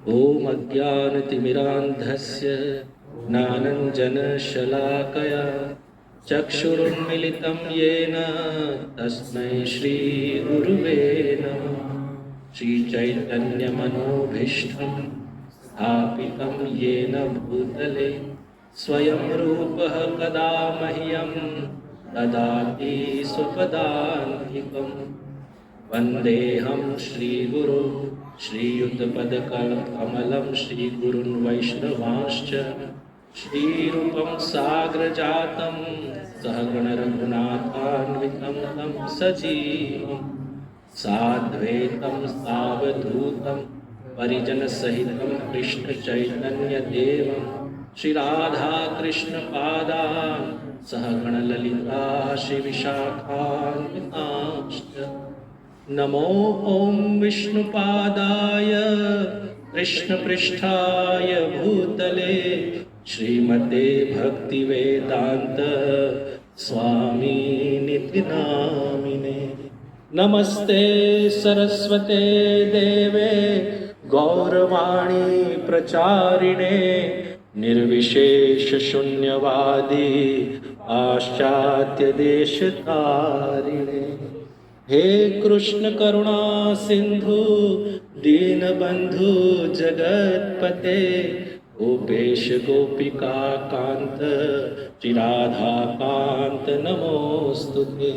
ॐ अज्ञानतिमिरान्धस्य ज्ञानञ्जनशलाकया चक्षुरुन्मिलितं येन तस्मै श्रीगुरुवे नमः। श्रीचैतन्यमनोभीष्टं स्थापितं येन भूतले स्वयं रूपः कदा मह्यं ददाति स्वपदान्तिकम्। वन्देऽहं श्रीगुरो श्रीयुतपदकमलं श्रीगुरुन् वैष्णवांश्च श्रीरूपं साग्रजातं सहगणरघुनाथान्वितं तं सजीवं साद्वैतं सावधूतं परिजनसहितं कृष्णचैतन्यदेवं श्रीराधाकृष्णपादान् सहगणललिता श्रीविशाखान्वितांश्च। नमो ॐ विष्णुपादाय कृष्णपृष्ठाय भूतले श्रीमते भक्तिवेदान्त स्वामिनिति नामिने। नमस्ते सरस्वते देवे गौरवाणी प्रचारिणे निर्विशेष शून्यवादी पाश्चात्य देशतारिणे। हे कृष्ण करुणा सिंधु दीनबंधु जगतपते गोपेश गोपिका कांत श्रीराधा कांत नमोस्तुते।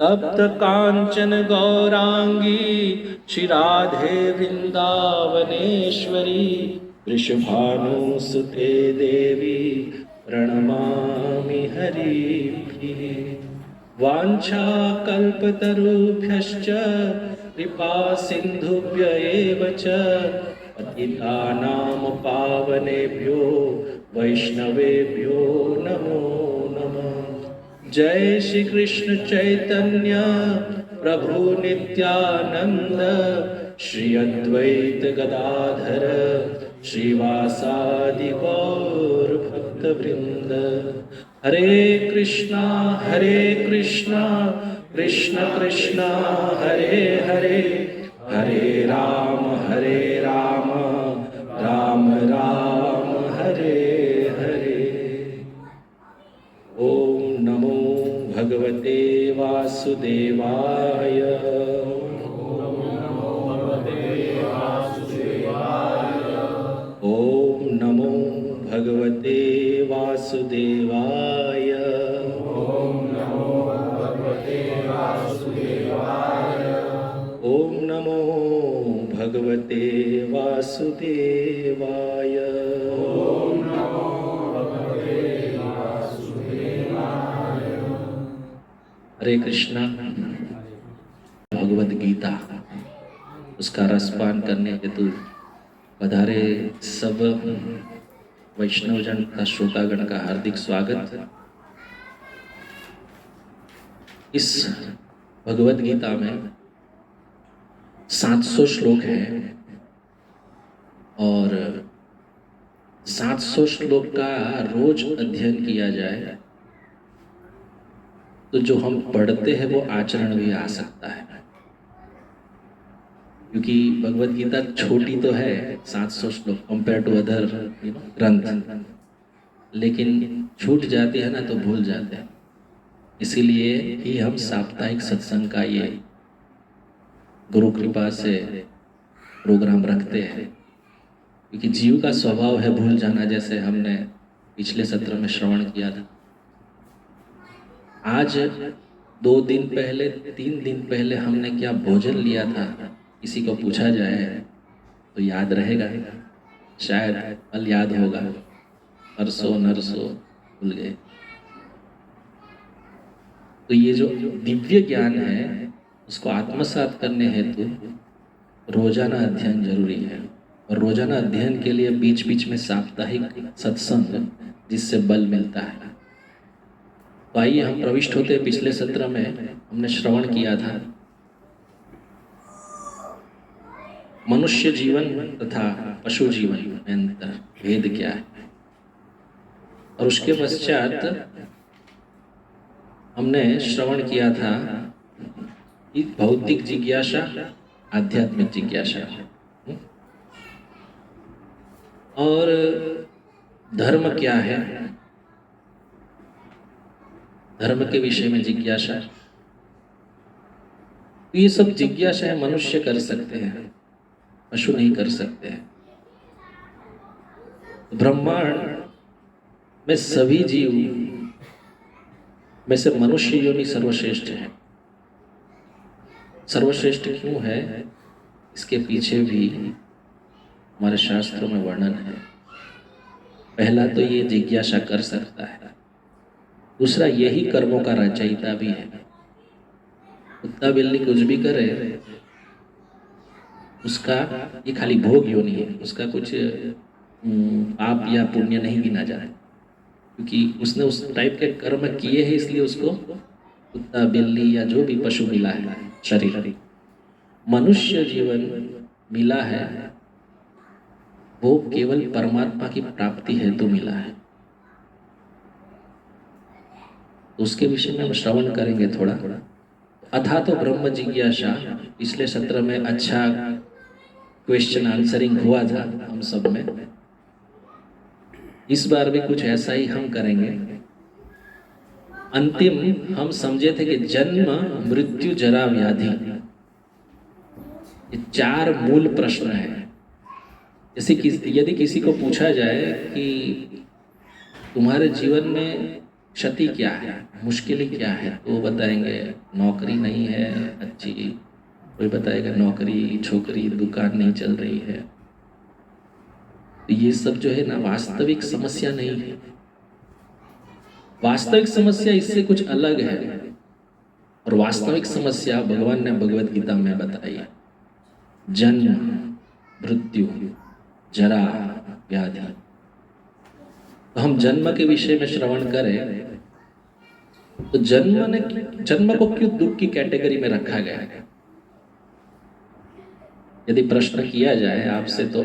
तप्त कांचन गौरांगी श्रीराधे वृंदावनेश्वरी वृषभानुसुते देवी प्रणमामि हरिप्रिये। वाञ्छाकल्पतरुभ्यश्च कृपा सिन्धुभ्य एव च पतितानां पावनेभ्यो वैष्णवेभ्यो नमो नमः। जय श्री कृष्ण चैतन्य प्रभु नित्यानंद श्री अद्वैत गदाधर श्रीवासादि गौर भक्तवृंद। हरे कृष्णा कृष्ण कृष्ण हरे हरे, हरे राम राम राम हरे हरे। ओम नमो भगवते वासुदेवाय। ओम नमो भगवते वासुदेवाय। ओम नमो भगवते वासुदेवाय। ओम नमो भगवते वासुदेवाय। ओम नमो भगवते वासुदेवाय। हरे कृष्णा। भगवद गीता उसका रसपान करने हेतु पधारे सब वैष्णवजन तथा श्रोतागण का हार्दिक स्वागत। इस भगवद गीता में 700 श्लोक हैं और 700 श्लोक का रोज अध्ययन किया जाए तो जो हम पढ़ते हैं वो आचरण भी आ सकता है। क्योंकि भगवद गीता छोटी तो है 700 श्लोक कंपेयर टू अदर ग्रंथ, लेकिन छूट जाती है ना तो भूल जाते हैं। इसीलिए ही हम साप्ताहिक सत्संग का ये गुरु कृपा से प्रोग्राम रखते हैं। क्योंकि जीव का स्वभाव है भूल जाना, जैसे हमने पिछले सत्र में श्रवण किया था। आज 2 दिन पहले 3 दिन पहले हमने क्या भोजन लिया था, किसी को पूछा जाए तो याद रहेगा, शायद कल याद होगा, परसों नरसों भूल गए। तो ये जो दिव्य ज्ञान है उसको आत्मसात करने हेतु रोजाना अध्ययन जरूरी है। और रोजाना अध्ययन के लिए बीच बीच में साप्ताहिक सत्संग, जिससे बल मिलता है। तो आइए हम प्रविष्ट होते। पिछले सत्र में हमने श्रवण किया था मनुष्य जीवन तथा पशु जीवन में अंतर, भेद क्या है। और उसके पश्चात हमने श्रवण किया था कि भौतिक जिज्ञासा, आध्यात्मिक जिज्ञासा। और धर्म क्या है, धर्म के विषय में जिज्ञासा। ये सब जिज्ञासाएं मनुष्य कर सकते हैं, पशु नहीं कर सकते हैं। ब्रह्मांड में सभी जीव में से मनुष्य योनि सर्वश्रेष्ठ है। सर्वश्रेष्ठ क्यों है, इसके पीछे भी हमारे शास्त्रों में वर्णन है। पहला तो ये जिज्ञासा कर सकता है, दूसरा यही कर्मों का रचयिता भी है। कुत्ता बिल्ली कुछ भी करे, उसका ये खाली भोग योनि है, उसका कुछ पाप या पुण्य नहीं गिना जाए, क्योंकि उसने उस टाइप के कर्म किए हैं, इसलिए उसको कुत्ता बिल्ली या जो भी पशु मिला है शरीर। मनुष्य जीवन मिला है वो केवल परमात्मा की प्राप्ति हेतु मिला है। तो उसके विषय में हम श्रवण करेंगे थोड़ा। अथा तो ब्रह्म जिज्ञासा, पिछले सत्र में अच्छा क्वेश्चन आंसरिंग हुआ था हम सब में। इस बार भी कुछ ऐसा ही हम करेंगे। अंतिम हम समझे थे कि जन्म मृत्यु जरा व्याधि, ये 4 मूल प्रश्न है। जैसे यदि किसी को पूछा जाए कि तुम्हारे जीवन में क्षति क्या है, मुश्किलें क्या है, तो वो बताएंगे नौकरी नहीं है अच्छी, कोई बताएगा नौकरी छोकरी दुकान नहीं चल रही है। तो ये सब जो है ना वास्तविक समस्या नहीं है। वास्तविक समस्या इससे कुछ अलग है, और वास्तविक समस्या भगवान ने भगवत गीता में बताई है। जन्म मृत्यु जरा व्याधि। तो हम जन्म के विषय में श्रवण करें तो जन्म को क्यों दुख की कैटेगरी में रखा गया है? यदि प्रश्न किया जाए आपसे तो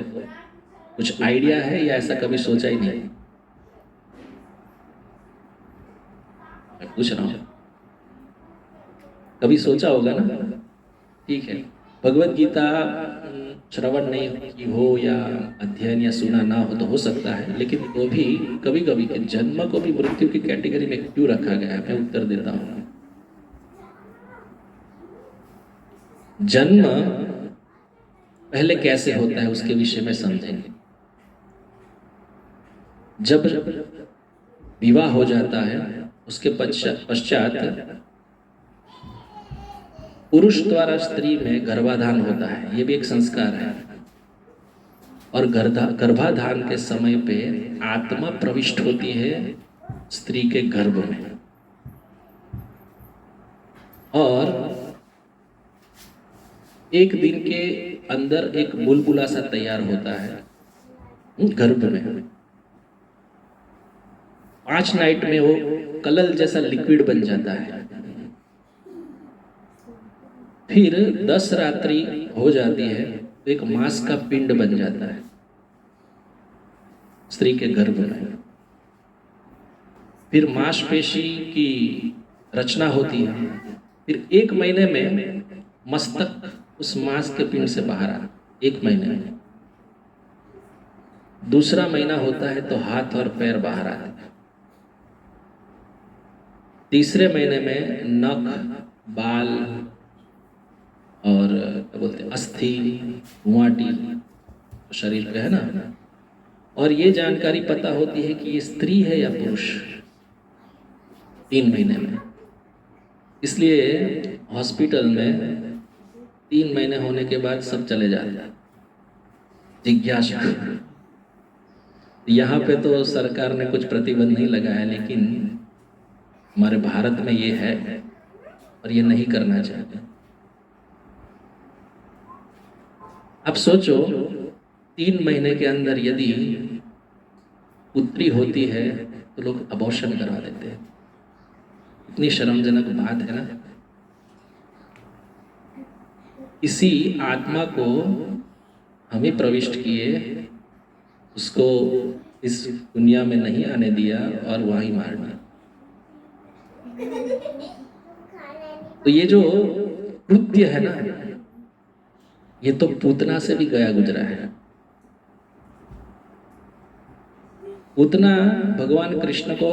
कुछ आइडिया है या ऐसा कभी सोचा ही नहीं? मैं पूछ रहा हूं, कभी सोचा होगा ना? ठीक है, भगवत गीता श्रवण नहीं की हो या अध्ययन या सुना ना हो तो हो सकता है, लेकिन तो भी कभी कभी जन्म को भी मृत्यु की कैटेगरी में क्यों रखा गया है, मैं उत्तर देता हूं। जन्म पहले कैसे होता है उसके विषय में समझेंगे। जब विवाह हो जाता है उसके पश्चात पुरुष द्वारा स्त्री में गर्भाधान होता है, ये भी एक संस्कार है। और गर्भाधान के समय पे आत्मा प्रविष्ट होती है स्त्री के गर्भ में, और एक दिन के अंदर एक बुलबुला सा तैयार होता है गर्भ में। 5 नाइट में वो कलल जैसा लिक्विड बन जाता है। फिर 10 रात्रि हो जाती है तो एक मांस का पिंड बन जाता है स्त्री के गर्भ में। फिर मांसपेशी की रचना होती है। फिर 1 महीने में मस्तक उस मांस के पिंड से बाहर आता, 1 महीने में। दूसरा महीना होता है तो हाथ और पैर बाहर आते हैं। तीसरे महीने में नख बाल और क्या बोलते हैं अस्थि रुआटी शरीर पे है ना। और ये जानकारी पता होती है कि ये स्त्री है या पुरुष 3 महीने में। इसलिए हॉस्पिटल में 3 महीने होने के बाद सब चले जाते हैं जिज्ञासा। यहाँ पे तो सरकार ने कुछ प्रतिबंध नहीं लगाया, लेकिन हमारे भारत में ये है और ये नहीं करना चाहिए। अब सोचो 3 महीने के अंदर यदि पुत्री होती है तो लोग अबॉर्शन करवा देते हैं। इतनी शर्मजनक बात है ना। इसी आत्मा को हमें प्रविष्ट किए, उसको इस दुनिया में नहीं आने दिया और वहीं मार दिया। तो ये जो कृत्य है ना, ये तो पूतना से भी गया गुजरा है। उतना भगवान कृष्ण को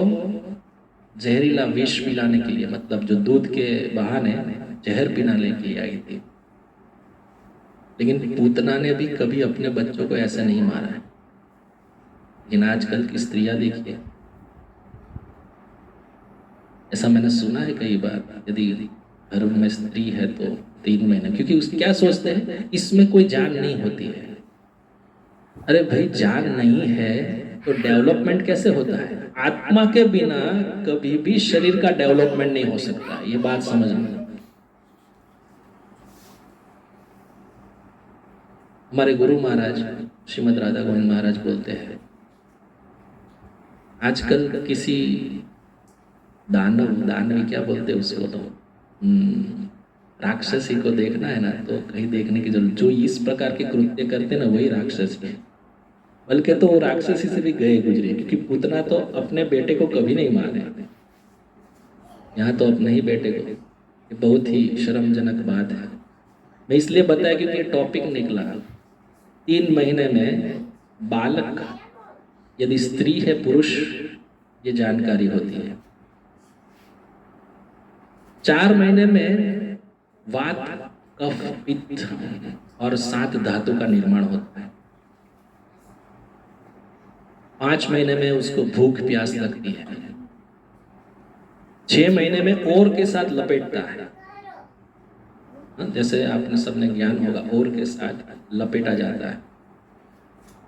जहरीला विष पिलाने के लिए, मतलब जो दूध के बहाने जहर पीना लेके आई थी, लेकिन पूतना ने भी कभी अपने बच्चों को ऐसा नहीं मारा है। लेकिन आजकल की स्त्रियां देखिए, ऐसा मैंने सुना है कई बार, यदि गर्भ में स्त्री है तो 3 महीने, क्योंकि उस क्या सोचते हैं इसमें कोई जान नहीं होती है। अरे भाई, जान नहीं है तो डेवलपमेंट कैसे होता है? आत्मा के बिना कभी भी शरीर का डेवलपमेंट नहीं हो सकता, ये बात समझना। हमारे गुरु महाराज श्रीमद राधा गोविंद महाराज बोलते हैं, आजकल किसी दानवी क्या बोलते हैं उसको, तो राक्षसी को देखना है ना तो कहीं देखने की जरूरत, जो इस प्रकार के कृत्य करते हैं ना वही राक्षस है। बल्कि तो वो राक्षसी से भी गए गुजरे, क्योंकि पूतना तो अपने बेटे को कभी नहीं मारे, यहाँ तो अपने ही बेटे को। ये बहुत ही शर्मजनक बात है। मैं इसलिए बताया क्योंकि टॉपिक निकला 3 महीने में बालक, यदि स्त्री है पुरुष, ये जानकारी होती है। 4 महीने में वात, कफ, पित्त और 7 धातु का निर्माण होता है। 5 महीने में उसको भूख प्यास लगती है। 6 महीने में ओर के साथ लपेटता है, जैसे आपने सबने ज्ञान होगा, ओर के साथ लपेटा जाता है।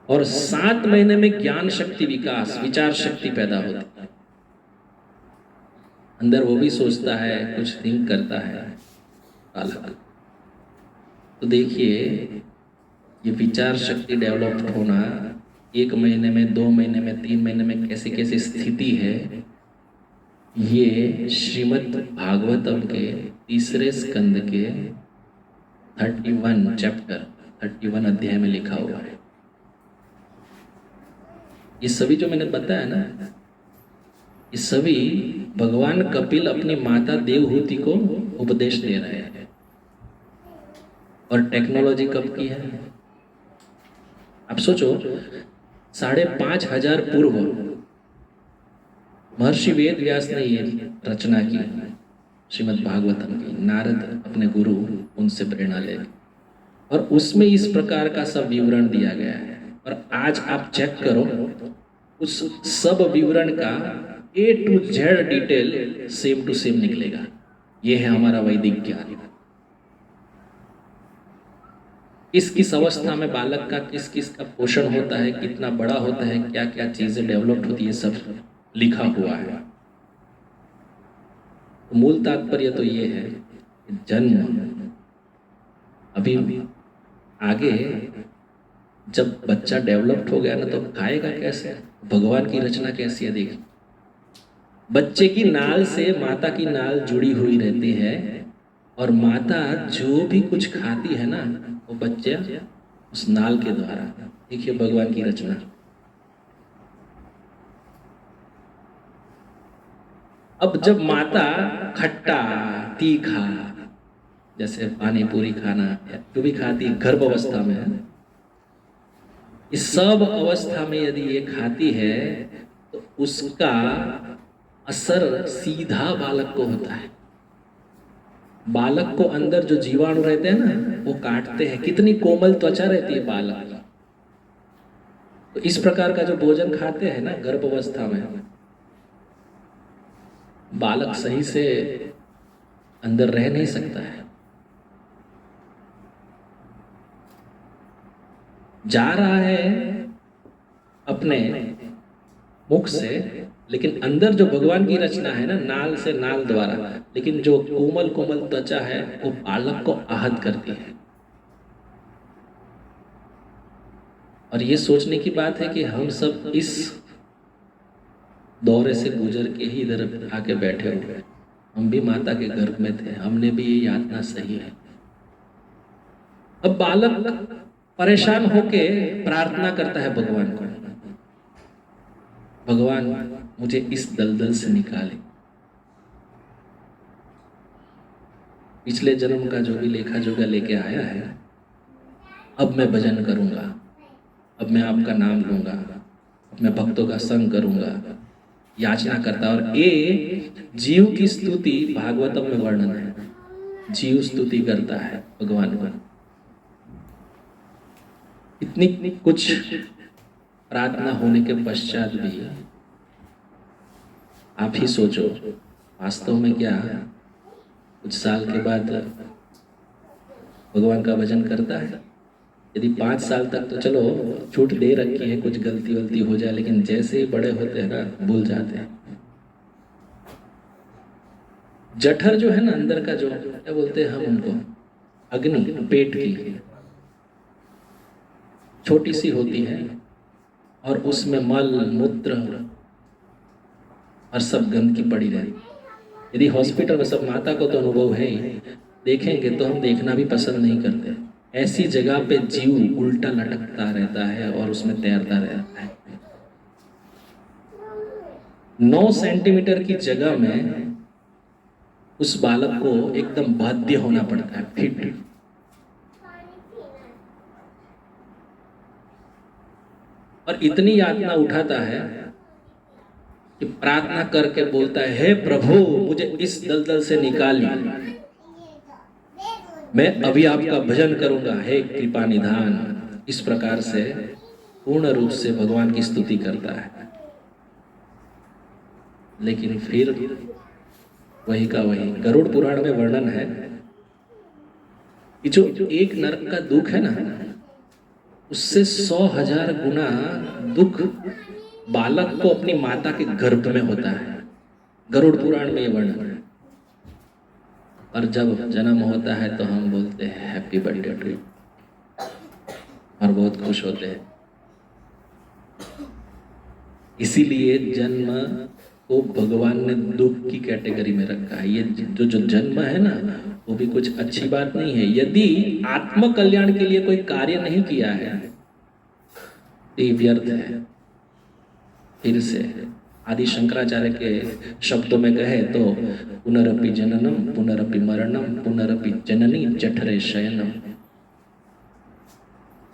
और 7 महीने में ज्ञान शक्ति विकास, विचार शक्ति पैदा होती है। अंदर वो भी सोचता है, कुछ थिंक करता है अलग। तो देखिए, ये विचार शक्ति डेवलप होना 1 महीने में, 2 महीने में, 3 महीने में कैसी कैसी स्थिति है, ये श्रीमद् भागवतम के 3रे स्कंद के 31 चैप्टर 31 अध्याय में लिखा हुआ है। ये सभी जो मैंने बताया ना, ये सभी भगवान कपिल अपनी माता देवहूति को उपदेश दे रहे हैं। और टेक्नोलॉजी कब की है? आप सोचो, 5,500 पूर्व महर्षि वेद व्यास ने ये रचना की श्रीमद् भागवतम की। नारद अपने गुरु उनसे प्रेरणा ले, और उसमें इस प्रकार का सब विवरण दिया गया है। और आज आप चेक करो, उस सब विवरण का A to Z detail same to same निकलेगा। ये है हमारा वैदिक ज्ञान। किस किस अवस्था में बालक का किस किस का पोषण होता है, कितना बड़ा होता है, क्या क्या चीजें डेवलप होती है, सब लिखा हुआ है। तो मूल तात्पर्य तो ये है कि जन्म, अभी आगे जब बच्चा डेवलप्ड हो गया ना तो खाएगा कैसे? भगवान की रचना कैसी है देखिए। बच्चे की नाल से माता की नाल जुड़ी हुई रहती है, और माता जो भी कुछ खाती है ना वो बच्चे उस नाल के द्वारा। देखिए भगवान की रचना। अब जब माता खट्टा, तीखा, जैसे पानी पूरी खाना जो भी खाती है गर्भ अवस्था में, इस सब अवस्था में यदि ये खाती है तो उसका असर सीधा बालक को होता है। बालक को अंदर जो जीवाणु रहते हैं ना वो काटते हैं। कितनी कोमल त्वचा रहती है बालक की। तो इस प्रकार का जो भोजन खाते हैं ना गर्भ अवस्था में, बालक सही से अंदर रह नहीं सकता है। जा रहा है अपने मुख से, लेकिन अंदर जो भगवान की रचना है ना नाल से नाल द्वारा, लेकिन जो कोमल कोमल त्वचा है वो बालक को आहत करती है। और ये सोचने की बात है कि हम सब इस दौरे से गुजर के ही इधर आके बैठे हुए। हम भी माता के गर्भ में थे, हमने भी ये यातना सही है। अब बालक परेशान होके प्रार्थना करता है भगवान को, भगवान मुझे इस दलदल से निकाले। पिछले जन्म का जो भी लेखा जोखा लेके आया है, अब मैं भजन करूंगा, अब मैं आपका नाम लूंगा, मैं भक्तों का संग करूंगा, याचना करता है। और ये जीव की स्तुति भागवतम में वर्णन है, जीव स्तुति करता है भगवान को। इतनी कुछ प्रार्थना होने के पश्चात भी आप ही सोचो, वास्तव में क्या कुछ साल के बाद भगवान का भजन करता है? यदि 5 साल तक तो चलो छूट दे रखी है, कुछ गलती वलती हो जाए, लेकिन जैसे ही बड़े होते हैं ना भूल जाते हैं। जठर जो है ना अंदर का, जो क्या बोलते हैं हम उनको, अग्नि, पेट की छोटी सी होती है और उसमें मल मूत्र और सब गंदगी पड़ी रहती। यदि हॉस्पिटल में सब, माता को तो अनुभव है ही, देखेंगे तो हम देखना भी पसंद नहीं करते। ऐसी जगह पे जीव उल्टा लटकता रहता है और उसमें तैरता रहता है। 9 सेंटीमीटर की जगह में उस बालक को एकदम बाध्य होना पड़ता है, फिट। और इतनी यातना उठाता है कि प्रार्थना करके बोलता है, हे प्रभु मुझे इस दलदल से निकालिए, मैं अभी आपका भजन करूंगा, हे कृपा निधान। इस प्रकार से पूर्ण रूप से भगवान की स्तुति करता है। लेकिन फिर वही का वही गरुड़ पुराण में वर्णन है कि जो एक नरक का दुख है ना, उससे 100,000 गुना दुख बालक को अपनी माता के गर्भ में होता है। गरुड़ पुराण में ये वर्णन है। और जब जन्म होता है तो हम बोलते हैं हैप्पी बर्थडे टू यू, और बहुत खुश होते हैं। इसीलिए जन्म को भगवान ने दुख की कैटेगरी में रखा है। ये जो जन्म है ना, वो भी कुछ अच्छी बात नहीं है। यदि आत्म कल्याण के लिए कोई कार्य नहीं किया है तो ये व्यर्थ है। फिर से आदि शंकराचार्य के शब्दों में कहे तो पुनरपि जननम पुनरपि मरणम पुनरपि जननी जठरे शयनम।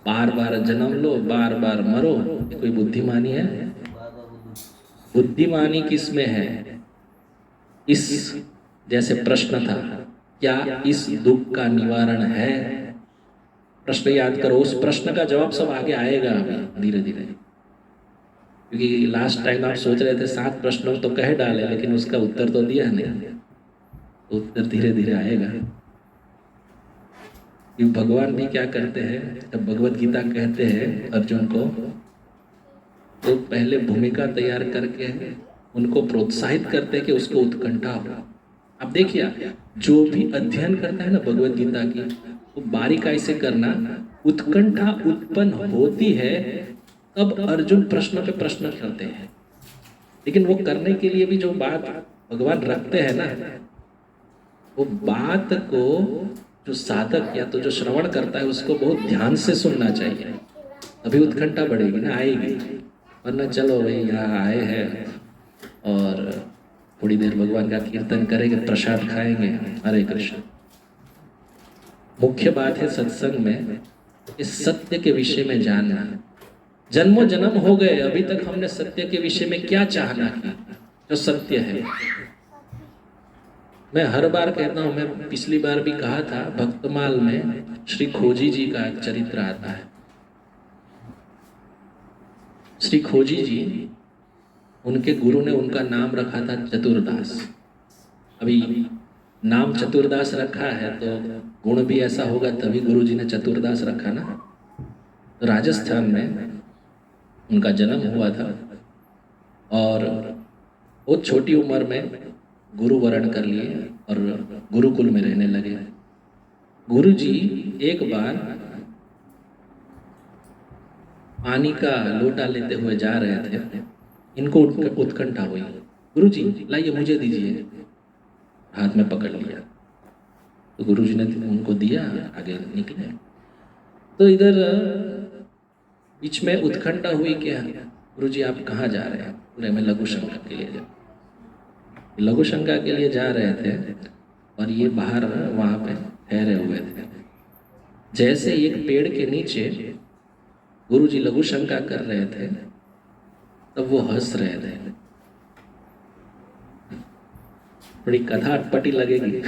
बार बार जन्म लो, बार बार मरो, ये कोई बुद्धिमानी है? बुद्धिमानी किसमें है? इस जैसे प्रश्न था, क्या इस दुख का निवारण है? प्रश्न याद करो, उस प्रश्न का जवाब सब आगे आएगा अभी धीरे धीरे। क्योंकि लास्ट टाइम आप सोच रहे थे 7 प्रश्नों तो कह डाले, लेकिन उसका उत्तर तो दिया नहीं, तो उत्तर धीरे धीरे आएगा। भगवान भी क्या करते हैं, जब भगवत गीता कहते हैं अर्जुन को, तो पहले भूमिका तैयार करके उनको प्रोत्साहित करते हैं कि उसको उत्कंठा हो। अब देखिए, जो भी अध्ययन करता है ना भगवत गीता की, वो बारीकाई से करना। उत्कंठा उत्पन्न होती है तब अर्जुन प्रश्न पे प्रश्न करते हैं, लेकिन वो करने के लिए भी जो बात भगवान रखते हैं ना, वो बात को जो साधक या तो जो श्रवण करता है उसको बहुत ध्यान से सुनना चाहिए, तभी उत्कंठा बढ़ेगी ना, आएगी। वरना चलो भाई यहाँ आए हैं और थोड़ी देर भगवान का कीर्तन करेंगे, प्रसाद खाएंगे, हरे कृष्ण। मुख्य बात है सत्संग में इस सत्य के विषय में जानना। जन्मों जन्म हो गए, अभी तक हमने सत्य के विषय में क्या चाहना की जो सत्य है। मैं हर बार कहता हूं, मैं पिछली बार भी कहा था, भक्तमाल में श्री खोजी जी का एक चरित्र आता है। श्री खोजी जी, उनके गुरु ने उनका नाम रखा था चतुरदास। अभी नाम चतुरदास रखा है तो गुण भी ऐसा होगा, तभी गुरु जी ने चतुरदास रखा ना। तो राजस्थान में उनका जन्म हुआ था और बहुत छोटी उम्र में गुरु वरण कर लिए और गुरुकुल में रहने लगे। गुरु जी एक बार पानी का लोटा लेते हुए जा रहे थे, इनको उत्कंठा हुई, गुरु जी लाइए मुझे दीजिए। हाथ में पकड़ लिया तो गुरु जी ने उनको दिया, आगे निकले। तो इधर बीच में उत्कंठा हुई, क्या गुरु जी आप कहाँ जा रहे हैं? बोले मैं लघु शंका के लिए लघु शंका के लिए जा रहे थे और ये बाहर वहाँ पे ठहरे हुए थे। जैसे एक पेड़ के नीचे गुरु जी लघु शंका कर रहे थे, तब वो हंस रहे थे। बड़ी कथा अटपटी लगेगी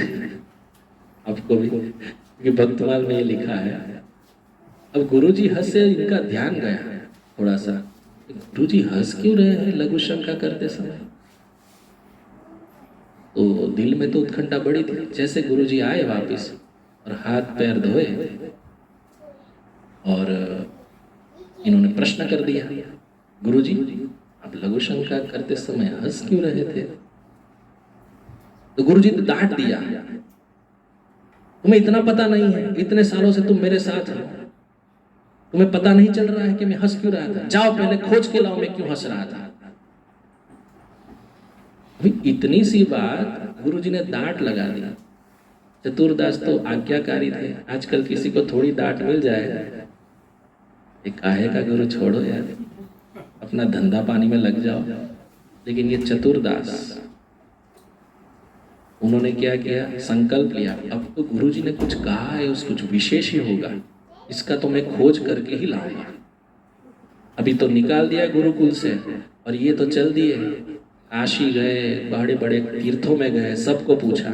आपको भी, क्योंकि भक्तमाल में ये लिखा है। अब गुरुजी हंसे, इनका ध्यान गया थोड़ा सा, गुरुजी हंस क्यों रहे हैं लघु शंका करते समय। तो दिल में तो उत्कंठा बड़ी थी। जैसे गुरुजी आए वापस और हाथ पैर धोए और इन्होंने प्रश्न कर दिया, गुरुजी आप लघु शंका करते समय हंस क्यों रहे थे। तो गुरुजी ने डांट दिया, तुम्हें इतना पता नहीं है, इतने सालों से तुम मेरे साथ हो, तुम्हें पता नहीं चल रहा है कि मैं हंस क्यों रहा था। जाओ पहले खोज के लाओ मैं क्यों हंस रहा था। इतनी सी बात गुरुजी ने डांट लगा दी। चतुरदास तो आज्ञाकारी थे, आजकल किसी को थोड़ी डांट मिल जाए, एक काहे का गुरु छोड़ो यार, अपना धंधा पानी में लग जाओ। लेकिन ये चतुरदास, उन्होंने क्या किया, संकल्प लिया, अब तो गुरुजी ने कुछ कहा है उस कुछ विशेष ही होगा, इसका तो मैं खोज करके ही लाऊंगा। अभी तो निकाल दिया गुरुकुल से और ये तो चल दिए, काशी गए, बड़े बड़े तीर्थों में गए, सबको पूछा।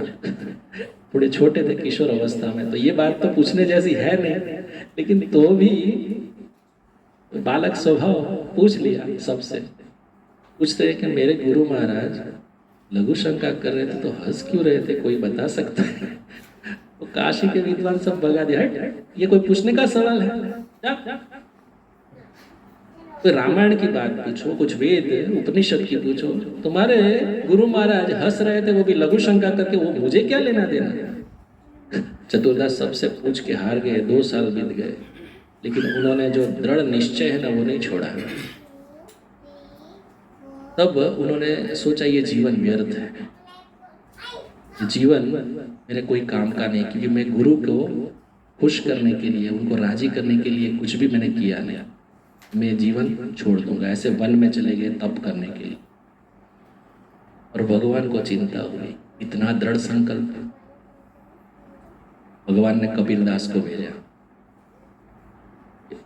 थोड़े छोटे थे किशोर अवस्था में, तो ये बात तो पूछने जैसी है नहीं, लेकिन तो भी बालक स्वभाव पूछ लिया सबसे। पूछते हैं कि मेरे गुरु महाराज लघु शंका कर रहे थे तो हंस क्यों रहे थे, कोई बता सकता है। तो काशी के विद्वान सब भगा दिया, ये कोई पूछने का सवाल है। तो रामायण की बात पूछो, कुछ वेद उपनिषद की पूछो, तुम्हारे गुरु महाराज हंस रहे थे वो भी लघु शंका करके, वो मुझे क्या लेना देना। चतुरदास सबसे पूछ के हार गए, 2 साल बीत गए, लेकिन उन्होंने जो दृढ़ निश्चय है ना वो नहीं छोड़ा। तब उन्होंने सोचा ये जीवन व्यर्थ है, जीवन मेरे कोई काम का नहीं, क्योंकि मैं गुरु को खुश करने के लिए, उनको राजी करने के लिए कुछ भी मैंने किया नहीं, मैं जीवन छोड़ दूंगा। ऐसे वन में चले गए तप करने के लिए। और भगवान को चिंता हुई, इतना दृढ़ संकल्प। भगवान ने कबीरदास को भेजा,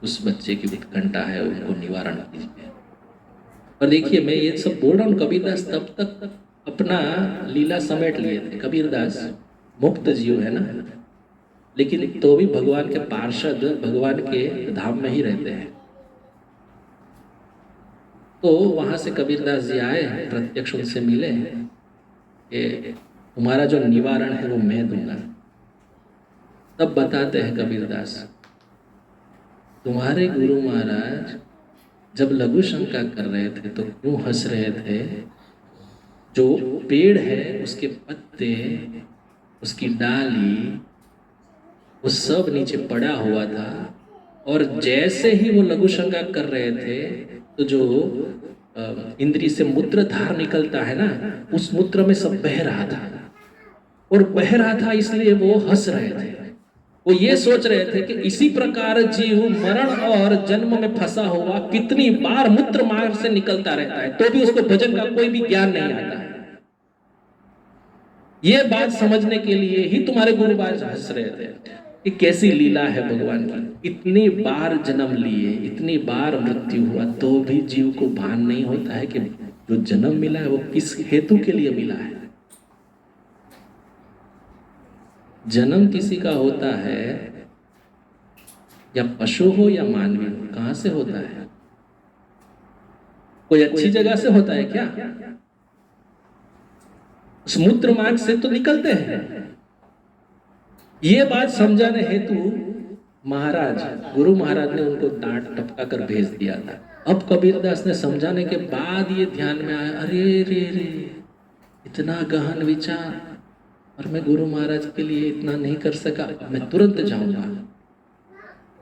उस बच्चे की उत्कंठा है उनको निवारण कीजिए। और देखिए मैं ये सब बोल रहा हूँ, कबीरदास तब तक अपना लीला समेट लिए थे। कबीरदास मुक्त जीव है ना, लेकिन तो भी भगवान के पार्षद, भगवान के धाम में ही रहते हैं। तो वहां से कबीरदास जी आए, प्रत्यक्ष उनसे मिले कि तुम्हारा जो निवारण है वो मैं दूंगा। तब बताते हैं कबीरदास, तुम्हारे गुरु महाराज जब लघु शंका कर रहे थे तो क्यों हंस रहे थे। जो पेड़ है उसके पत्ते, उसकी डाली, वो सब नीचे पड़ा हुआ था, और जैसे ही वो लघु शंका कर रहे थे तो जो इंद्री से मूत्र धार निकलता है ना, उस मूत्र में सब बह रहा था, और बह रहा था इसलिए वो हंस रहे थे। वो ये सोच रहे थे कि इसी प्रकार जीव मरण और जन्म में फंसा हुआ कितनी बार मूत्र मार्ग से निकलता रहता है, तो भी उसको भजन का कोई भी ज्ञान नहीं आता है। ये बात समझने के लिए ही तुम्हारे गुरु महाराज हंस रहे थे कि कैसी लीला है भगवान की। इतनी बार जन्म लिए, इतनी बार मृत्यु हुआ, तो भी जीव को भान नहीं होता है कि जो जन्म मिला है वो किस हेतु के लिए मिला है। जन्म किसी का होता है, या पशु हो या मानवी हो, कहां से होता है? कोई अच्छी जगह से होता है क्या? मूत्र मार्ग से तो निकलते हैं। ये बात समझाने हेतु महाराज, गुरु महाराज ने उनको डांट टपका कर भेज दिया था। अब कबीरदास ने समझाने के बाद ये ध्यान में आया, अरे रे रे, इतना गहन विचार, और मैं गुरु महाराज के लिए इतना नहीं कर सका, मैं तुरंत जाऊंगा।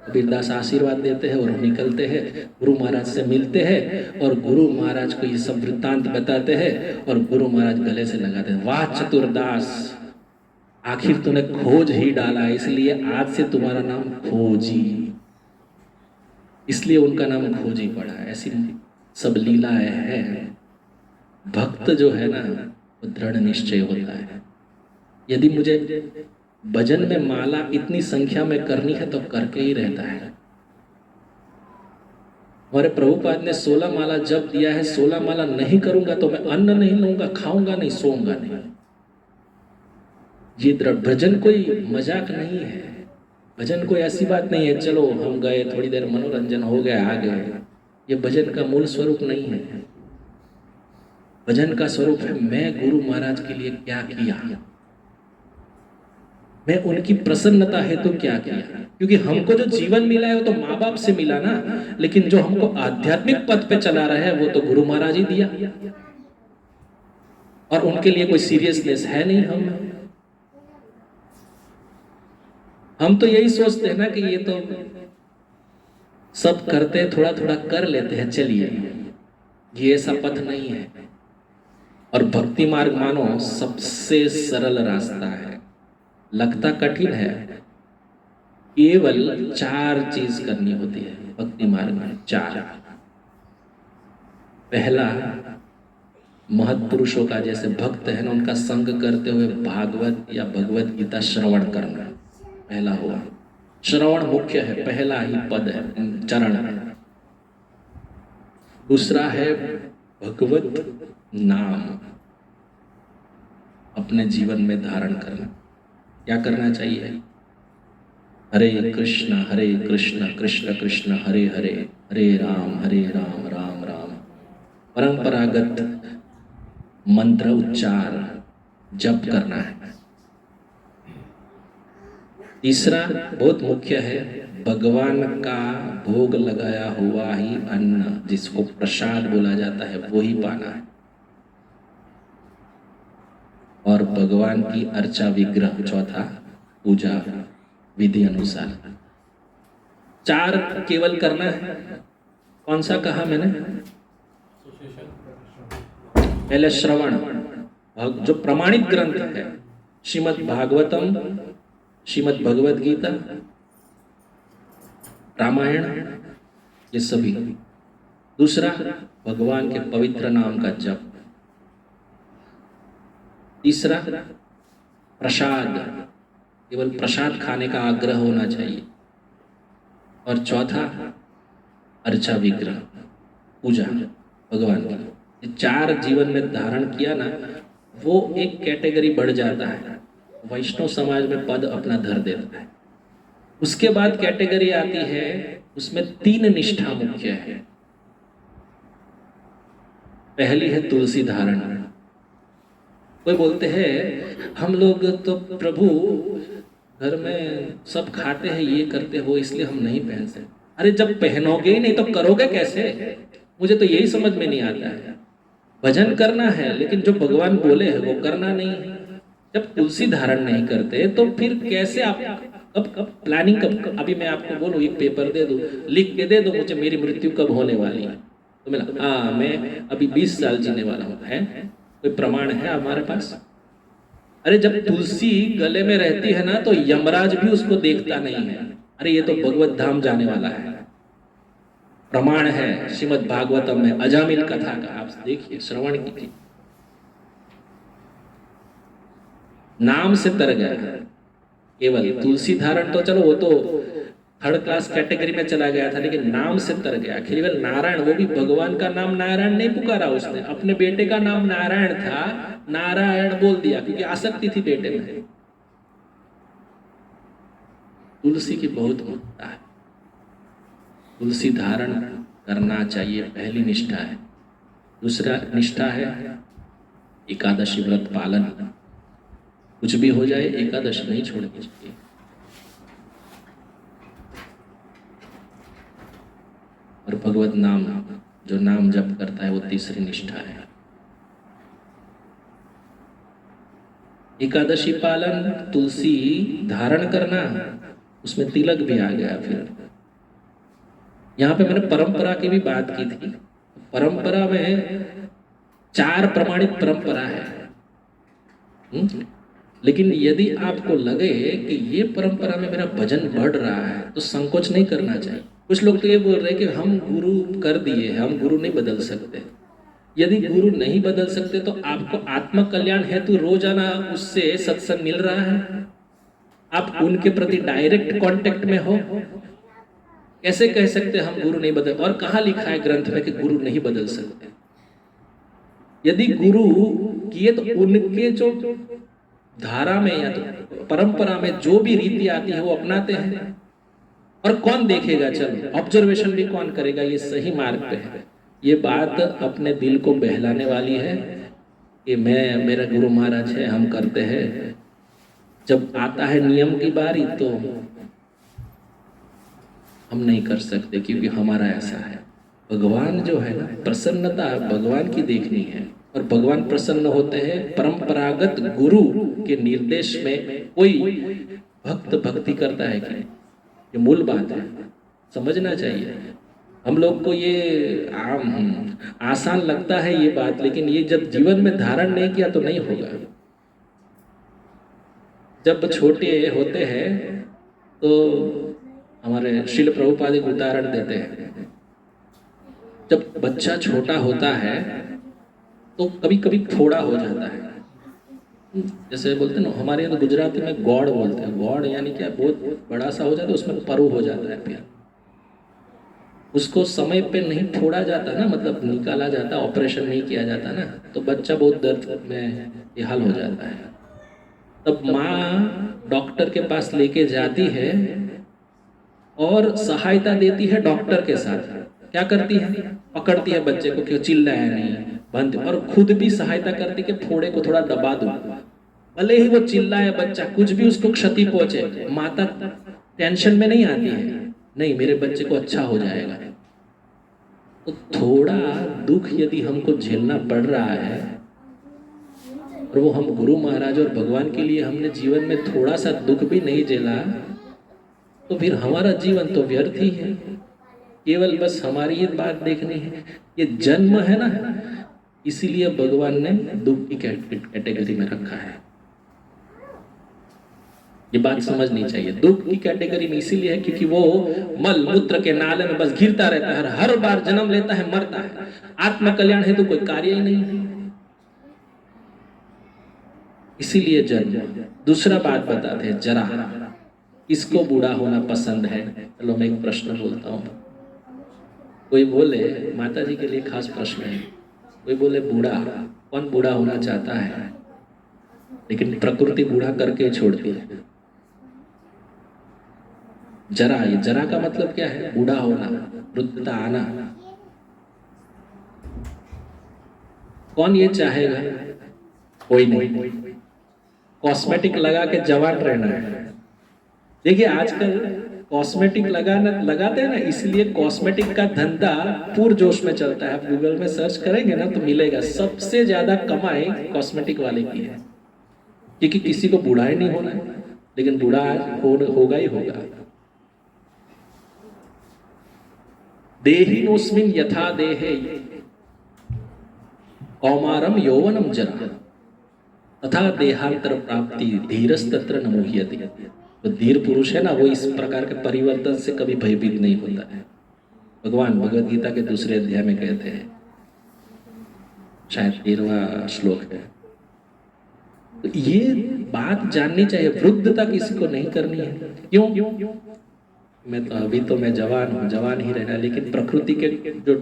कबीरदास आशीर्वाद देते हैं और निकलते हैं, गुरु महाराज से मिलते हैं और गुरु महाराज को ये सब वृत्तांत बताते हैं, और गुरु महाराज गले से लगाते हैं, वाह चतुरदास, आखिर तूने खोज ही डाला, इसलिए आज से तुम्हारा नाम खोजी, इसलिए उनका नाम खोजी पड़ा। ऐसी सब लीलाएं हैं। भक्त जो है ना वो दृढ़ निश्चय होता है। यदि मुझे भजन में माला इतनी संख्या में करनी है तो करके ही रहता है। हमारे प्रभुपाद ने 16 माला जप दिया है, 16 माला नहीं करूंगा तो मैं अन्न नहीं लूंगा, खाऊंगा नहीं, सोऊंगा नहीं। ये भजन कोई मजाक नहीं है, भजन कोई ऐसी बात नहीं है चलो हम गए थोड़ी देर मनोरंजन हो गया आ गए। ये भजन का मूल स्वरूप नहीं है। भजन का स्वरूप है मैं गुरु महाराज के लिए क्या किया, मैं उनकी प्रसन्नता हेतु क्या किया। क्योंकि हमको जो जीवन मिला है वो तो माँ बाप से मिला ना, लेकिन जो हमको आध्यात्मिक पथ पे चला रहा है वो तो गुरु महाराज ही दिया, और उनके लिए कोई सीरियसनेस है नहीं। हम तो यही सोचते हैं ना कि ये तो सब करते हैं, थोड़ा थोड़ा कर लेते हैं, चलिए। ये ऐसा पथ नहीं है। और भक्ति मार्ग मानो सबसे सरल रास्ता है, लगता कठिन है। केवल 4 चीज करनी होती है भक्ति मार्ग में, 4। पहला, महत्पुरुषों का जैसे भक्त है ना, उनका संग करते हुए भागवत या भगवत गीता श्रवण करना पहला हुआ। श्रवण मुख्य है, पहला ही पद है, चरण। दूसरा है भगवत नाम अपने जीवन में धारण करना। क्या करना चाहिए? हरे कृष्ण कृष्ण कृष्ण हरे हरे, हरे राम राम राम। परंपरागत मंत्र उच्चार जप करना है। तीसरा बहुत मुख्य है, भगवान का भोग लगाया हुआ ही अन्न जिसको प्रसाद बोला जाता है वो ही पाना है। और भगवान की अर्चा विग्रह, चौथा पूजा विधि अनुसार। 4 केवल करना है। कौन सा कहा मैंने? पहले श्रवण, जो प्रमाणित ग्रंथ है, श्रीमद् भागवतम, श्रीमद् भगवत गीता, रामायण, ये सभी। दूसरा, भगवान के पवित्र नाम का जप। तीसरा, प्रसाद, केवल प्रसाद खाने का आग्रह होना चाहिए। और चौथा, अर्चा विग्रह, पूजा भगवान की। ये 4 जीवन में धारण किया ना, वो एक कैटेगरी बढ़ जाता है, वैष्णव समाज में पद अपना धर देता है। उसके बाद कैटेगरी आती है, उसमें 3 निष्ठा मुख्य है। पहली है तुलसी धारण। कोई बोलते हैं हम लोग तो प्रभु घर में सब खाते हैं, ये करते हो, इसलिए हम नहीं पहन सकते। अरे जब पहनोगे ही नहीं तो करोगे कैसे? मुझे तो यही समझ में नहीं आता है। भजन करना है लेकिन जो भगवान बोले है वो करना नहीं है। जब तुलसी धारण नहीं करते तो फिर कैसे आप कब प्लानिंग कब? अभी मैं आपको बोलूँ एक पेपर दे दूँ, लिख के दे दो मुझे मेरी मृत्यु कब होने वाली है, तो मैं अभी 20 साल जीने वाला हूँ। है कोई प्रमाण है हमारे पास? अरे जब तुलसी गले में रहती है ना तो यमराज भी उसको देखता नहीं है, अरे ये तो भगवत धाम जाने वाला है। प्रमाण है श्रीमद् भागवतम में अजामिल कथा का, आप देखिए, श्रवण कीजिए। नाम से तर गया। केवल तुलसी धारण तो चलो वो तो 3rd क्लास कैटेगरी में चला गया था, लेकिन नाम से तर गया। केवल नारायण, वो भी भगवान का नाम नारायण नहीं पुकारा उसने, अपने बेटे का नाम नारायण था, नारायण बोल दिया क्योंकि आसक्ति थी बेटे में। तुलसी की बहुत महत्ता है, तुलसी धारण करना चाहिए, पहली निष्ठा है। दूसरा निष्ठा है एकादशी व्रत पालन। कुछ भी हो जाए एकादशी नहीं छोड़नी चाहिए। और भगवत नाम, जो नाम जप करता है वो तीसरी निष्ठा है। एकादशी पालन, तुलसी धारण करना, उसमें तिलक भी आ गया। फिर यहाँ पे मैंने परंपरा की भी बात की थी। परंपरा में 4 प्रमाणित परंपरा है। लेकिन यदि आपको लगे कि ये परंपरा में मेरा भजन बढ़ रहा है तो संकोच नहीं करना चाहिए। कुछ लोग तो ये बोल रहे हैं कि हम गुरु कर दिए, हम गुरु नहीं बदल सकते। यदि गुरु नहीं बदल सकते तो आपको आत्म कल्याण हेतु रोजाना उससे सत्संग मिल रहा है, आप उनके प्रति डायरेक्ट कांटेक्ट में हो, कैसे कह सकते हम गुरु नहीं बदल, और कहाँ लिखा है ग्रंथ में कि गुरु नहीं बदल सकते? यदि गुरु किए तो उनके जो धारा में या तो परंपरा में जो भी रीति आती है वो अपनाते हैं। और कौन देखेगा, चलो ऑब्जर्वेशन भी कौन करेगा ये सही मार्ग पे है? ये बात अपने दिल को बहलाने वाली है कि मैं, मेरा गुरु महाराज है, हम करते हैं। जब आता है नियम की बारी तो हम नहीं कर सकते, क्योंकि हमारा ऐसा है। भगवान जो है ना, प्रसन्नता भगवान की देखनी है, और भगवान प्रसन्न होते हैं परंपरागत गुरु के निर्देश में। कोई भक्त भक्ति करता है कि ये मूल बात है, समझना चाहिए। हम लोग को ये आसान लगता है ये बात, लेकिन ये जब जीवन में धारण नहीं किया तो नहीं होगा। जब छोटे होते हैं तो हमारे श्रील प्रभुपाद एक उदाहरण देते हैं। जब बच्चा छोटा होता है तो कभी कभी थोड़ा हो जाता है, जैसे बोलते हैं ना, हमारे यहाँ तो गुजराती में गौड़ बोलते हैं। गौड़ यानी क्या, बहुत बड़ा सा हो जाता है, उसमें परू हो जाता है फिर उसको समय पे नहीं फोड़ा जाता ना, मतलब निकाला जाता, ऑपरेशन नहीं किया जाता ना, तो बच्चा बहुत दर्द में बेहाल हो जाता है। तब माँ डॉक्टर के पास लेके जाती है और सहायता देती है डॉक्टर के साथ। क्या करती है, पकड़ती है बच्चे को कि चिल्लाया नहीं, बंद, और खुद भी सहायता करती कि फोड़े को थोड़ा दबा दो। भले ही वो चिल्लाए बच्चा, कुछ भी उसको क्षति पहुंचे, माता टेंशन में नहीं आती है, नहीं मेरे बच्चे को अच्छा हो जाएगा। तो थोड़ा दुख यदि हमको झेलना पड़ रहा है, और वो हम गुरु महाराज और भगवान के लिए हमने जीवन में थोड़ा सा दुख भी नहीं झेला, तो फिर हमारा जीवन तो व्यर्थ ही है। केवल बस हमारी ये बात देखनी है, ये जन्म है ना, इसीलिए भगवान ने दुख की कैटेगरी में रखा है। ये बात समझनी चाहिए। दुख की कैटेगरी में इसीलिए है क्योंकि वो मल मूत्र के नाले में बस गिरता रहता है, हर बार जन्म लेता है, मरता है। आत्म कल्याण हेतु कोई कार्य ही नहीं है, इसीलिए जन्म। दूसरा बात बताते हैं, जरा किसको बूढ़ा होना पसंद है? चलो मैं एक प्रश्न बोलता हूँ। कोई बोले, माता जी के लिए खास प्रश्न है, कोई बोले बूढ़ा, कौन बूढ़ा होना चाहता है? लेकिन प्रकृति बूढ़ा करके छोड़ती है। जरा, ये जरा का मतलब क्या है? बूढ़ा होना, वृद्धता आना। कौन ये चाहेगा? कोई नहीं। कॉस्मेटिक लगा के जवान रहना है। देखिए आजकल कॉस्मेटिक लगाते हैं ना, इसलिए कॉस्मेटिक का धंधा पूरजोश में चलता है। आप गूगल में सर्च करेंगे ना तो मिलेगा, सबसे ज्यादा कमाई कॉस्मेटिक वाले की है, क्योंकि किसी को बूढ़ा ही नहीं होना है, लेकिन बूढ़ा होगा ही होगा। देहिनोस्मिन् यथा देहे कौमारम यौवनम जरा तथा देहांतर प्राप्ति धीरस्तत्र न मुह्यते। तो धीर पुरुष है ना, वो इस प्रकार के परिवर्तन से कभी भयभीत नहीं होता है। भगवान भगवद गीता के दूसरे अध्याय में कहते हैं, शायद 13वां श्लोक है। तो ये बात जाननी चाहिए, वृद्धता किसी को नहीं करनी है। क्यों? मैं तो अभी तो मैं जवान हूँ, जवान ही रहना, लेकिन प्रकृति के जो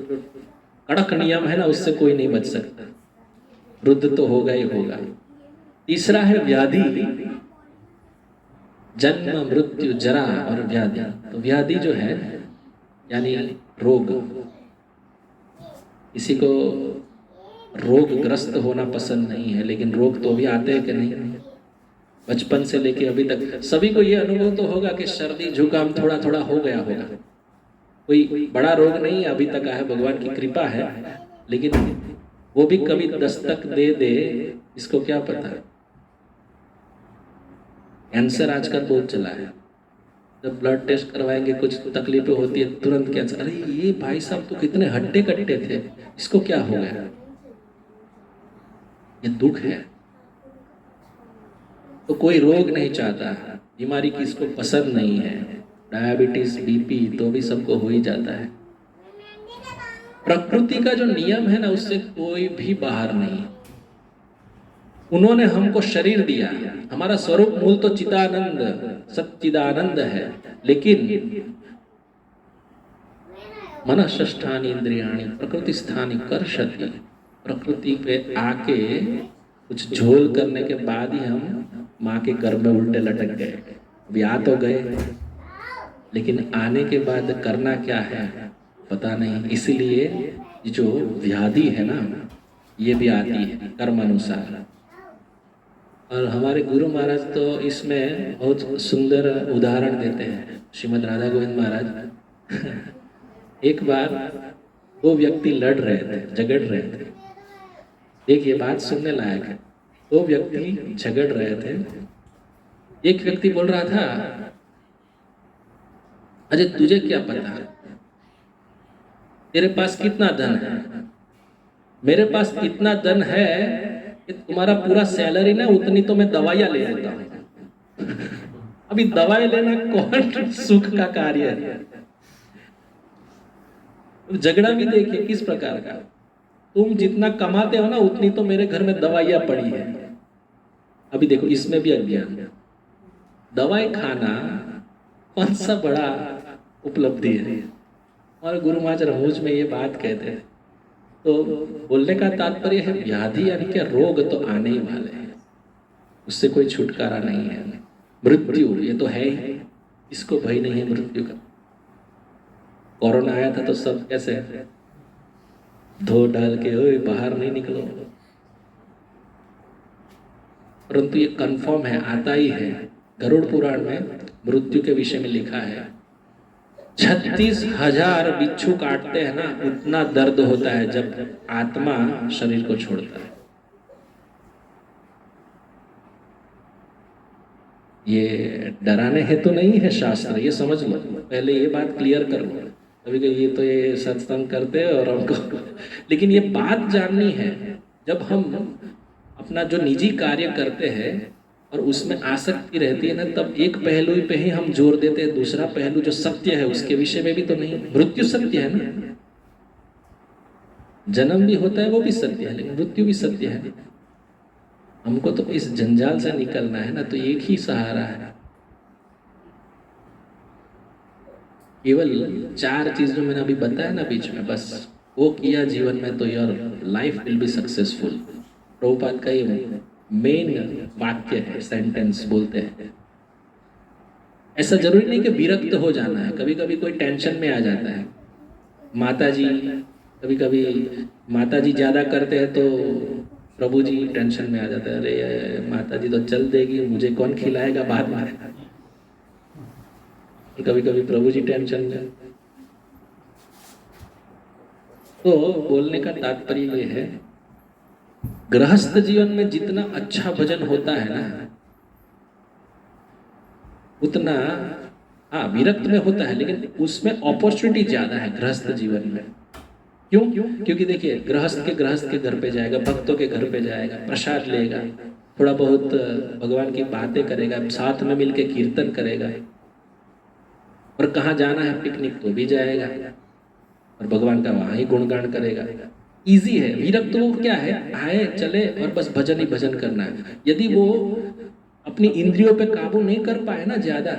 कड़क नियम है ना, उससे कोई नहीं बच सकता। वृद्ध तो होगा ही होगा। तीसरा है व्याधि, जन्म मृत्यु जरा और व्याधि। तो व्याधि जो है यानी रोग, किसी को रोगग्रस्त होना पसंद नहीं है, लेकिन रोग तो भी आते हैं कि नहीं? बचपन से लेके अभी तक सभी को ये अनुभव तो होगा कि सर्दी जुकाम थोड़ा थोड़ा हो गया होगा। कोई बड़ा रोग नहीं अभी तक आया, भगवान की कृपा है, लेकिन वो भी कभी दस्तक दे दे, इसको क्या पता। कैंसर आजकल बहुत चला है, जब ब्लड टेस्ट करवाएंगे कुछ तकलीफें होती है, तुरंत कैंसर। अरे ये भाई साहब तो कितने हट्टे कट्टे थे, इसको क्या हो गया? ये दुख है। तो कोई रोग नहीं चाहता, बीमारी किसको पसंद नहीं है। डायबिटीज, बीपी तो भी सबको हो ही जाता है। प्रकृति का जो नियम है ना, उससे कोई भी बाहर नहीं। उन्होंने हमको शरीर दिया, हमारा स्वरूप मूल तो चिदानंद सच्चिदानंद है, लेकिन मनःष्ठानि इंद्रियाणि प्रकृति स्थानी कर्षति। प्रकृति पे आके कुछ झोल करने के बाद ही हम माँ के घर में उल्टे लटक गए। अभी आ तो गए, लेकिन आने के बाद करना क्या है पता नहीं। इसीलिए जो व्याधि है ना, ये भी आती है कर्म अनुसार। और हमारे गुरु महाराज तो इसमें बहुत सुंदर उदाहरण देते हैं। श्रीमद् राधा गोविंद महाराज एक बार दो व्यक्ति लड़ रहे थे, झगड़ रहे थे। देखिए बात सुनने लायक है। दो व्यक्ति झगड़ रहे थे। एक व्यक्ति बोल रहा था, अजय तुझे क्या पता, तेरे पास कितना धन है? मेरे पास इतना धन है कि तुम्हारा पूरा सैलरी ना उतनी तो मैं दवाइयां ले लेता हूं। अभी दवाई लेना कौन सुख का कार्य है? झगड़ा भी देखिए किस प्रकार का। तुम जितना कमाते हो ना उतनी तो मेरे घर में दवाइयां पड़ी है। अभी देखो इसमें भी अज्ञान। दवाई खाना कौन सा बड़ा उपलब्धि है। और गुरु महाराज रमूज में ये बात कहते हैं। तो बोलने का तात्पर्य है व्याधि यानी क्या, रोग तो आने ही वाले हैं, उससे कोई छुटकारा नहीं है। मृत्यु ये तो है ही, इसको भय नहीं है मृत्यु का। कोरोना आया था तो सब कैसे धो डाल के ओए बाहर नहीं निकलो, परंतु ये कंफर्म है, आता ही है। गरुड़ पुराण में मृत्यु के विषय में लिखा है 36,000 बिच्छू काटते हैं ना, उतना दर्द होता है जब आत्मा शरीर को छोड़ता है। ये डराने हेतु नहीं है शास्त्र, ये समझ लो, पहले ये बात क्लियर कर लो। कभी कभी ये तो ये सत्संग करते हैं और हमको लेकिन ये बात जाननी है, जब हम अपना जो निजी कार्य करते हैं और उसमें आसक्ति रहती है ना, तब एक पहलू पे ही हम जोर देते हैं, दूसरा पहलू जो सत्य है उसके विषय में भी तो नहीं। मृत्यु सत्य है ना, जन्म भी होता है वो भी सत्य है, लेकिन मृत्यु भी सत्य है। हमको तो इस जंजाल से निकलना है ना, तो एक ही सहारा है, केवल 4 चीज जो मैंने अभी बताया ना बीच में, बस वो किया जीवन में तो your life will be successful. Prabhupada का ये मेन वाक्य है, सेंटेंस बोलते हैं। ऐसा जरूरी नहीं कि विरक्त हो जाना है, कभी कभी कोई टेंशन में आ जाता है। माताजी कभी कभी माताजी ज्यादा करते हैं तो प्रभु जी टेंशन में आ जाते हैं, अरे माताजी तो चल देगी, मुझे कौन खिलाएगा बाद में। कभी कभी प्रभु जी टेंशन में। तो बोलने का तात्पर्य ये है, गृहस्थ जीवन में जितना अच्छा भजन होता है ना, उतना हाँ विरक्त में होता है, लेकिन उसमें अपॉर्चुनिटी ज्यादा है गृहस्थ जीवन में। क्यों? क्योंकि देखिए गृहस्थ के घर पे जाएगा, भक्तों के घर पे जाएगा, प्रसाद लेगा, थोड़ा बहुत भगवान की बातें करेगा, साथ में मिलके कीर्तन करेगा, और कहाँ जाना है पिकनिक तो भी जाएगा और भगवान का वहां ही गुणगान करेगा। इजी है। विरक्त तो क्या है, आए चले और बस भजन ही भजन करना है। यदि वो अपनी इंद्रियों पे काबू नहीं कर पाए ना, ज्यादा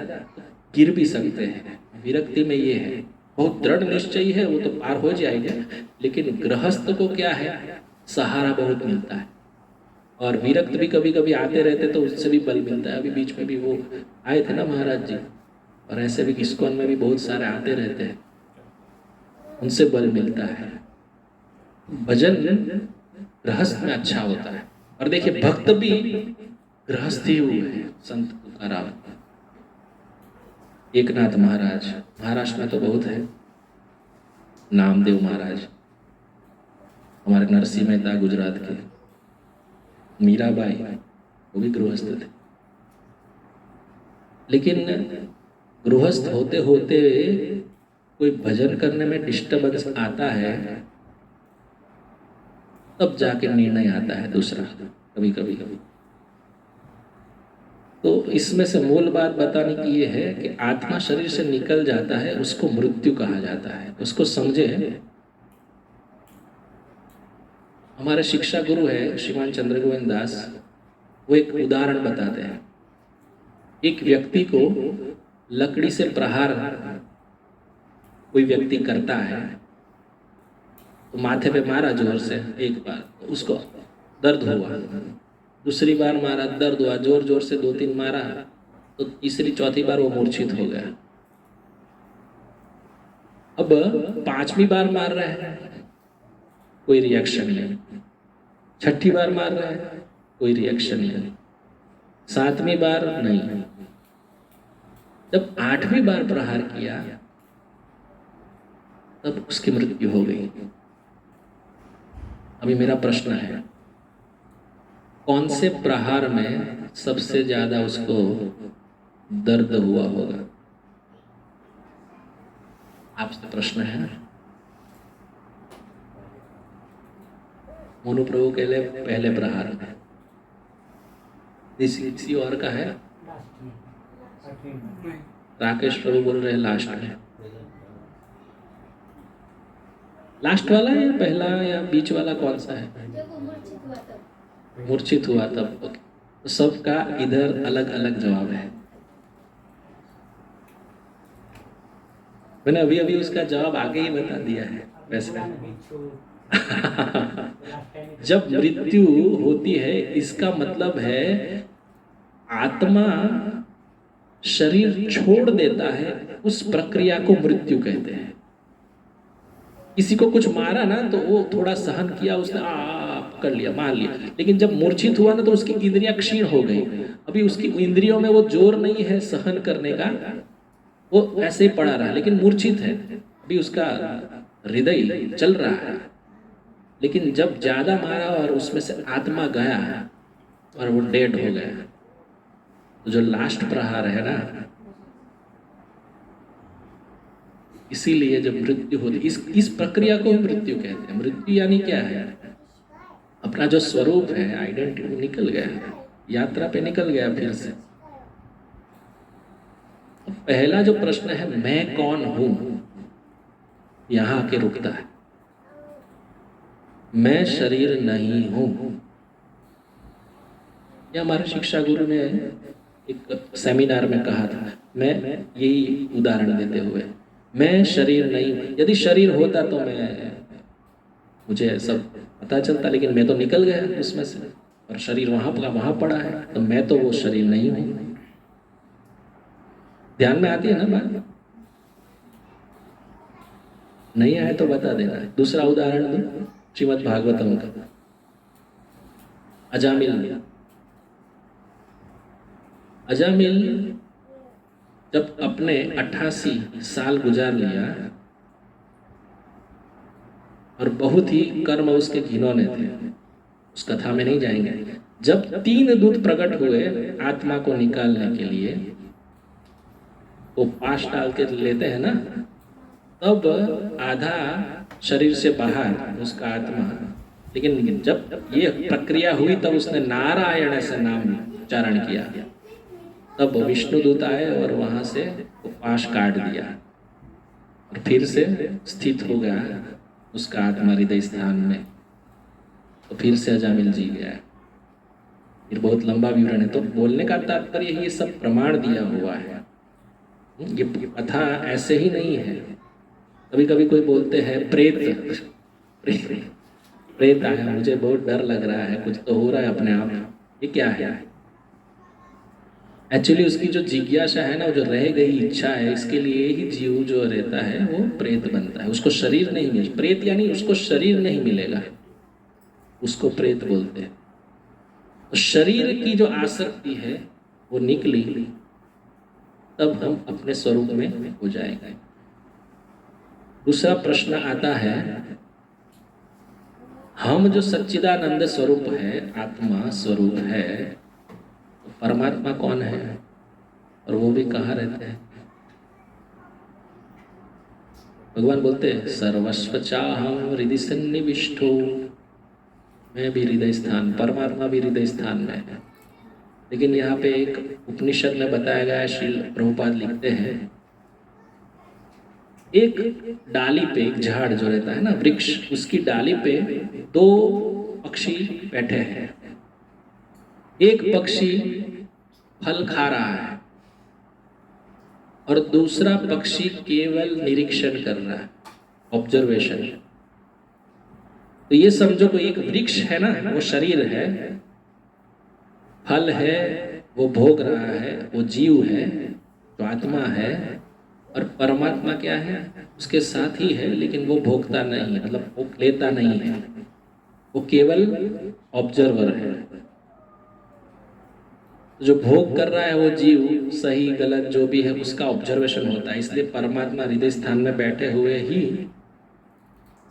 गिर भी सकते हैं। विरक्ति में ये है, बहुत दृढ़ निश्चय है वो तो पार हो जाएगा, लेकिन गृहस्थ को क्या है, सहारा बहुत मिलता है। और विरक्त भी कभी कभी आते रहते तो उससे भी बल मिलता है। अभी बीच में भी वो आए थे ना महाराज जी, और ऐसे भी इस्कॉन में भी बहुत सारे आते रहते हैं, उनसे बल मिलता है। भजन गृहस्थ में अच्छा होता है। और देखिए भक्त भी गृहस्थ ही हुए हैं, संत तुकाराम, एकनाथ महाराज, महाराष्ट्र में तो बहुत है, नामदेव महाराज, हमारे नरसिंह मेहता गुजरात के, मीराबाई वो भी गृहस्थ थे। लेकिन गृहस्थ होते होते कोई भजन करने में डिस्टर्बेंस आता है, तब जाके निर्णय आता है दूसरा कभी कभी। तो इसमें से मूल बात बताने की ये है कि आत्मा शरीर से निकल जाता है, उसको मृत्यु कहा जाता है, उसको समझे। हमारे शिक्षा गुरु है श्रीमान चंद्र गोविंद दास, वो एक उदाहरण बताते हैं। एक व्यक्ति को लकड़ी से प्रहार कोई व्यक्ति करता है तो माथे पे मारा जोर से एक बार, तो उसको दर्द हुआ, दूसरी बार मारा दर्द हुआ, जोर जोर से 2-3 मारा, तो तीसरी चौथी बार वो मूर्छित हो गया। अब 5वीं बार मार रहा है, कोई रिएक्शन नहीं, 6ठी बार मार रहा है, कोई रिएक्शन नहीं, 7वीं बार नहीं, जब 8वीं बार प्रहार किया तब उसकी मृत्यु हो गई। अभी मेरा प्रश्न है, कौन से प्रहार में सबसे ज्यादा उसको दर्द हुआ होगा? आपसे प्रश्न है ना। मोनू प्रभु के लिए पहले प्रहार में, किसी और का है? राकेश प्रभु बोल रहे हैं लास्ट में। लास्ट वाला या पहला या बीच वाला कौन सा है? मूर्छित हुआ तब। ओके, तो सबका इधर अलग अलग जवाब है। मैंने अभी अभी उसका जवाब आगे ही बता दिया है। वैसे जब मृत्यु होती है इसका मतलब है आत्मा शरीर छोड़ देता है, उस प्रक्रिया को मृत्यु कहते हैं। किसी को कुछ मारा ना तो वो थोड़ा सहन किया, उसने कर लिया, मार लिया, लेकिन जब मूर्छित हुआ ना तो उसकी इंद्रियां क्षीण हो गई। अभी उसकी इंद्रियों में वो जोर नहीं है सहन करने का, वो ऐसे ही पड़ा रहा, लेकिन मूर्छित है। अभी उसका हृदय चल रहा है, लेकिन जब ज्यादा मारा और उसमें से आत्मा गया और वो डेड हो गया, तो जो लास्ट प्रहार है ना, इसीलिए जब मृत्यु होती, इस प्रक्रिया को मृत्यु कहते हैं। मृत्यु यानी क्या है? अपना जो स्वरूप है, आइडेंटिटी निकल गया, यात्रा पे निकल गया फिर से। पहला जो प्रश्न है मैं कौन हूं, यहां के रुकता है। मैं शरीर नहीं हूं। यह हमारे शिक्षा गुरु ने एक सेमिनार में कहा था। मैं यही उदाहरण देते हुए, मैं शरीर नहीं हूं। यदि शरीर होता तो मुझे सब पता चलता, लेकिन मैं तो निकल गया उसमें से, और शरीर वहां पड़ा है, तो मैं तो वो शरीर नहीं हूं। ध्यान में आती है ना बात? नहीं आए तो बता देना। दूसरा उदाहरण दो, श्रीमद् भागवतम का। अजामिल जब अपने 88 साल गुजार लिया और बहुत ही कर्म उसके घिनौने थे, उस कथा में नहीं जाएंगे। जब 3 दूत प्रकट हुए आत्मा को निकालने के लिए, वो पाश डाल के लेते हैं ना, तब आधा शरीर से बाहर उसका आत्मा, लेकिन जब ये प्रक्रिया हुई तब उसने नारायण से नाम उच्चारण किया, तब विष्णु दूत आए और वहां से वो पाश काट दिया और फिर से स्थित हो गया उसका आत्मा हृदय स्थान में। तो फिर से अजामिल जी गया। फिर बहुत लंबा विवरण है, तो बोलने का तात्पर्य ये सब प्रमाण दिया हुआ है। ये कथा ऐसे ही नहीं है। कभी कभी कोई बोलते हैं प्रेत आया, मुझे बहुत डर लग रहा है, कुछ तो हो रहा है अपने आप। ये क्या है? एक्चुअली उसकी जो जिज्ञासा है ना, जो रह गई इच्छा है, इसके लिए ही जीव जो रहता है वो प्रेत बनता है। उसको शरीर नहीं मिले, प्रेत यानी उसको शरीर नहीं मिलेगा, उसको प्रेत बोलते हैं। तो शरीर की जो आसक्ति है वो निकली, तब हम अपने स्वरूप में हो जाएंगे। दूसरा प्रश्न आता है, हम जो सच्चिदानंद स्वरूप है, आत्मा स्वरूप है, तो परमात्मा कौन है और वो भी कहाँ रहते हैं? भगवान बोलते हैं सर्वस्व चाहं हृदि सन्निविष्टो, मैं भी हृदय स्थान, परमात्मा भी हृदय स्थान में है। लेकिन यहाँ पे एक उपनिषद में बताया गया है, श्रील प्रभुपाद लिखते हैं, एक डाली पे, एक झाड़ जो रहता है ना, वृक्ष, उसकी डाली पे 2 पक्षी बैठे हैं। एक पक्षी फल खा रहा है और दूसरा पक्षी केवल निरीक्षण कर रहा है, ऑब्जर्वेशन। तो ये समझो कोई एक वृक्ष है ना, वो शरीर है, फल है, वो भोग रहा है, वो जीव है, तो आत्मा है। और परमात्मा क्या है? उसके साथ ही है, लेकिन वो भोगता नहीं है, मतलब वो लेता नहीं है, वो केवल ऑब्जर्वर है। जो भोग कर रहा है वो जीव, सही गलत जो भी है उसका ऑब्जर्वेशन होता है। इसलिए परमात्मा हृदय स्थान में बैठे हुए ही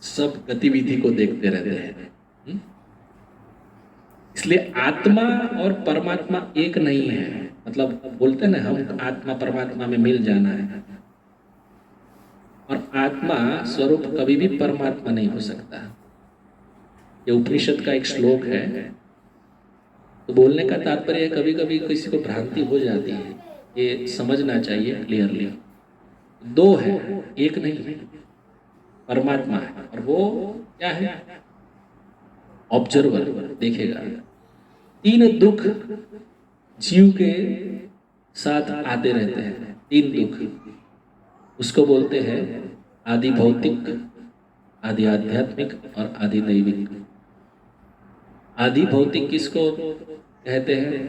सब गतिविधि को देखते रहते हैं। इसलिए आत्मा और परमात्मा एक नहीं है। मतलब बोलते हैं ना हम आत्मा परमात्मा में मिल जाना है, और आत्मा स्वरूप कभी भी परमात्मा नहीं हो सकता। ये उपनिषद का एक श्लोक है। तो बोलने का तात्पर्य कभी कभी किसी को भ्रांति हो जाती है, ये समझना चाहिए क्लियरली। दो है, एक नहीं है। परमात्मा है और वो क्या है? ऑब्जर्वर, देखेगा। तीन दुख जीव के साथ आते रहते हैं, तीन दुख। उसको बोलते हैं आदि भौतिक, आदि आध्यात्मिक और आदि दैविक। आदि भौतिक किसको कहते हैं?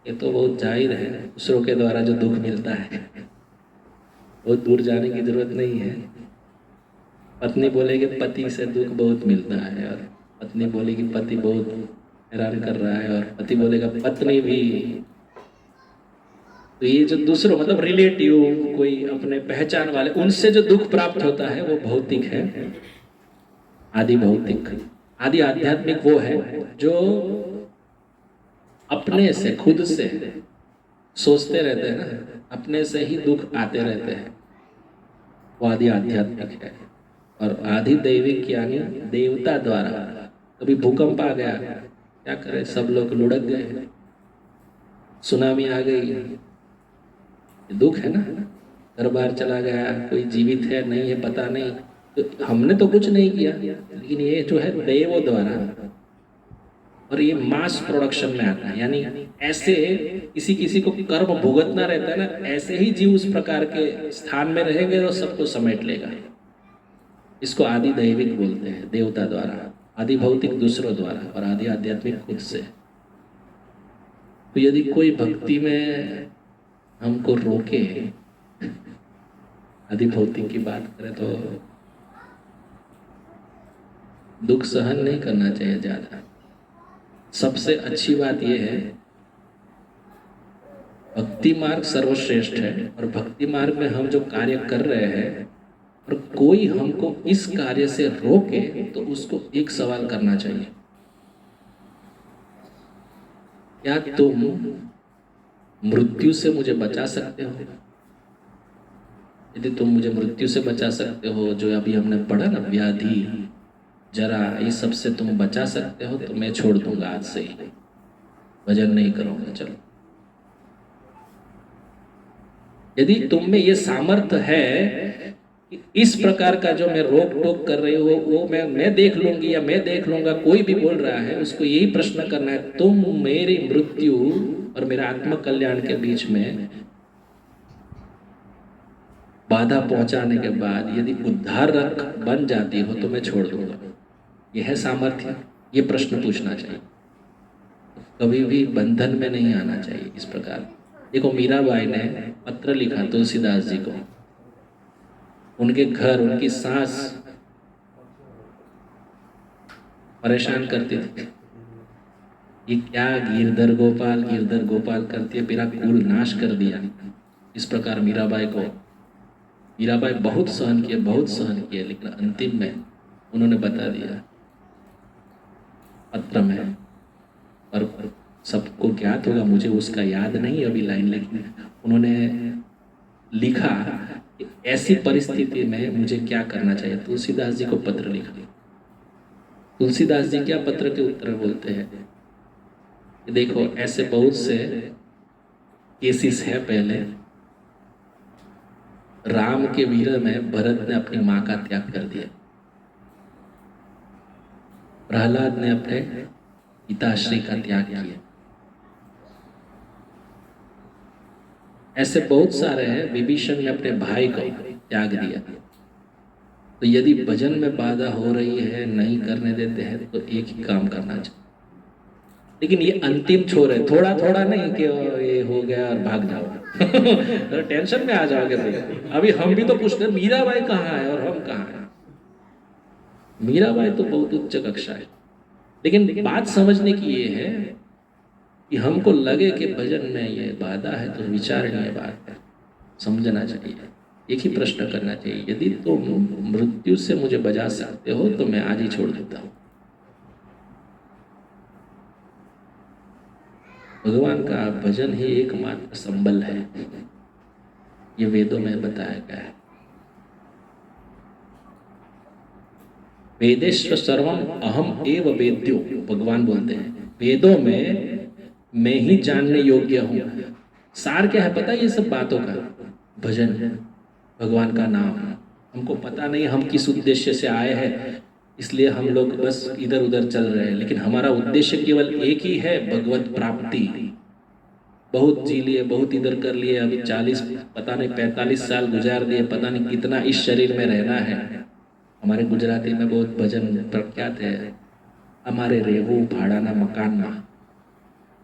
ये तो बहुत जाहिर है, दूसरों के द्वारा जो दुख मिलता है, बहुत दूर जाने की जरूरत नहीं है। पत्नी बोलेगी पति से दुख बहुत मिलता है, और पत्नी बोलेगी पति बहुत हैरान कर रहा है, और पति बोलेगा पत्नी भी। तो ये जो दूसरों मतलब रिलेटिव, कोई अपने पहचान वाले, उनसे जो दुख प्राप्त होता है वो भौतिक है, आदि भौतिक। आदि आध्यात्मिक वो है जो अपने से, खुद से सोचते रहते हैं ना, अपने से ही दुख आते रहते हैं, वो आदि आध्यात्मिक है। और आदि दैविक यानी देवता द्वारा। कभी भूकंप आ गया, क्या करे, सब लोग लुढ़क गए, सुनामी आ गई, ये दुख है ना। घर बार चला गया, कोई जीवित है नहीं है पता नहीं, तो हमने तो कुछ नहीं किया, लेकिन ये जो है देवों द्वारा। और ये मास प्रोडक्शन में आता है, यानी ऐसे किसी किसी को कर्म भुगतना रहता है ना, ऐसे ही जीव उस प्रकार के स्थान में रहेंगे और सबको समेट लेगा। इसको आदि दैविक बोलते हैं, देवता द्वारा। आदि भौतिक दूसरों द्वारा, और आदि आध्यात्मिक खुद से। तो यदि कोई भक्ति में हमको रोके, आदि भौतिक की बात करें, तो दुख सहन नहीं करना चाहिए ज्यादा। सबसे अच्छी बात यह है, भक्ति मार्ग सर्वश्रेष्ठ है, और भक्ति मार्ग में हम जो कार्य कर रहे हैं, और कोई हमको इस कार्य से रोके, तो उसको एक सवाल करना चाहिए, क्या तुम मृत्यु से मुझे बचा सकते हो? यदि तुम मुझे मृत्यु से बचा सकते हो, जो अभी हमने पढ़ा ना, व्याधि जरा ये सब से तुम बचा सकते हो, तो मैं छोड़ दूंगा आज से ही, भजन नहीं करूंगा। चलो, यदि तुम में ये सामर्थ्य है कि इस प्रकार का जो मैं रोक टोक कर रही हूँ वो मैं देख लूंगी या मैं देख लूंगा, कोई भी बोल रहा है उसको यही प्रश्न करना है, तुम मेरी मृत्यु और मेरा आत्म कल्याण के बीच में बाधा पहुंचाने के बाद यदि उद्धारक बन जाती हो तो मैं छोड़ दूंगा। यह है सामर्थ्य, ये प्रश्न पूछना चाहिए। कभी भी बंधन में नहीं आना चाहिए इस प्रकार। देखो, मीराबाई ने पत्र लिखा तुलसीदास जी को, उनके घर उनकी सास परेशान करती थी, ये क्या गिरधर गोपाल करती है, मेरा कुल नाश कर दिया। इस प्रकार मीराबाई बहुत सहन किए, लेकिन अंतिम में उन्होंने बता दिया पत्र में। और सबको ज्ञात होगा, मुझे उसका याद नहीं अभी लाइन, लेकिन उन्होंने लिखा कि ऐसी परिस्थिति में मुझे क्या करना चाहिए। तुलसीदास जी को पत्र लिखा। तुलसीदास जी क्या पत्र के उत्तर बोलते हैं, देखो ऐसे बहुत से केसेस है। पहले राम के विरह में भरत ने अपनी मां का त्याग कर दिया, प्रहलाद ने अपने पिताश्री का त्याग किया, ऐसे बहुत सारे हैं। विभीषण ने अपने भाई को त्याग दिया। तो यदि भजन में बाधा हो रही है, नहीं करने देते हैं, तो एक ही काम करना चाहिए। लेकिन ये अंतिम छोर है, थोड़ा थोड़ा नहीं कि ये हो गया और भाग जाओ तो टेंशन में आ जाओगे फिर। अभी हम भी तो पूछते हैं मीराबाई कहाँ है और हम कहाँ हैं। मीराबाई तो बहुत उच्च कक्षा है। लेकिन बात समझने की ये है कि हमको लगे कि भजन में ये बाधा है तो विचारणीय बात है, समझना चाहिए। एक ही प्रश्न करना चाहिए, यदि तुम मृत्यु से मुझे बचा सकते हो तो मैं आज ही छोड़ देता हूँ। भगवान का भजन ही एकमात्र संबल है, ये वेदों में बताया गया है। वेदेश्व सर्वम अहम एव वेद्यो, भगवान बोलते हैं वेदों में मैं ही जानने योग्य हूँ। सार क्या है पता है ये सब बातों का? भजन, भगवान का नाम। हमको पता नहीं हम किस उद्देश्य से आए हैं, इसलिए हम लोग बस इधर उधर चल रहे हैं। लेकिन हमारा उद्देश्य केवल एक ही है, भगवत प्राप्ति। बहुत जी लिए, बहुत इधर कर लिए, अभी 40 पता नहीं 45 साल गुजार दिए, पता नहीं कितना इस शरीर में रहना है। हमारे गुजराती में बहुत भजन प्रख्यात है, हमारे रेहू भाड़ाना मकान में।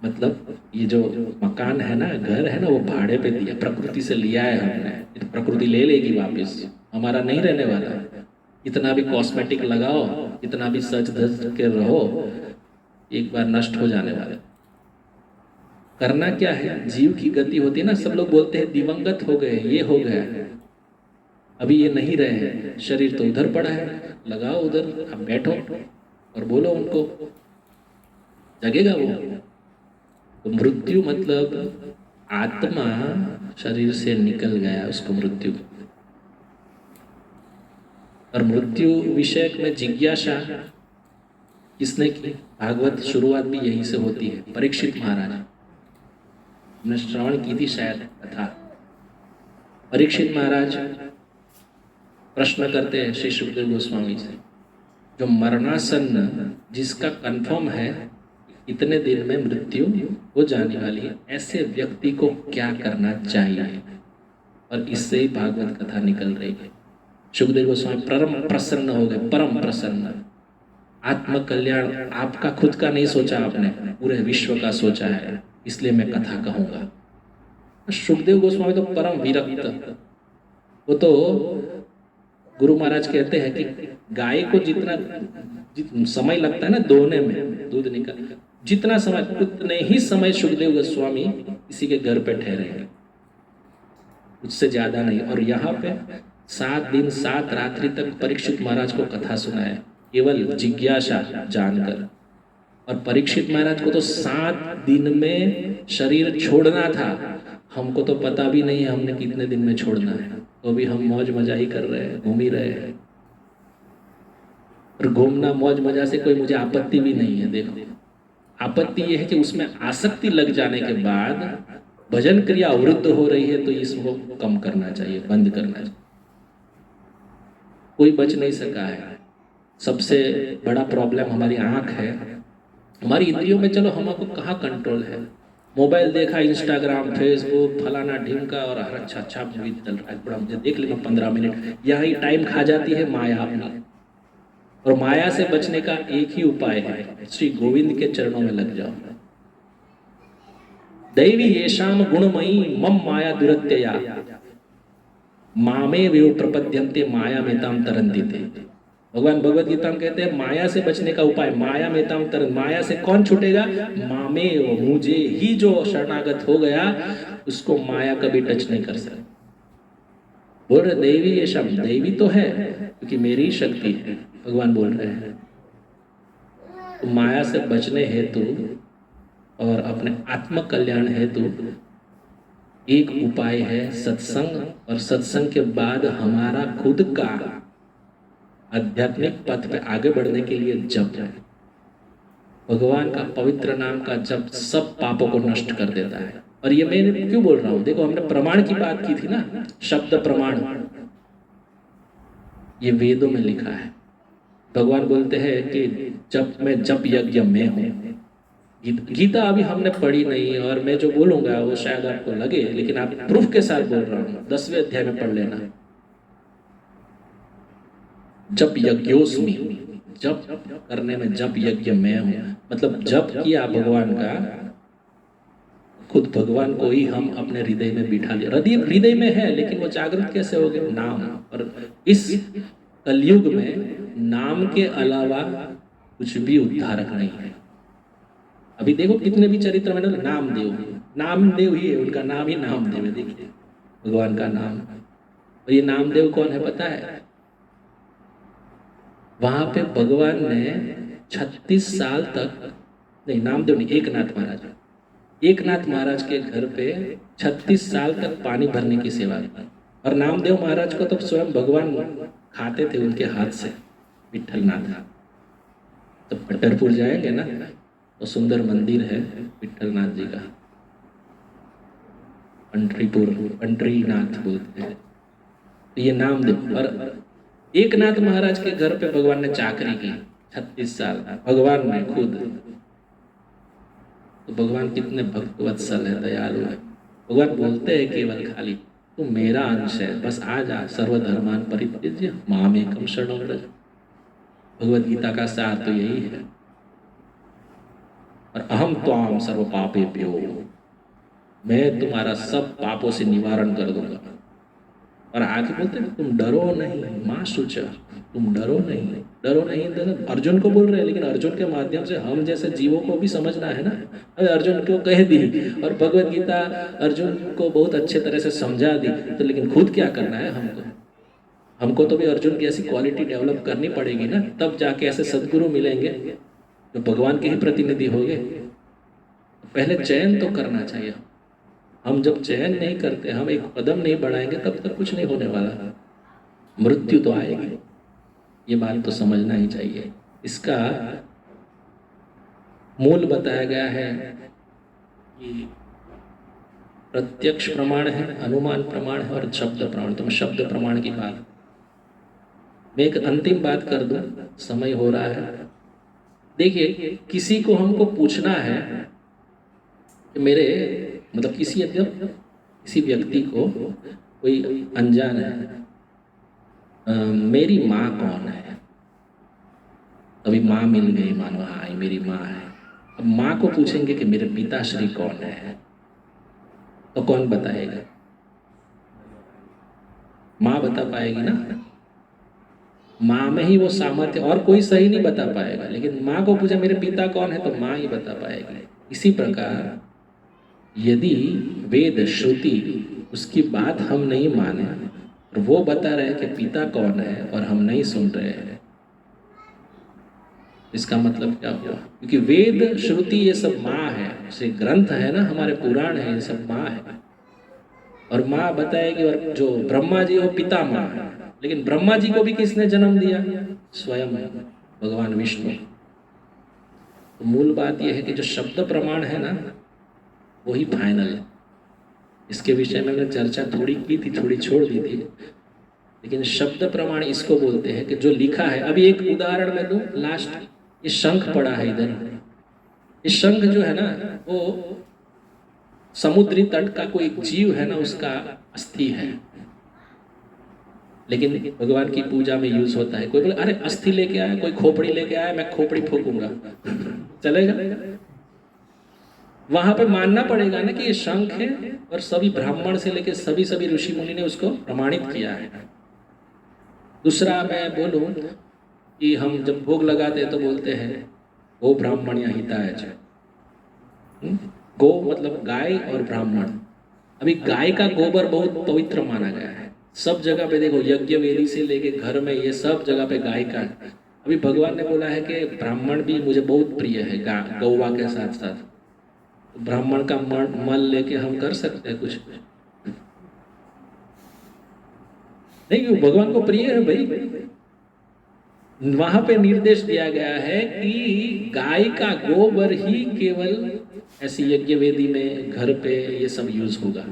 मतलब ये जो मकान है ना, घर है ना, वो भाड़े पे दिया, प्रकृति से लिया है हमने। तो प्रकृति ले लेगी वापस, हमारा नहीं रहने वाला। इतना भी कॉस्मेटिक लगाओ, इतना भी सच धज के रहो, एक बार नष्ट हो जाने वाला। करना क्या है, जीव की गति होती है ना। सब लोग बोलते हैं दिवंगत हो गए, ये हो गया, अभी ये नहीं रहे हैं, शरीर तो उधर पड़ा है, लगाओ उधर, आप बैठो और बोलो उनको, जगेगा वो। तो मृत्यु मतलब आत्मा शरीर से निकल गया, उसको मृत्यु। और मृत्यु विषय में जिज्ञासा किसने की? भागवत शुरुआत भी यहीं से होती है। परीक्षित महाराज, हमने श्रवण की थी शायद कथा। परीक्षित महाराज प्रश्न करते हैं श्री सुखदेव गोस्वामी से, जो मरणासन्न जिसका कंफर्म है इतने दिन में मृत्यु हो जाने वाली है, ऐसे व्यक्ति को क्या करना चाहिए? और इससे ही भागवत कथा निकल रही है। सुखदेव गोस्वामी परम प्रसन्न हो गए, परम प्रसन्न। आत्म कल्याण आपका खुद का नहीं सोचा आपने, पूरे विश्व का सोचा है, इसलिए मैं कथा कहूंगा। सुखदेव गोस्वामी तो परम विरक्त। वो तो गुरु महाराज कहते हैं कि गाय को जितना समय लगता है ना दोहने में, दूध निकल, जितना समय, उतने ही समय सुखदेव गोस्वामी किसी के घर पे ठहरे, उससे ज्यादा नहीं। और यहाँ पे 7 दिन 7 रात्रि तक परीक्षित महाराज को कथा सुना है, केवल जिज्ञासा जानकर। और परीक्षित महाराज को तो 7 दिन में शरीर छोड़ना था, हमको तो पता भी नहीं है हमने कितने दिन में छोड़ना है, तो भी हम मौज मजा ही कर रहे हैं, घूम ही रहे हैं। और घूमना मौज मजा से कोई मुझे आपत्ति भी नहीं है। देखो, आपत्ति यह है कि उसमें आसक्ति लग जाने के बाद भजन क्रिया अवरुद्ध हो रही है, तो इसको कम करना चाहिए, बंद करना चाहिए। कोई बच नहीं सका है। सबसे बड़ा प्रॉब्लम हमारी आंख है, हमारी इंद्रियों में। चलो हमको कहाँ कंट्रोल है, मोबाइल देखा, इंस्टाग्राम, फेसबुक, फलाना ढिमका, और हर अच्छा मूवी चल रहा है, थोड़ा मुझे देख लेना 15 मिनट, यही टाइम खा जाती है माया अपनी। और माया से बचने का एक ही उपाय है, श्री गोविंद के चरणों में लग जाओ। दैवी येषाम गुणमयी मम माया दुरत्यया मामे विव प्रपद्यन्ते माया मेताम तरन्ति ते। भगवान भगवत गीता में कहते हैं माया से बचने का उपाय, माया मेताम तरन। माया से कौन छूटेगा? मामे, मुझे ही जो शरणागत हो गया उसको माया कभी टच नहीं कर सकता। बोल रहे देवी ये शब्द, देवी तो है क्योंकि मेरी ही शक्ति है, भगवान बोल रहे हैं। तो माया से बचने हेतु और अपने आत्म कल्याण हेतु एक उपाय है सत्संग, और सत्संग के बाद हमारा खुद का आध्यात्मिक पथ पे आगे बढ़ने के लिए जप है। भगवान का पवित्र नाम का जप सब पापों को नष्ट कर देता है। और ये मैं क्यों बोल रहा हूं, देखो हमने प्रमाण की बात की थी ना, शब्द प्रमाण, ये वेदों में लिखा है। भगवान बोलते हैं कि जब मैं जप यज्ञ में हूं, गीता अभी हमने पढ़ी नहीं, और मैं जो बोलूंगा वो शायद आपको लगे, लेकिन आप प्रूफ के साथ बोल रहा हूँ। 10वें अध्याय में पढ़ लेना। जप यज्ञोस्मि, जप करने में जप यज्ञ मैं हूँ, मतलब जप किया भगवान का, खुद भगवान को ही हम अपने हृदय में बिठा लिया। हृदय में है, लेकिन वो जागृत कैसे हो गए? नाम। और इस कलयुग में नाम के अलावा कुछ भी उद्धारक नहीं है। अभी देखो कितने भी चरित्र में नामदेव ही है, उनका नाम ही नामदेव है। देखिए भगवान का नाम। और ये नामदेव कौन है पता है? वहां पे भगवान ने 36 साल तक, नहीं नामदेव नहीं, एकनाथ महाराज के घर पे 36 साल तक पानी भरने की सेवा की। और नामदेव महाराज को तो स्वयं भगवान खाते थे उनके हाथ से, विठलनाथ। तो पंढरपुर जाएंगे ना तो सुंदर मंदिर है विठलनाथ जी का, पंढरीनाथ बोलते हैं। तो ये नामदेव। और एकनाथ महाराज के घर पे भगवान ने चाकरी की 36 साल, भगवान ने खुद। तो भगवान कितने भक्तवत्सल है, दयालु है। भगवान बोलते हैं केवल खाली तू मेरा अंश है, बस आ जा, सर्वधर्मान परित्यज्य मामेकं शरणं व्रज। भगवद गीता का सार तो यही है। और अहम त्वाम सर्व पापेभ्यो, मैं तुम्हारा सब पापों से निवारण कर दूंगा। और आगे बोलते हैं तुम डरो नहीं, माँ शुचा, तुम डरो नहीं। अर्जुन को बोल रहे हैं, लेकिन अर्जुन के माध्यम से हम जैसे जीवों को भी समझना है ना। अरे अर्जुन को कह दी, और भगवद गीता अर्जुन को बहुत अच्छे तरह से समझा दी, तो लेकिन खुद क्या करना है हमको तो भी अर्जुन की ऐसी क्वालिटी डेवलप करनी पड़ेगी ना, तब जाके ऐसे सदगुरु मिलेंगे जो भगवान के ही प्रतिनिधि होंगे। पहले चयन तो करना चाहिए। हम जब चयन नहीं करते, हम एक कदम नहीं बढ़ाएंगे, तब तक कुछ नहीं होने वाला। मृत्यु तो आएगी, ये बात तो समझना ही चाहिए। इसका मूल बताया गया है कि प्रत्यक्ष प्रमाण है, अनुमान प्रमाण है और शब्द प्रमाण। तो मैं शब्द प्रमाण की बात, मैं एक अंतिम बात कर दूं, समय हो रहा है। देखिए किसी को हमको पूछना है कि मेरे मतलब किसी व्यक्ति को, कोई अनजान है, मेरी माँ कौन है? अभी माँ मिल गई, मानो हाँ ये मेरी माँ है। अब माँ को पूछेंगे कि मेरे पिताश्री कौन है, तो कौन बताएगा? माँ बता पाएगी ना। माँ में ही वो सामर्थ्य, और कोई सही नहीं बता पाएगा। लेकिन माँ को पूछे मेरे पिता कौन है, तो माँ ही बता पाएगी। इसी प्रकार यदि वेद श्रुति उसकी बात हम नहीं माने और वो बता रहे कि पिता कौन है और हम नहीं सुन रहे हैं, इसका मतलब क्या हुआ? क्योंकि वेद श्रुति ये सब माँ है, जैसे ग्रंथ है ना, हमारे पुराण है, ये सब माँ है। और माँ बताएगी, और जो ब्रह्मा जी वो पिता माँ है। लेकिन ब्रह्मा जी को भी किसने जन्म दिया? स्वयं भगवान विष्णु। तो मूल बात यह है कि जो शब्द प्रमाण है ना, वही फाइनल है। इसके विषय में मैंने चर्चा थोड़ी की थी, थोड़ी छोड़ दी थी। लेकिन शब्द प्रमाण इसको बोलते हैं कि जो लिखा है। अभी एक उदाहरण मैं दूं लास्ट, ये शंख पड़ा है इधर। ये शंख जो है ना, वो समुद्री तट का कोई जीव है ना, उसका अस्थि है। लेकिन भगवान की पूजा में यूज होता है। कोई बोले अरे अस्थि लेके आया, कोई खोपड़ी लेके आया, मैं खोपड़ी फूकूंगा, चलेगा? वहां पे मानना पड़ेगा ना कि ये शंख है, और सभी ब्राह्मण से लेके सभी ऋषि मुनि ने उसको प्रमाणित किया है। दूसरा मैं बोलूं कि हम जब भोग लगाते हैं तो बोलते हैं गो ब्राह्मण हिताय च। गो मतलब गाय और ब्राह्मण। अभी गाय का गोबर बहुत पवित्र माना गया है। सब जगह पे देखो, यज्ञ वेदी से लेके घर में, ये सब जगह पे गाय का। अभी भगवान ने बोला है कि ब्राह्मण भी मुझे बहुत प्रिय है, गौवा के साथ साथ। ब्राह्मण का मल लेके हम कर सकते हैं कुछ नहीं, क्यों? भगवान को प्रिय है भाई। वहां पे निर्देश दिया गया है कि गाय का गोबर ही केवल ऐसी यज्ञ वेदी में, घर पे ये सब यूज होगा।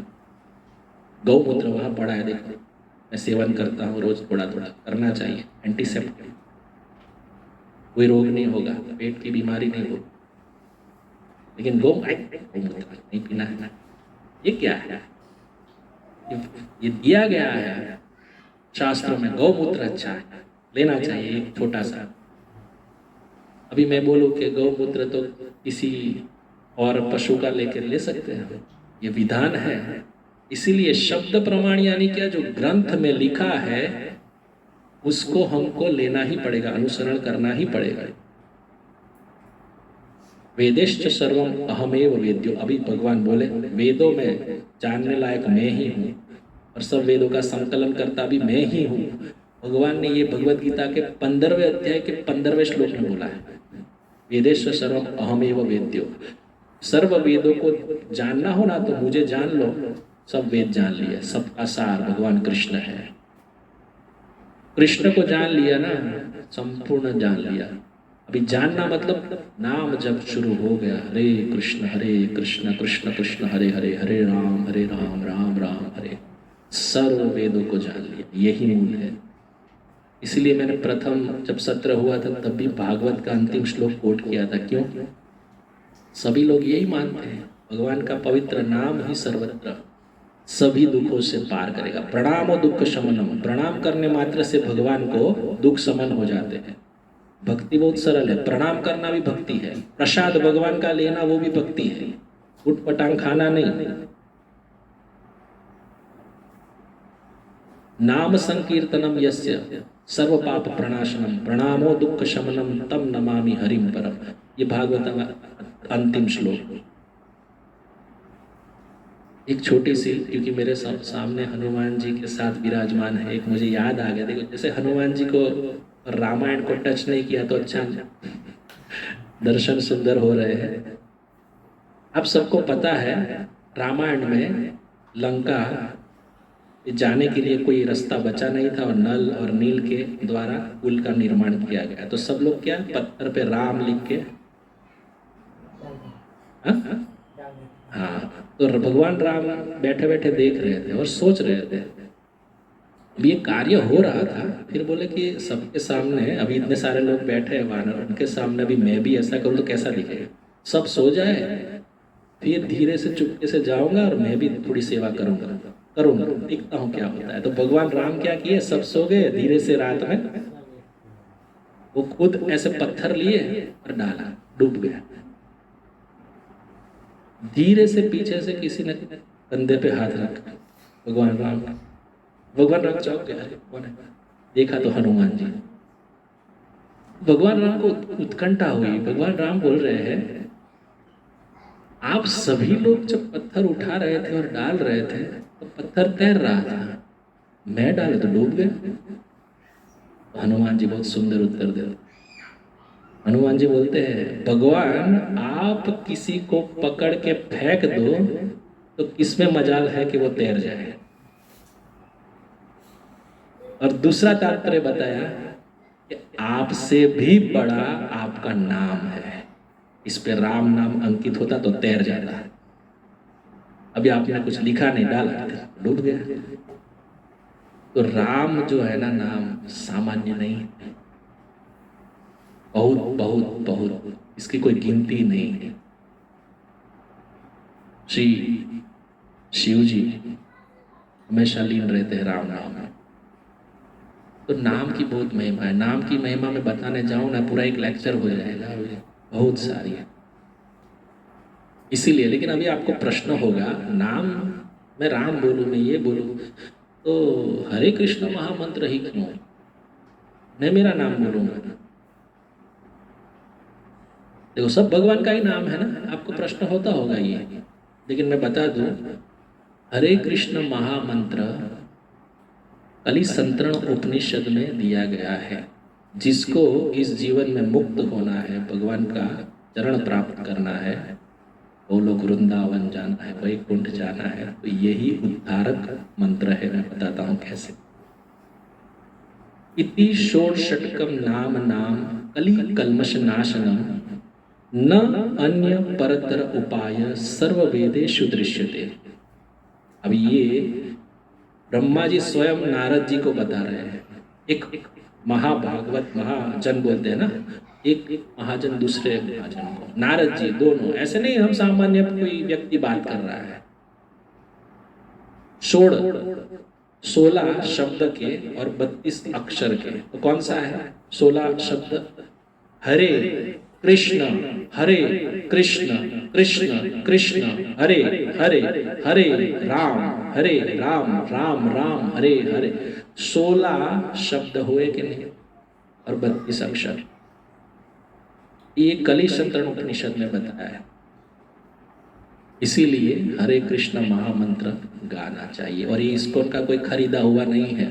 गौमूत्र वहां पड़ा है, देखो मैं सेवन करता हूँ रोज, थोड़ा थोड़ा करना चाहिए। एंटीसेप्टिक, कोई रोग नहीं होगा, पेट की बीमारी नहीं होगी। लेकिन गौमूत्र नहीं पीना है। ये क्या है? ये दिया गया है शास्त्रों में, गौमूत्र अच्छा है, लेना चाहिए एक छोटा सा। अभी मैं बोलूं कि गौमूत्र तो किसी और पशु का लेकर ले सकते हैं, ये विधान है। इसीलिए शब्द प्रमाण यानी क्या, जो ग्रंथ में लिखा है उसको हमको लेना ही पड़ेगा, अनुसरण करना ही पड़ेगा। वेदेश्च सर्वम अहमेव वेद्यो, अभी भगवान बोले वेदों में जानने लायक मैं ही हूँ और सब वेदों का संकलन करता भी मैं ही हूँ। भगवान ने ये भगवत गीता के 15वें अध्याय के 15वें श्लोक में बोला है, वेदेश्च सर्वम अहमेव वेद्यो। सर्व वेदों को जानना हो ना तो मुझे जान लो, सब वेद जान लिया, सबका सार भगवान कृष्ण है। कृष्ण को जान लिया ना, संपूर्ण जान लिया। अभी जानना मतलब नाम जब शुरू हो गया, हरे कृष्ण कृष्ण कृष्ण हरे हरे, हरे राम राम राम हरे, सर्व वेदों को जान लिया, यही मूल है। इसलिए मैंने प्रथम जब सत्र हुआ था तब भी भागवत का अंतिम श्लोक कोट किया था। क्यों? सभी लोग यही मानते हैं, भगवान का पवित्र नाम ही सर्वत्र सभी दुखों से पार करेगा। प्रणामो दुख शमनम, प्रणाम करने मात्र से भगवान को दुख शमन हो जाते हैं। भक्ति बहुत सरल है, प्रणाम करना भी भक्ति है, प्रसाद भगवान का लेना वो भी भक्ति है, उठ पटांग खाना नहीं। नाम संकीर्तनम यस्य सर्व पाप प्रणाशनम, प्रणामो दुख शमनम तम नमामि हरिम परम, ये भागवत अंतिम श्लोक। एक छोटी सी, क्योंकि मेरे सामने हनुमान जी के साथ विराजमान है, एक मुझे याद आ गया। देखो, जैसे हनुमान जी को रामायण को टच नहीं किया तो अच्छा, दर्शन सुंदर हो रहे हैं। अब सबको पता है रामायण में लंका जाने के लिए कोई रास्ता बचा नहीं था और नल और नील के द्वारा पुल का निर्माण किया गया। तो सब लोग क्या, पत्थर पे राम लिख के, हाँ, तो भगवान राम बैठे बैठे देख रहे थे और सोच रहे थे। ये कार्य हो रहा था, फिर बोले कि सबके सामने अभी इतने सारे लोग बैठे हैं वानर, उनके सामने अभी मैं भी ऐसा करूँ तो कैसा दिखेगा। सब सो जाए, फिर धीरे से चुपके से जाऊंगा और मैं भी थोड़ी सेवा करूंगा, देखता हूँ क्या होता है। तो भगवान राम क्या किए, सब सो गए, धीरे से रात में वो खुद ऐसे पत्थर लिए और डाला, डूब गया। धीरे से पीछे से किसी ने कंधे पे हाथ रखा, भगवान राम चौंक गया, कौन है? देखा तो हनुमान जी। भगवान राम को उत्कंठा हुई। भगवान राम बोल रहे हैं, आप सभी लोग जब पत्थर उठा रहे थे और डाल रहे थे तो पत्थर तैर रहा था, मैं डाले तो डूब गए। तो हनुमान जी बहुत सुंदर उत्तर देते। हनुमान जी बोलते हैं, भगवान आप किसी को पकड़ के फेंक दो तो किसमें मजाल है कि वो तैर जाए। और दूसरा तात्पर्य बताया कि आपसे भी बड़ा आपका नाम है, इस पे राम नाम अंकित होता तो तैर जाता। अभी आपने कुछ लिखा नहीं, डाला, डूब गया। तो राम जो है ना, नाम सामान्य नहीं है, बहुत बहुत बहुत, इसकी कोई गिनती नहीं है। श्री शिव जी हमेशा लीन रहते हैं राम नाम में। तो नाम की बहुत महिमा है। नाम की महिमा में बताने जाऊं ना, पूरा एक लेक्चर हो जाएगा, बहुत सारी है। इसीलिए, लेकिन अभी आपको प्रश्न होगा, नाम मैं राम बोलूं, मैं ये बोलूं, तो हरे कृष्ण महामंत्र ही क्यों, मैं मेरा नाम बोलूंगा? देखो, सब भगवान का ही नाम है ना। आपको प्रश्न होता होगा ये, लेकिन मैं बता दूं, हरे कृष्ण महामंत्र कली संतरण उपनिषद में दिया गया है। जिसको इस जीवन में मुक्त होना है, भगवान का चरण प्राप्त करना है, वो लोग वृंदावन जाना है, वैकुंठ जाना है, तो यही उद्धारक मंत्र है। मैं बताता हूँ कैसे। इति षोडशतकम नाम नाम कली कल्मष नाशनम न अन्य परतर उपाय सर्व वेदेषु दृश्यते। अब ये ब्रह्मा जी स्वयं नारद जी को बता रहे हैं। एक महाभागवत महाजन बोलते हैं ना, एक महाजन दूसरे महाजन को, नारद जी दोनों, ऐसे नहीं हम सामान्य कोई व्यक्ति बात कर रहा है। 16 शब्द के और 32 अक्षर के, तो कौन सा है 16 शब्द? हरे कृष्ण हरे कृष्ण कृष्ण कृष्ण हरे हरे, हरे राम राम राम हरे हरे। 16 शब्द हुए कि नहीं, और 32 अक्षर। ये कलिशंतरण उपनिषद में बताया है। इसीलिए हरे कृष्ण महामंत्र गाना चाहिए। और ये इस्कॉन का कोई खरीदा हुआ नहीं है।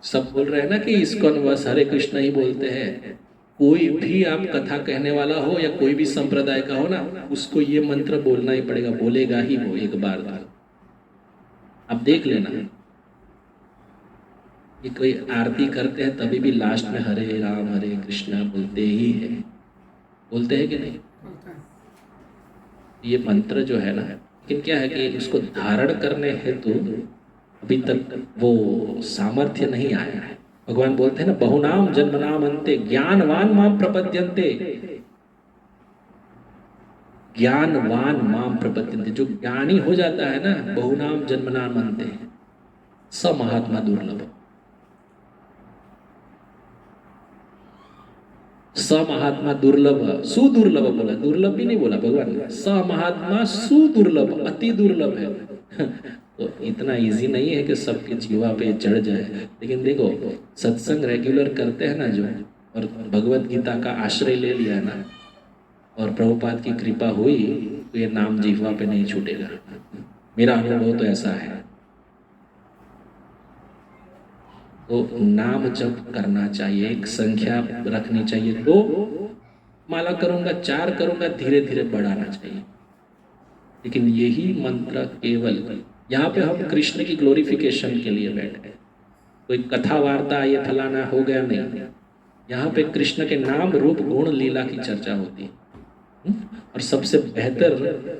सब बोल रहे हैं ना कि इस्कॉन बस हरे कृष्ण ही बोलते हैं। कोई भी आप कथा कहने वाला हो या कोई भी संप्रदाय का हो ना, उसको ये मंत्र बोलना ही पड़ेगा, बोलेगा ही वो एक बार। आप देख लेना, ये कोई आरती करते हैं तभी भी लास्ट में हरे राम हरे कृष्णा बोलते ही है। बोलते हैं कि नहीं? ये मंत्र जो है ना, लेकिन क्या है कि उसको धारण करने हेतु अभी तक वो सामर्थ्य नहीं आया है। भगवान बोलते हैं ना, बहुनाम जन्मनाम अन्ते ज्ञानवान माम प्रपद्यन्ते। ज्ञानवान माम प्रपद्यन्ते, जो ज्ञानी हो जाता है ना, बहुनाम जन्मनाम अन्ते, स महात्मा दुर्लभ। स महात्मा दुर्लभ, सुदुर्लभ बोला, दुर्लभ भी नहीं बोला भगवान ने। स महात्मा सुदुर्लभ, अति दुर्लभ है। तो इतना इजी नहीं है कि सबके जीवा पे चढ़ जाए। लेकिन देखो, सत्संग रेगुलर करते हैं ना जो, और भगवत गीता का आश्रय ले लिया ना, और प्रभुपाद की कृपा हुई, तो ये नाम जीवा पे नहीं छूटेगा। मेरा अनुभव तो ऐसा है। तो नाम जप करना चाहिए, एक संख्या रखनी चाहिए। 2 माला करूंगा, 4 करूंगा, धीरे धीरे बढ़ाना चाहिए। लेकिन यही मंत्र केवल, यहाँ पे हम कृष्ण की ग्लोरिफिकेशन के लिए बैठे, कोई कथा वार्ता ये फलाना हो गया नहीं। यहाँ पे कृष्ण के नाम रूप गुण लीला की चर्चा होती है। और सबसे बेहतर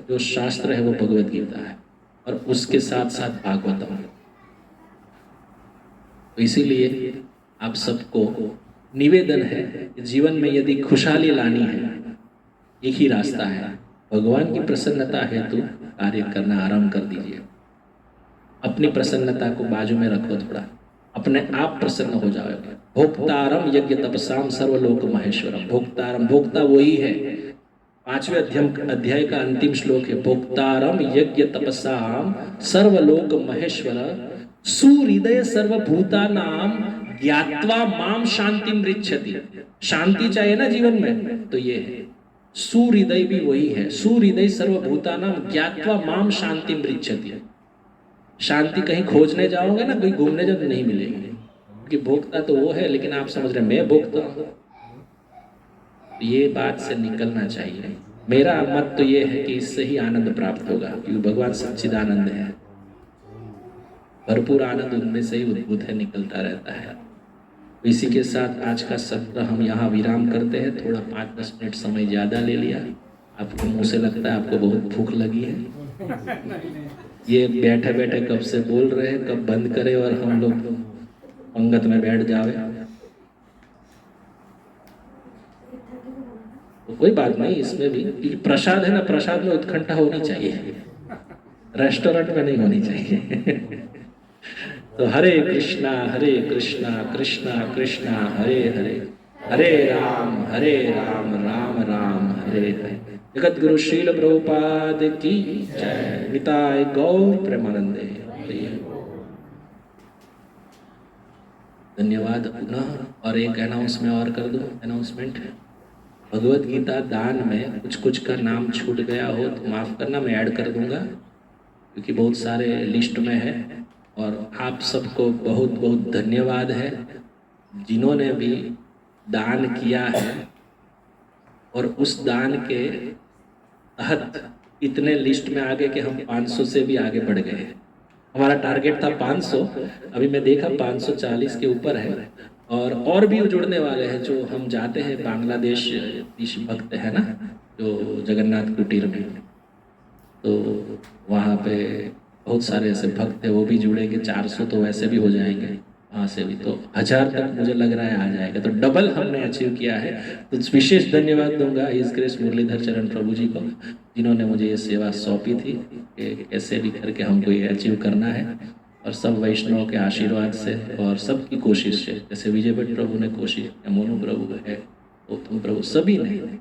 जो शास्त्र है वो भगवत गीता है, और उसके साथ साथ भागवतम। तो इसीलिए आप सबको निवेदन है कि जीवन में यदि खुशहाली लानी है, एक ही रास्ता है, भगवान की प्रसन्नता हेतु कार्य करना आरंभ कर दीजिए। अपनी प्रसन्नता को बाजू में रखो, थोड़ा अपने आप प्रसन्न हो जाओगे। भोक्तारम यज्ञ तपसाम सर्वलोक महेश्वरम। भोक्तारम, भोक्ता वही है। 5वें अध्याय का अंतिम श्लोक है, भोक्तारम यज्ञ तपसाम सर्वलोक महेश्वर सुहृदय सर्वभूता नाम ज्ञात्वा माम शांति मृच्छति। शांति चाहिए ना जीवन में, तो ये है सुहृदय भी वही है। सुहृदय सर्वभूता नाम ज्ञात्वा माम शांति मृच्छति। शांति कहीं खोजने जाओगे ना, कहीं घूमने जाओ, नहीं मिलेगी, क्योंकि भोक्ता तो वो है, लेकिन आप समझ रहे मैं भोक्ता हूं। ये बात से निकलना चाहिए। मेरा मत तो ये है कि इससे ही आनंद प्राप्त होगा, क्योंकि भगवान सच्चिदानंद है। भरपूर आनंद उनमें से ही उद्भूत है, निकलता रहता है। इसी के साथ आज का सत्र हम यहाँ विराम करते हैं। थोड़ा 5-10 मिनट समय ज़्यादा ले लिया। आपको मुंह से लगता है आपको बहुत भूख लगी है। ये बैठे बैठे कब से बोल रहे हैं, कब बंद करें और हम लोग पंगत में बैठ जावे। तो कोई बात नहीं, इसमें भी प्रसाद है ना, प्रसाद में उत्कंठा होनी चाहिए, रेस्टोरेंट में नहीं होनी चाहिए। तो हरे कृष्णा कृष्णा कृष्णा हरे हरे, हरे राम राम राम हरे हरे। जगत गुरु श्रील प्रभुपाद की जय। निताय गौर प्रेमानंदे। धन्यवाद पुनः। और एक अनाउंसमेंट और कर दूं, अनाउंसमेंट। भगवत गीता दान में कुछ का नाम छूट गया हो तो माफ़ करना, मैं ऐड कर दूंगा, क्योंकि बहुत सारे लिस्ट में है। और आप सबको बहुत बहुत धन्यवाद है जिन्होंने भी दान किया है, और उस दान के तहत इतने लिस्ट में आगे कि हम 500 से भी आगे बढ़ गए। हमारा टारगेट था 500, अभी मैं देखा 540 के ऊपर है। और भी जुड़ने वाले हैं। जो हम जाते हैं बांग्लादेश, भक्त है ना जो जगन्नाथ कुटीर में, तो वहाँ पे बहुत सारे ऐसे भक्त हैं, वो भी जुड़ेंगे। 400 तो वैसे भी हो जाएंगे, वहाँ से भी तो 1000 तक मुझे लग रहा है आ जाएगा, तो डबल हमने अचीव किया है। तो विशेष धन्यवाद दूंगा इस ग्रेस मुरलीधर चरण प्रभु जी को, जिन्होंने मुझे ये सेवा सौंपी थी कि कैसे भी करके हमको ये अचीव करना है, और सब वैष्णवों के आशीर्वाद से और सबकी कोशिश से, जैसे विजय भट्ट प्रभु ने कोशिश किया, मोनू प्रभु है, उत्तम प्रभु, सभी ने।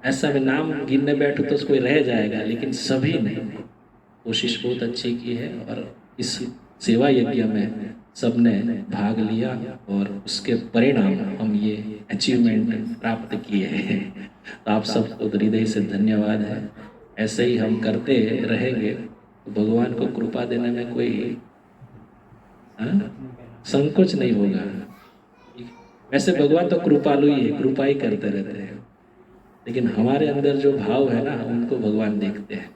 ऐसा मैं नाम गिनने बैठूं तो कोई रह जाएगा, लेकिन सभी ने कोशिश बहुत अच्छी की है, और इस सेवा यज्ञ में सबने भाग लिया, और उसके परिणाम हम ये अचीवमेंट प्राप्त किए हैं। तो आप सबको हृदय से धन्यवाद है। ऐसे ही हम करते रहेंगे तो भगवान को कृपा देने में कोई संकोच नहीं होगा। वैसे भगवान तो कृपालु ही है, कृपा ही करते रहते हैं, लेकिन हमारे अंदर जो भाव है ना, उनको भगवान देखते हैं।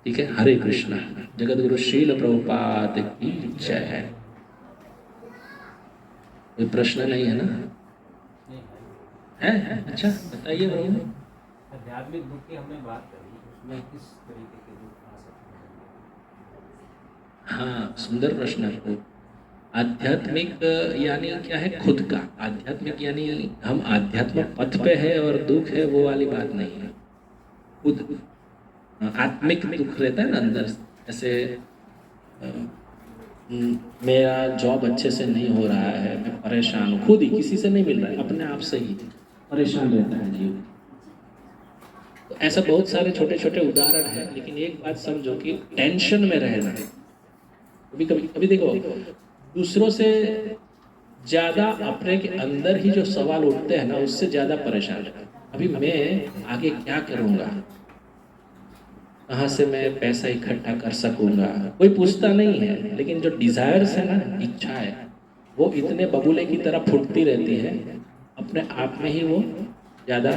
ठीक है, हरे कृष्णा। जगत गुरु शील प्रभुपाद की जय। कोई प्रश्न नहीं है ना? है? अच्छा बताइए प्रभु। आध्यात्मिक दुख की हमने बात करी, उसमें किस तरीके के दुख आ सकते हैं? हाँ, सुंदर प्रश्न है प्रभु। आध्यात्मिक यानी क्या है? खुद का आध्यात्मिक यानी हम आध्यात्मिक पथ पे है और दुख है, वो वाली बात नहीं है। खुद आत्मिक दुख रहता है ना अंदर, ऐसे मेरा जॉब अच्छे से नहीं हो रहा है, मैं परेशान हूँ, खुद ही, किसी से नहीं मिल रहा है, अपने आप से ही परेशान रहता है जीव। तो ऐसा बहुत सारे छोटे छोटे उदाहरण हैं, लेकिन एक बात समझो कि टेंशन में रहना है। कभी कभी कभी देखो, दूसरों से ज़्यादा अपने के अंदर ही जो सवाल उठते हैं ना, उससे ज़्यादा परेशान है। अभी मैं आगे क्या करूँगा, कहाँ से मैं पैसा इकट्ठा कर सकूँगा, कोई पूछता नहीं है। लेकिन जो डिज़ायर्स है ना, इच्छा है, वो इतने बबूले की तरह फूटती रहती है, अपने आप में ही वो ज़्यादा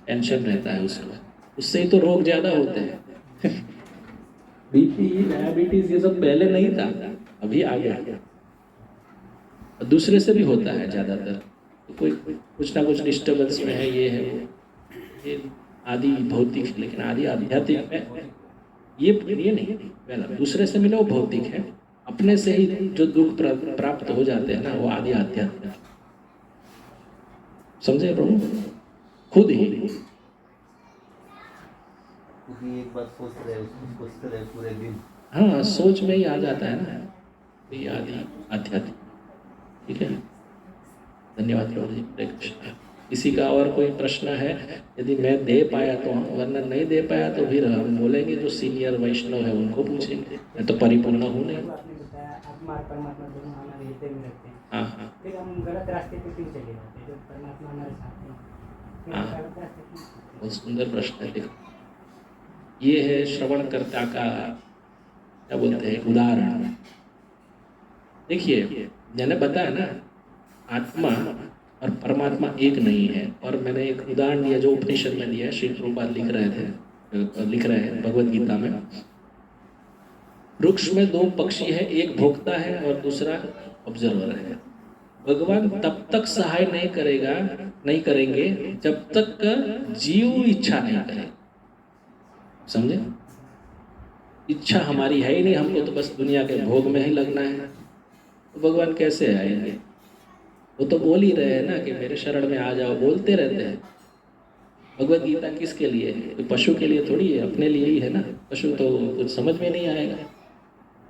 टेंशन रहता है उसको। उससे ही तो रोग ज़्यादा होते हैं। बीपी, डायबिटीज, ये सब पहले नहीं था, अभी आ गया। दूसरे से भी होता है ज़्यादातर, तो कोई कुछ ना कुछ डिस्टर्बेंस में है, ये है वो, ये आदि भौतिक, लेकिन आदि आध्यात्मिक में ये नहीं। पहला दूसरे से मिले वो भौतिक है, अपने से ही जो दुख प्राप्त हो जाते हैं ना, वो आदि आध्यात्मिक। समझे प्रभु? खुद ही एक बार सोचते रहे पूरे दिन। हाँ, सोच में ही आ जाता है ना, ये आदि आध्यात्मिक। ठीक है, धन्यवाद प्रभु जी। हरे कृष्ण। किसी का और कोई प्रश्न है? यदि मैं दे पाया तो, वरना नहीं दे पाया तो फिर हम बोलेंगे जो सीनियर वैष्णव है उनको पूछेंगे, मैं तो परिपूर्ण हूँ नहीं। आत्मा और परमात्मा दोनों हमारे हृदय में रहते हैं। हाँ, फिर हम गलत रास्ते पे क्यों चले जाते हैं जब परमात्मा हमारे साथ हैं? हाँ। गलत रास्ते क्यों? बहुत सुंदर प्रश्न है। देखो, ये है श्रवणकर्ता का क्या बोलते हैं उदाहरण। देखिए, मैंने बताया ना, आत्मा और परमात्मा एक नहीं है। और मैंने एक उदाहरण दिया जो उपनिषद में दिया है, श्री प्रभुपाद लिख रहे हैं भगवत गीता में। वृक्ष में दो पक्षी है, एक भोक्ता है और दूसरा ऑब्जर्वर है। भगवान तब तक सहाय नहीं करेंगे जब तक जीव इच्छा नहीं करे। समझे? इच्छा हमारी है ही नहीं, हमको तो बस दुनिया के भोग में ही लगना है, तो भगवान कैसे आएंगे? वो तो बोल ही रहे हैं ना कि मेरे शरण में आ जाओ, बोलते रहते हैं। भगवत गीता किसके लिए है? तो पशु के लिए थोड़ी है, अपने लिए ही है ना। पशु तो कुछ समझ में नहीं आएगा,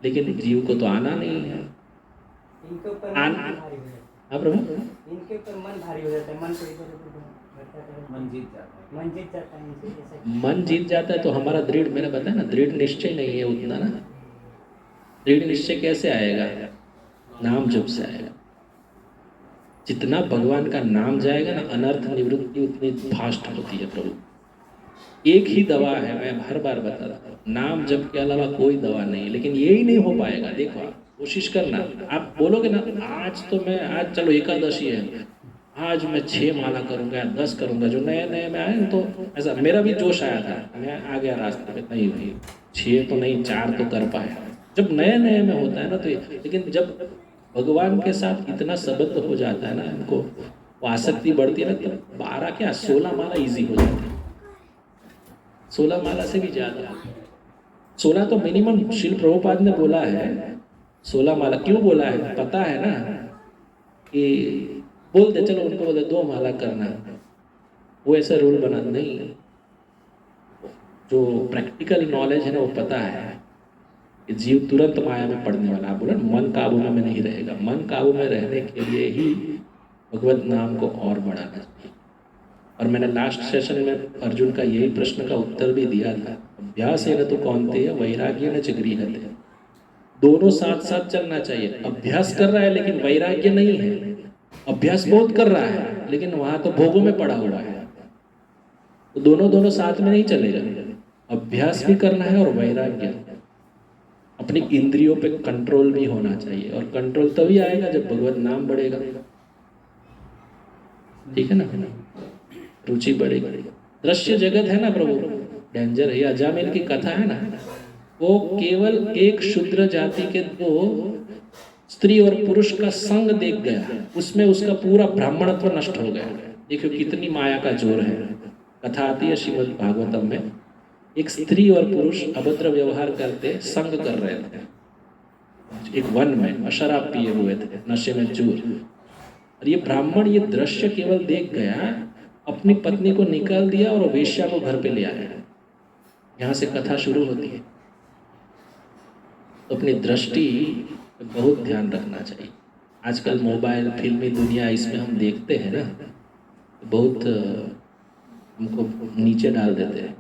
लेकिन जीव को तो आना नहीं है। इनके ऊपर हाँ प्रभु, इनके ऊपर मन भारी हो जाता है, मन को इधर उधर भटकाता है, मन जीत जाता है। मन जीत जाता है इनसे। जैसा मन जीत जाता है तो हमारा दृढ़, मैंने बताया ना, दृढ़ निश्चय नहीं है उतना ना। दृढ़ निश्चय कैसे आएगा? नाम जप से आएगा। जितना भगवान का नाम जाएगा ना, अनर्थ निवृत्ति उतनी फास्ट होती है प्रभु। एक ही दवा है, मैं हर बार बताता हूँ, नाम जप के अलावा कोई दवा नहीं। लेकिन यही नहीं हो पाएगा। देखो, आप कोशिश करना, आप बोलोगे ना आज तो मैं, आज चलो एकादशी है, आज मैं 6 माला करूँगा या 10 करूँगा। जो नए नए में आए तो ऐसा मेरा भी जोश आया था, मैं आ गया रास्ते में, नहीं भाई 6 तो नहीं 4 तो कर पाया। जब नए नए में होता है ना तो लेकिन जब भगवान के साथ इतना संबंध हो जाता है ना, इनको वो आसक्ति बढ़ती है ना, तो 12 क्या 16 माला इजी हो जाती है। 16 माला से भी ज़्यादा, 16 तो मिनिमम। श्रील प्रभुपाद ने बोला है 16 माला क्यों बोला है? पता है ना कि बोल दे, चलो उनको बोल दे 2 माला करना, वो ऐसा रूल बना नहीं। जो प्रैक्टिकल नॉलेज है ना वो पता है कि जीव तुरंत माया में पड़ने वाला। आप बोला मन काबू में नहीं रहेगा, मन काबू में रहने के लिए ही भगवत नाम को और बढ़ाना चाहिए। और मैंने लास्ट सेशन में अर्जुन का यही प्रश्न का उत्तर भी दिया था, अभ्यास है न तो कौनते है वैराग्य न च गृह्यते। दोनों साथ साथ चलना चाहिए। अभ्यास कर रहा है लेकिन वैराग्य नहीं है, अभ्यास बहुत कर रहा है लेकिन वहां तो भोगों में पड़ा हुआ है, तो दोनों साथ में नहीं चलेगा। अभ्यास भी करना है और वैराग्य, अपनी इंद्रियों पे कंट्रोल भी होना चाहिए। और कंट्रोल तभी आएगा जब भगवत नाम बढ़ेगा, ठीक है ना, रुचि बढ़ेगी। दृश्य जगत है ना प्रभु, डेंजर है। ये अजामिल की कथा है ना, वो केवल एक शूद्र जाति के 2 स्त्री और पुरुष का संग देख गया, उसमें उसका पूरा ब्राह्मणत्व नष्ट हो गया। देखो कितनी माया का जोर है। कथा आती है श्रीमद् भागवतम में, एक स्त्री और पुरुष अभद्र व्यवहार करते संग कर रहे थे एक वन में, शराब पिए हुए थे, नशे में चूर। और ये ब्राह्मण ये दृश्य केवल देख गया, अपनी पत्नी को निकाल दिया और वेश्या को घर पे ले आया। यहाँ से कथा शुरू होती है। तो अपनी दृष्टि पे बहुत ध्यान रखना चाहिए। आजकल मोबाइल, फिल्मी दुनिया, इसमें हम देखते हैं ना, बहुत हमको नीचे डाल देते हैं।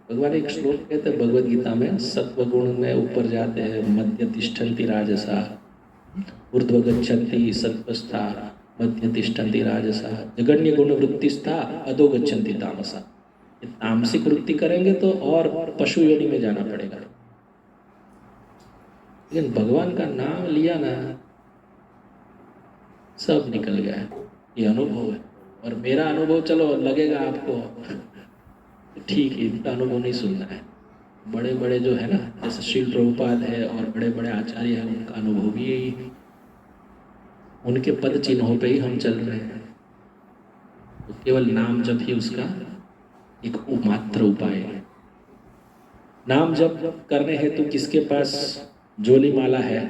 भगवान एक श्लोक कहते हैं भगवद गीता में, सत्वगुण में ऊपर जाते हैं, मध्य तिष्ठन्ति राजसा, ऊर्ध्व गच्छन्ति सत्वस्था, मध्य तिष्ठन्ति राजसा, जगन्य गुण वृत्तिस्था, अधो गच्छन्ति तामसा। तामसिक वृत्ति करेंगे तो और पशु योनि में जाना पड़ेगा। लेकिन भगवान का नाम लिया ना, सब निकल गया है। ये अनुभव है। और मेरा अनुभव चलो लगेगा आपको ठीक है, इनका अनुभव नहीं सुनना है। बड़े बड़े जो है ना, जैसे श्रील प्रभुपाद है और बड़े बड़े आचार्य हैं, उनका अनुभव भी यही है। उनके पद चिन्हों पे ही हम चल रहे हैं। तो केवल नाम जप ही उसका एक मात्र उपाय है। नाम जप करने हेतु किसके पास जोली माला है?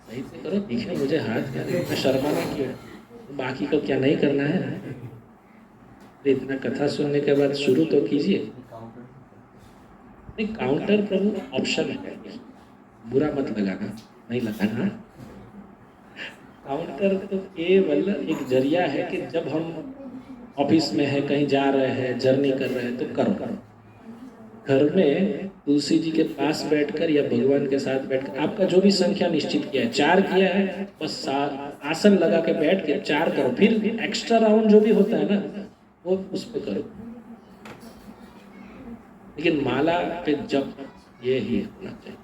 सही से करो, दिखे मुझे हाथ में, शर्माना क्यों? बाकी को क्या नहीं करना है? इतना कथा सुनने के बाद शुरू तो कीजिए। नहीं, काउंटर प्रभु ऑप्शन है, बुरा मत लगाना, नहीं लगाना। काउंटर तो केवल एक जरिया है कि जब हम ऑफिस में है, कहीं जा रहे हैं, जर्नी कर रहे हैं, तो करो। घर में तुलसी जी के पास बैठकर या भगवान के साथ बैठकर, आपका जो भी संख्या निश्चित किया है, 4 किया है, बस आसन लगा के बैठ के 4 करो। फिर एक्स्ट्रा राउंड जो भी होता है ना, वो उस पर करो। लेकिन माला पे जप ये ही होना चाहिए।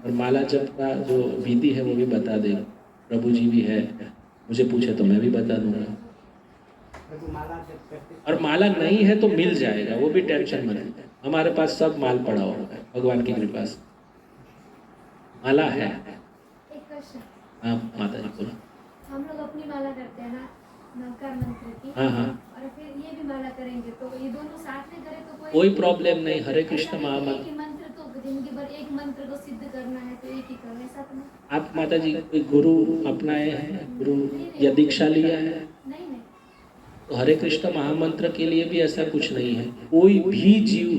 और माला जप का जो विधि है वो भी बता दे, प्रभु जी भी है, मुझे पूछे तो मैं भी बता दूंगा। और माला नहीं है तो मिल जाएगा, वो भी टेंशन मत लीजिए। हमारे पास सब माल पड़ा हुआ है, भगवान की कृपा से माला है। हाँ माता जी बोलो। हम लोग अपनी माला करते हैं ना, नवकार मंत्र की। हाँ। और फिर ये भी माला करेंगे, तो ये दोनों साथ में करें तो कोई प्रॉब्लम नहीं। हरे कृष्ण महामंत्र, मंत्र तो जिंदगी भर एक मंत्र को सिद्ध करना है तो एक ही करो, ऐसा तो नहीं। आप माता जी कोई गुरु अपनाए हैं, गुरु या दीक्षा लिया है? नहीं। तो हरे कृष्ण महामंत्र के लिए भी ऐसा कुछ नहीं है। कोई भी जीव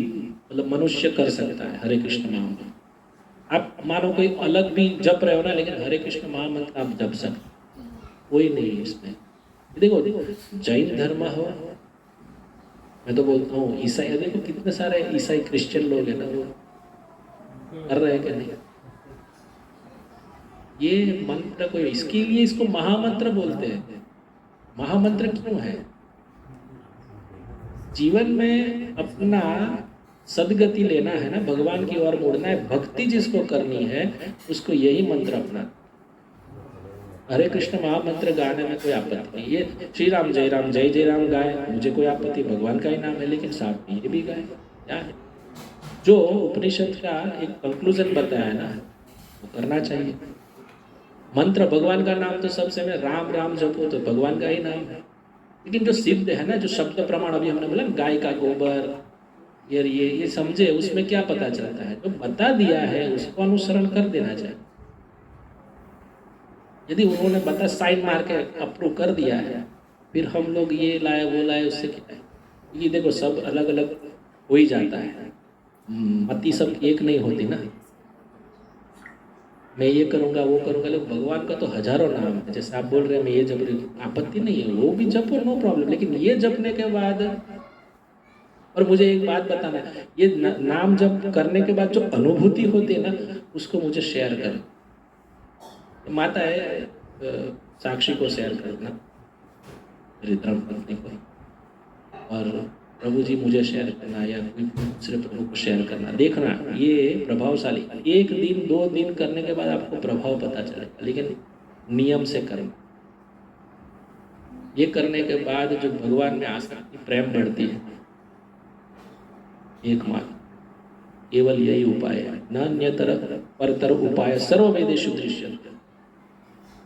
मतलब मनुष्य कर सकता है हरे कृष्ण महामंत्र। आप मानो कोई अलग भी जप रहे हो ना, लेकिन हरे कृष्ण महामंत्र आप जप सकते, कोई नहीं है इसमें। देखो जैन धर्म हो, मैं तो बोलता हूँ ईसाई, देखो कितने सारे ईसाई क्रिश्चियन लोग हैं ना, वो कर रहे हैं कि नहीं? ये मंत्र कोई, इसके लिए इसको महामंत्र बोलते हैं। महामंत्र क्यों है? जीवन में अपना सदगति लेना है ना, भगवान की ओर मुड़ना है, भक्ति जिसको करनी है उसको यही मंत्र अपना। हरे कृष्ण महामंत्र गाने में कोई आपत्ति नहीं। ये श्री राम जय राम गाए, मुझे कोई आपत्ति, भगवान का ही नाम है, लेकिन साथ में ये भी गाए। क्या है जो उपनिषद का एक कंक्लूजन बताया है ना, वो करना चाहिए। मंत्र भगवान का नाम तो सबसे में राम राम जपो तो भगवान का ही नाम है। लेकिन जो सिद्ध है ना, जो शब्द प्रमाण अभी हमने बोला, गाय का गोबर, ये समझे, उसमें क्या पता चलता है? जो बता दिया है उसको अनुसरण कर देना चाहिए। यदि उन्होंने बता साइन मार के अप्रूव कर दिया है, फिर हम लोग ये लाए वो लाए, उससे क्या है? ये देखो सब अलग अलग हो ही जाता है, मति सब एक नहीं होती ना। मैं ये करूँगा वो करूँगा, लेकिन भगवान का तो हजारों नाम है। जैसे आप बोल रहे हैं मैं ये जप रही हूँ, आपत्ति नहीं है, वो भी जपो, नो प्रॉब्लम। लेकिन ये जपने के बाद, और मुझे एक बात बताना है, ये नाम जप करने के बाद जो अनुभूति होती है ना, उसको मुझे शेयर करो। माता है साक्षी को शेयर करना, मेरी धर्म पत्नी को, और प्रभु जी मुझे शेयर करना, या कोई दूसरे प्रभु को शेयर करना। देखना ये प्रभावशाली, 1 दिन 2 दिन करने के बाद आपको प्रभाव पता चलेगा, लेकिन नियम से करना। ये करने के बाद जो भगवान में आसक्ति प्रेम बढ़ती है, एकमात्र केवल यही उपाय है, न अन्यतर परतर उपाय सर्व वेदेषु दृश्यन्ते।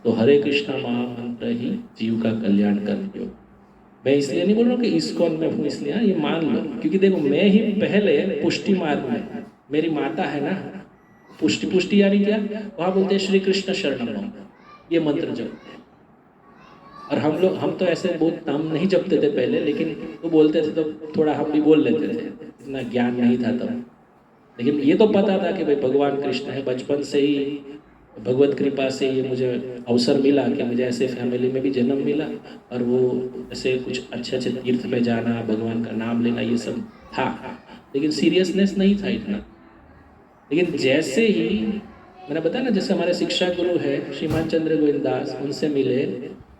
तो हरे कृष्णा महामंत्र ही जीव का कल्याण करने योग। मैं इसलिए नहीं बोल रहा हूँ कि इस्कॉन में हूँ इसलिए, ये मान लो, क्योंकि देखो मैं ही पहले पुष्टि मार्ग में, मेरी माता है ना, पुष्टि यानी क्या, वहाँ बोलते हैं श्री कृष्ण शरणम मम, ये मंत्र जपते हैं। और हम तो ऐसे बहुत नाम नहीं जपते थे पहले, लेकिन वो बोलते थे तो थोड़ा हम भी बोल लेते थे, इतना ज्ञान नहीं था तब। लेकिन ये तो पता था कि भाई भगवान कृष्ण है। बचपन से ही भगवत कृपा से ये मुझे अवसर मिला कि मुझे ऐसे फैमिली में भी जन्म मिला, और वो ऐसे कुछ अच्छे तीर्थ में जाना, भगवान का नाम लेना, ये सब था, लेकिन सीरियसनेस नहीं था इतना। लेकिन जैसे ही मैंने बताया ना, जैसे हमारे शिक्षा गुरु है श्रीमान चंद्र गोविंद दास, उनसे मिले,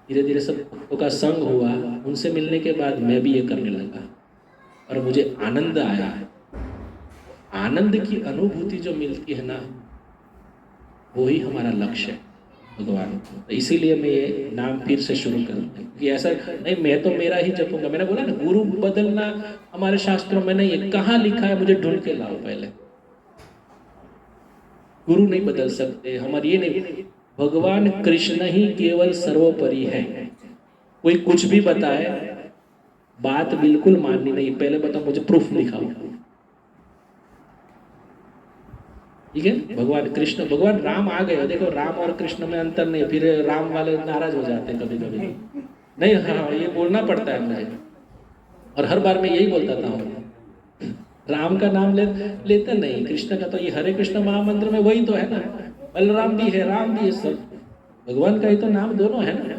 धीरे धीरे सब भक्तों का संग हुआ। उनसे मिलने के बाद मैं भी ये करने लगा, और मुझे आनंद आया। आनंद की अनुभूति जो मिलती है ना, वो ही हमारा लक्ष्य है भगवान। तो इसीलिए मैं ये नाम फिर से शुरू करता हूँ कि ऐसा नहीं मैं तो मेरा ही जपूंगा। मैंने बोला ना, गुरु बदलना हमारे शास्त्रों में नहीं है। कहाँ लिखा है? मुझे ढूंढ के लाओ पहले। गुरु नहीं बदल सकते हमारी, ये नहीं। भगवान कृष्ण ही केवल सर्वोपरि है। कोई कुछ भी बताए, बात बिल्कुल माननी नहीं। पहले बताओ, मुझे प्रूफ दिखाओ। ठीक है, भगवान कृष्ण, भगवान राम आ गए। देखो राम और कृष्ण में अंतर नहीं, फिर राम वाले नाराज हो जाते हैं कभी कभी। नहीं, हाँ ये बोलना पड़ता है मुझे, और हर बार मैं यही बोलता था। राम का नाम लेते नहीं, कृष्ण का तो ये हरे कृष्ण महामंत्र में वही तो है ना। बलराम भी है, राम भी है, सब भगवान का ही तो नाम दोनों है ना।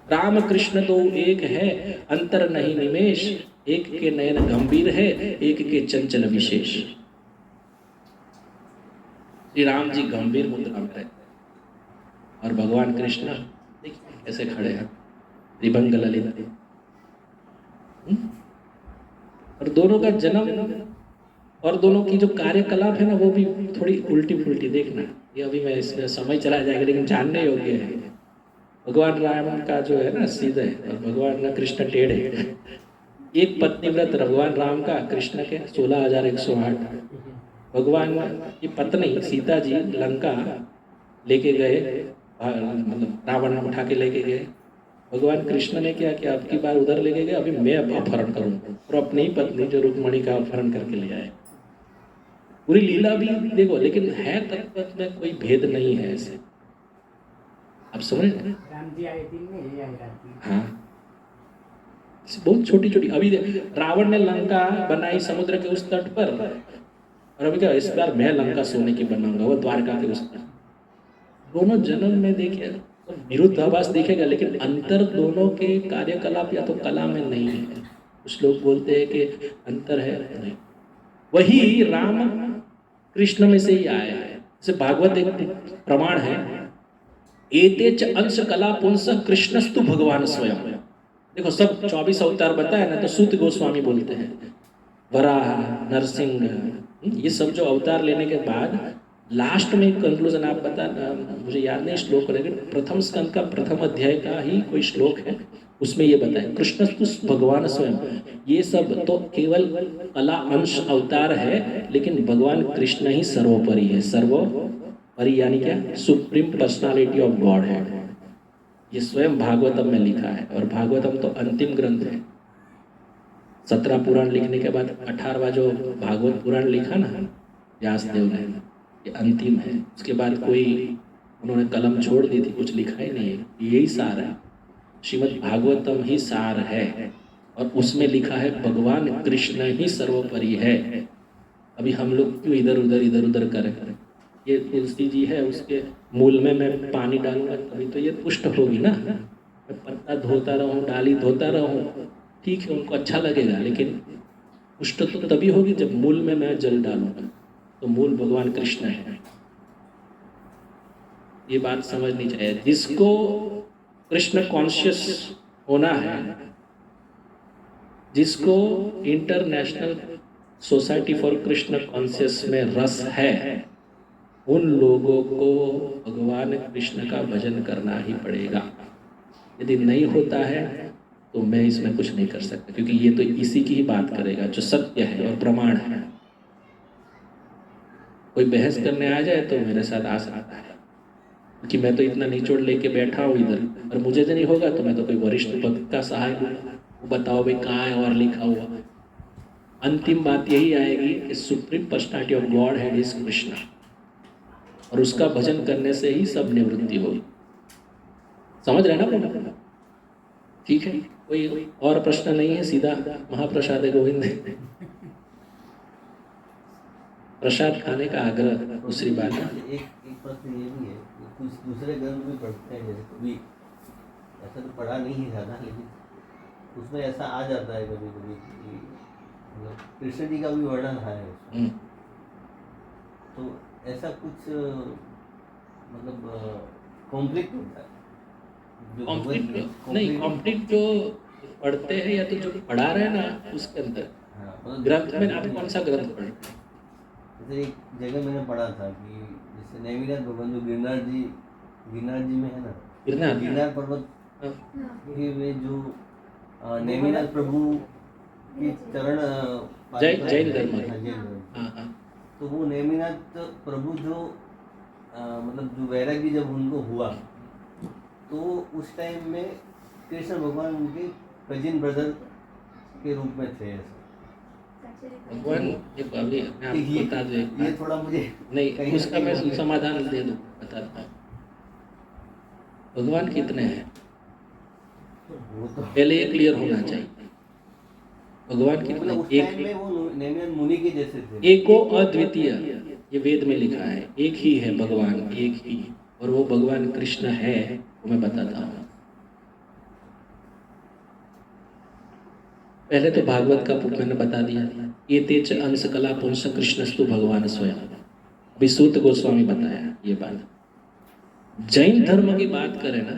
राम कृष्ण तो एक है, अंतर नहीं निमेश। एक के नयन गंभीर है, एक के चंचल विशेष। श्री राम जी गंभीर मुद्रा में रहते, और भगवान कृष्ण देखिए कैसे खड़े हैं, त्रिभंग ललित। और दोनों का जन्म और दोनों की जो कार्यकलाप है ना, वो भी थोड़ी उल्टी फुल्टी। देखना, ये अभी मैं इसमें समय चला जाएगा, लेकिन जानने योग्य है। भगवान राम का जो है ना सीधे, और भगवान कृष्ण टेढ़े। एक पत्नी व्रत भगवान राम का, कृष्ण के 16,108। भगवान की पत्नी सीता जी लंका लेके गए, मतलब रावण उठा के लेके गए। भगवान कृष्ण ने क्या किया, अब की बार उधर लेके गए, अभी मैं अपहरण करूंगा, और अपनी ही पत्नी जो रुक्मणी का अपहरण करके ले आए। पूरी लीला भी देखो, लेकिन है तत्व में कोई भेद नहीं है ऐसे। आप समझ रहे? राम जी आए दिन में, ये आए रात में। हाँ, बहुत छोटी छोटी। अभी रावण ने लंका बनाई समुद्र के उस तट पर, और अभी क्या, इस बार मैं लंका सोने की बनाऊंगा, वो द्वारका के उस पर। दोनों जन्म में देखिए तो विरुद्धाभास दिखेगा, लेकिन अंतर दोनों के कार्यकलाप या तो कला में नहीं है। कुछ लोग बोलते हैं कि अंतर है, नहीं। वही राम कृष्ण में से ही आया है। जैसे भागवत एक प्रमाण है, एतेच अंश कला पुंस कृष्णस्तु भगवान स्वयं। देखो सब 24 अवतार बताया ना, तो सूत गोस्वामी बोलते हैं वराह, नरसिंह, ये सब जो अवतार लेने के बाद लास्ट में एक कंक्लूजन आप बता, मुझे याद नहीं श्लोक, लेकिन प्रथम स्कंद का प्रथम अध्याय का ही कोई श्लोक है, उसमें ये बताया कृष्णस्तु भगवान स्वयं। ये सब तो केवल कला अंश अवतार है, लेकिन भगवान कृष्ण ही सर्वोपरि है। सर्वोपरि यानी क्या, सुप्रीम पर्सनालिटी ऑफ गॉड है। ये स्वयं भागवतम में लिखा है, और भागवतम तो अंतिम ग्रंथ है। 17 पुराण लिखने के बाद 18वां जो भागवत पुराण लिखा ना व्यासदेव ने, ये अंतिम है। उसके बाद कोई उन्होंने कलम छोड़ दी थी, कुछ लिखा ही नहीं है। यही सार है, श्रीमद् भागवतम ही सार है। और उसमें लिखा है भगवान कृष्ण ही सर्वोपरि है। अभी हम लोग क्यों इधर उधर करें? ये तुलसी जी है, उसके मूल में मैं पानी डालूंगा तभी तो ये पुष्ट होगी ना। मैं पत्ता धोता रहूं, डाली धोता रहूं, ठीक है, उनको अच्छा लगेगा, लेकिन पुष्ट तो तभी होगी जब मूल में मैं जल डालूंगा। तो मूल भगवान कृष्ण है, ये बात समझनी चाहिए। जिसको कृष्ण कॉन्शियस होना है, जिसको international society for Krishna conscious में रस है, उन लोगों को भगवान कृष्ण का भजन करना ही पड़ेगा। यदि नहीं होता है तो मैं इसमें कुछ नहीं कर सकता, क्योंकि ये तो इसी की ही बात करेगा जो सत्य है और प्रमाण है। कोई बहस करने आ जाए तो मेरे साथ आ सकता है, क्योंकि मैं तो इतना निचोड़ लेके बैठा हूँ इधर, और मुझे जो नहीं होगा तो मैं तो कोई वरिष्ठ भक्त का सहाय लूँगा। वो बताओ भाई कहाँ है और लिखा हुआ। अंतिम बात यही आएगी कि supreme personality of God head is Krishna, और उसका भजन करने से ही सब निवृत्ति होगी। समझ रहे ना प्रभु? ठीक है, कोई और प्रश्न नहीं है? सीधा महाप्रसाद गोविंद। प्रसाद खाने का आग्रह। दूसरी बात एक प्रश्न ये भी है कि कुछ दूसरे ग्रंथ भी पढ़ते हैं, जैसे कभी ऐसा तो पढ़ा नहीं है ज़्यादा, लेकिन उसमें ऐसा आ जाता है कभी कभी कि मतलब कृष्ण जी का भी वर्णन है उसमें। तो ऐसा कुछ मतलब कॉन्फ्लिक्ट होता है? कॉन्फ्लिक्ट नहीं, कॉन्फ्लिक्ट जो पढ़ते हैं या तो जो पढ़ा रहे हैं ना उसके अंदर। मतलब ग्रंथ में आप कौन सा ग्रंथ पढ़? जैसे एक जगह मैंने पढ़ा था कि जैसे नेमिनाथ भगवान जो गिरनार जी में है ना, गिरनार पर्वत में जो नेमिनाथ प्रभु के चरण जैन धर्म, तो वो नेमिनाथ प्रभु जो मतलब जो वैरागी जब उनको हुआ तो उस टाइम में कृष्ण भगवान उनके कजिन ब्रदर के रूप में थे। भगवान देखो, अभी मैं आपको बता दूं, ये थोड़ा मुझे नहीं उसका मैं समाधान दे दूं, बताता हूँ। भगवान कितने हैं पहले ये क्लियर होना चाहिए। भगवान कितने? एक में वो नेमिनाथ मुनि के जैसे थे, एको अद्वितीय, ये वेद में लिखा है। एक ही है भगवान, एक ही, और वो भगवान कृष्ण है। वो मैं बताता हूँ। पहले तो भागवत का मैंने बता दिया, ये तेज अंश कला पुंस कृष्णस्तु भगवान स्वयं। अभी सूत गोस्वामी बताया ये बात। जैन धर्म की बात करें ना,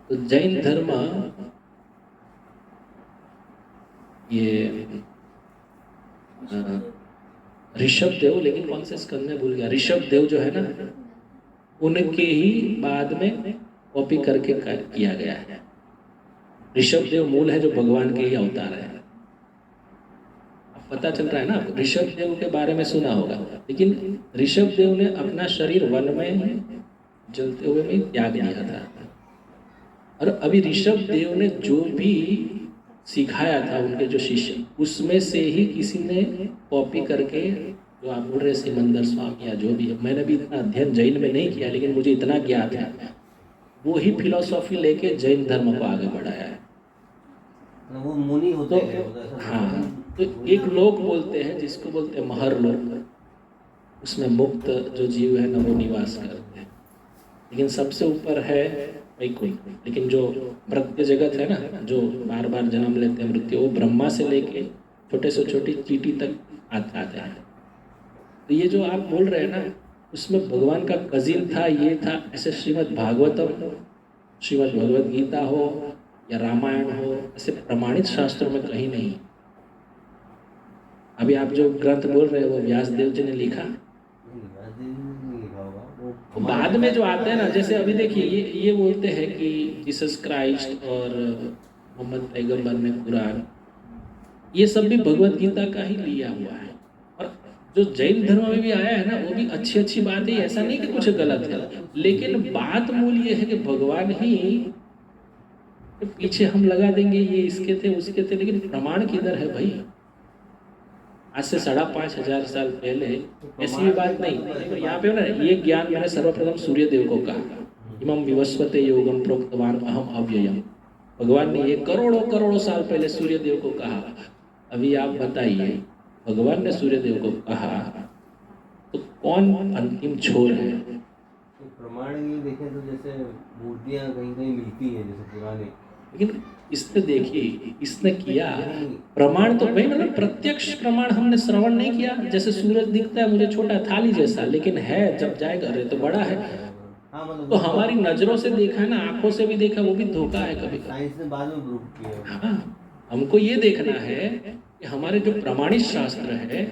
तो जैन धर्म ये ऋषभ देव, लेकिन कौन से स्कंद में भूल गया, ऋषभ देव जो है ना, उनके ही बाद में कॉपी करके किया गया है। ऋषभ देव मूल है जो भगवान के ही अवतार है। अब पता चल रहा है ना, ऋषभ देव के बारे में सुना होगा, लेकिन ऋषभ देव ने अपना शरीर वन में जलते हुए में त्याग दिया था। और अभी ऋषभ देव ने जो भी सिखाया था उनके जो शिष्य, उसमें से ही किसी ने कॉपी करके, जो आप बोल रहे सिमंदर स्वामी या जो भी है, मैंने भी इतना अध्ययन जैन में नहीं किया, लेकिन मुझे इतना ज्ञात है, वो ही फिलॉसफी लेके जैन धर्म को आगे बढ़ाया है। वो मुनि होते हैं। हाँ, तो एक लोक बोलते हैं जिसको बोलते हैं महर लोक, उसमें मुक्त जो जीव है ना वो निवास करते हैं। लेकिन सबसे ऊपर है वैकुंठ। लेकिन जो मृत्य जगत है ना, जो बार बार जन्म लेते हैं मृत्यु, वो ब्रह्मा से लेके छोटे से छोटी चींटी तक आते हैं। तो ये जो आप बोल रहे हैं ना, उसमें भगवान का कजिन था, ये था, ऐसे श्रीमद् भागवतम, श्रीमद् भगवद गीता हो या रामायण हो, ऐसे प्रमाणित शास्त्रों में कहीं नहीं। अभी आप जो ग्रंथ बोल रहे हो वो व्यासदेव जी ने लिखा, तो बाद में जो आते हैं ना, जैसे अभी देखिए ये बोलते हैं कि जीसस क्राइस्ट और मोहम्मद पैगंबर ने कुरान, ये सब भी भगवद गीता का ही लिया हुआ है। और जो जैन धर्म में भी आया है ना, वो भी अच्छी बात है, ऐसा नहीं कि कुछ गलत है, लेकिन बात मूल ये है कि भगवान ही तो पीछे हम लगा देंगे ये इसके थे उसके थे, लेकिन प्रमाण किधर है भाई? आज से 5,500 साल पहले ऐसी भी बात नहीं। देखो यहाँ पे ना, ये ज्ञान मैंने सर्वप्रथम सूर्य देव को कहा, इमं विवस्वते योगम प्रोक्तवान अहम अव्ययम। भगवान ने ये करोड़ों साल पहले सूर्य देव को कहा। अभी आप बताइए, भगवान ने सूर्य देव को कहा तो कौन अंतिम छोर है? तो प्रमाण ये देखें तो जैसे मूर्तियाँ कहीं कहीं मिलती हैं जैसे पुराने, लेकिन इसने देखिए, इसने किया प्रमाण तो भाई, मतलब प्रत्यक्ष प्रमाण हमने श्रवण नहीं किया। जैसे सूरज दिखता है मुझे छोटा थाली जैसा, लेकिन है जब जाएगा अरे तो बड़ा है। हाँ मतलब तो हमारी नजरों से देखा ना, आंखों से भी देखा, वो भी धोखा है कभी कभी। साइंस ने बाद में प्रूव किया। हाँ, हमको ये देखना है कि हमारे जो प्रमाणित शास्त्र है,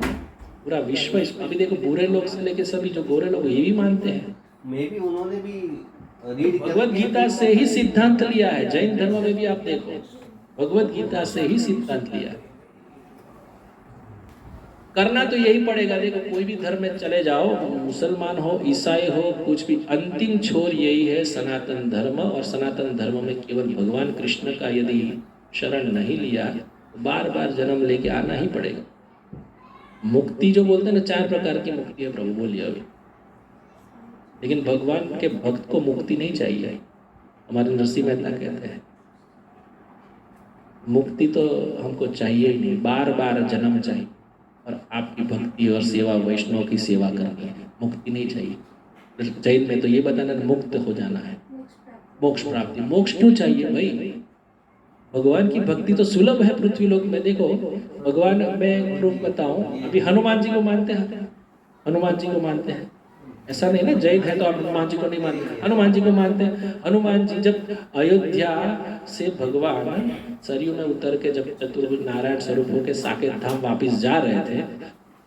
पूरा विश्व इसको, अभी देखो बुरे लोग से लेके सभी जो गोरे लोग ये भी मानते हैं। मे भी उन्होंने भी रीड भगवत गीता से ही सिद्धांत लिया है। जैन धर्म में भी आप देखो, भगवत गीता से ही सिद्धांत लिया है। करना तो यही पड़ेगा। देखो कोई भी धर्म में चले जाओ, मुसलमान हो, ईसाई हो, कुछ भी, अंतिम छोर यही है सनातन धर्म। और सनातन धर्म में केवल भगवान कृष्ण का यदि शरण नहीं लिया तो बार बार जन्म लेके आना ही पड़ेगा। मुक्ति जो बोलते हैं ना, 4 प्रकार की मुक्ति है प्रभु बोलिए अभी, लेकिन भगवान के भक्त को मुक्ति नहीं चाहिए। हमारे नरसिंह मेहता कहते हैं मुक्ति तो हमको चाहिए ही नहीं, बार बार जन्म चाहिए और आपकी भक्ति और सेवा, वैष्णव की सेवा करनी है, मुक्ति नहीं चाहिए। जैन में तो ये बताना मुक्त हो जाना है, मोक्ष प्राप्ति। मोक्ष क्यों चाहिए भाई? भगवान की भक्ति तो सुलभ है पृथ्वी लोक में। देखो भगवान, मैं प्रूफ बताऊं, अभी हनुमान जी को मानते हैं, हनुमान जी को मानते हैं, ऐसा नहीं ना जैन है तो आप हनुमान जी को नहीं मानते, हनुमान जी को मानते हैं। हनुमान जी जब अयोध्या से भगवान सरयू में उतर के जब चतुर्भुज नारायण स्वरूप होकर साकेत धाम वापिस जा रहे थे,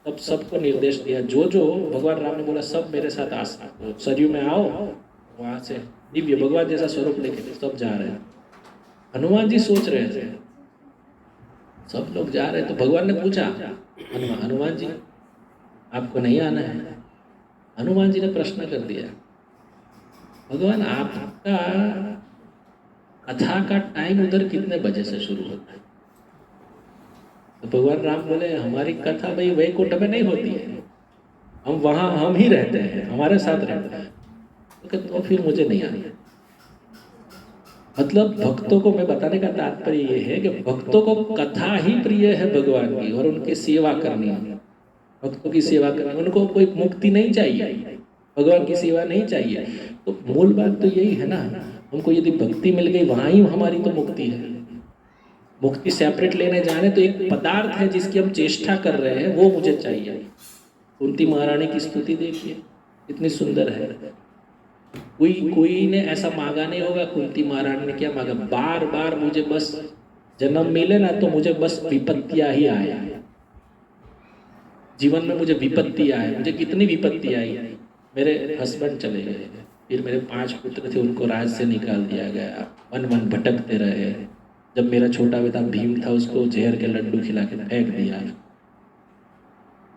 तब सबको निर्देश दिया, जो जो भगवान राम ने बोला सब मेरे साथ आ सकते, सरयू में आओ, वहां से दिव्य भगवान जैसा स्वरूप लेके सब जा रहे हैं। हनुमान जी सोच रहे थे, सब लोग जा रहे, तो भगवान ने पूछा हनुमान जी आपको नहीं आना है? हनुमान जी ने प्रश्न कर दिया, भगवान आपका कथा का टाइम उधर कितने बजे से शुरू होता है? तो भगवान राम बोले हमारी कथा भाई वैकुंठ में नहीं होती है, हम वहाँ हम ही रहते हैं, हमारे साथ रहते हैं। तो फिर मुझे नहीं आना। मतलब भक्तों को मैं बताने का तात्पर्य ये है कि भक्तों को कथा ही प्रिय है भगवान की, और उनकी सेवा करनी है, भक्तों की सेवा करनी। उनको कोई मुक्ति नहीं चाहिए, भगवान की सेवा नहीं चाहिए। तो मूल बात तो यही है ना, हमको यदि भक्ति मिल गई वहाँ ही हमारी तो मुक्ति है। मुक्ति सेपरेट लेने जाने तो एक पदार्थ है जिसकी हम चेष्टा कर रहे हैं, वो मुझे चाहिए। कुंती महारानी की स्तुति देखिए कितनी सुंदर है। कोई ने ऐसा मांगा नहीं होगा, कुंती महारानी ने क्या मांगा, बार बार मुझे बस जन्म मिले ना तो मुझे बस विपत्तियां ही आए, जीवन में मुझे विपत्ति आए। मुझे कितनी विपत्ति आई, मेरे हस्बैंड चले गए, फिर मेरे 5 पुत्र थे उनको राज से निकाल दिया गया, वन वन भटकते रहे। जब मेरा छोटा बेटा भीम था उसको जहर के लड्डू खिला के फेंक दिया,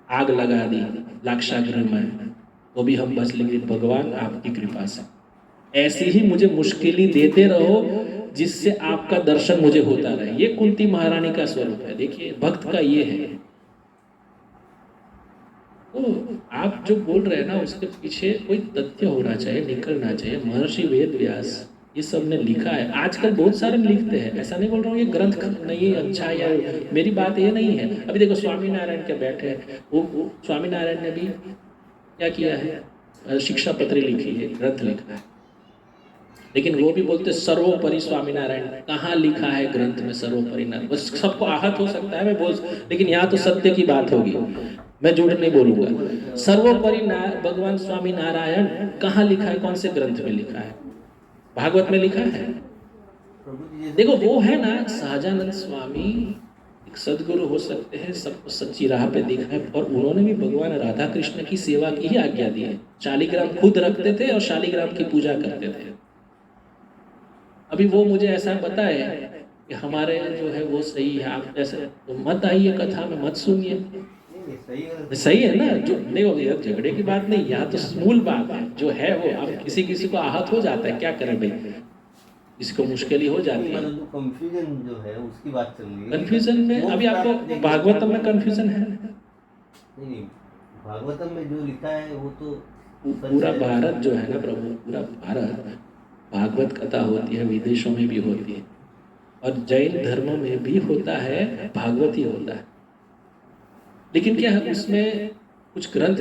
आग लगा दी लाक्षागृह में, तो भी हम बस, लेकिन भगवान आपकी कृपा से ऐसी ही मुझे मुश्किलें देते रहो जिससे आपका दर्शन मुझे होता रहे। ये कुंती महारानी का स्वरूप है। देखिए भक्त का ये है। तो आप जो बोल रहे हैं ना उसके पीछे कोई तथ्य होना चाहिए, निकलना चाहिए। महर्षि वेद व्यास ये सब ने लिखा है। आजकल बहुत सारे लिखते हैं, ऐसा नहीं बोल रहा हूँ ये ग्रंथ नहीं अच्छा, या मेरी बात ये नहीं है। अभी देखो स्वामीनारायण के बैठे, वो स्वामीनारायण ने भी क्या किया है, शिक्षा पत्री लिखी है, ग्रंथ लिखा है, लेकिन वो भी बोलते सर्वोपरि स्वामीनारायण। कहाँ लिखा है ग्रंथ में सर्वोपरि नारायण? बस सबको आहत हो सकता है मैं बोल, लेकिन यहाँ तो सत्य की बात होगी, मैं झूठ नहीं बोलूंगा। सर्वोपरि भगवान स्वामी नारायण कहाँ लिखा है, कौन से ग्रंथ में लिखा है? भागवत में लिखा है। देखो वो है ना सहजानंद स्वामी, एक सदगुरु हो सकते हैं, सबको सच्ची राह पे दिखाए, और उन्होंने भी भगवान राधा कृष्ण की सेवा की ही आज्ञा दी है। शालिग्राम खुद रखते थे और शालिग्राम की पूजा करते थे। अभी वो मुझे ऐसा बताए कि हमारे जो है वो सही है, आप ऐसे तो मत आइए कथा में, मत सुनिए। सही है ना, जो नहीं होगी झगड़े की बात नहीं, यहाँ तो मूल बात है जो है वो। अब किसी किसी को आहत हो जाता है, क्या करें भाई, इसको मुश्किल ही हो जाती है। मतलब कंफ्यूजन जो है उसकी बात चल रही है। कंफ्यूजन में अभी आपको भागवतम में कंफ्यूजन है, नहीं, भागवतम में जो लिखा है वो तो पूरा भारत जो है ना प्रभु, पूरा भारत भागवत कथा होती है, विदेशों में भी होती है और जैन धर्म में भी होता है, भागवत ही होता है। लेकिन क्या है उसमें कुछ ग्रंथ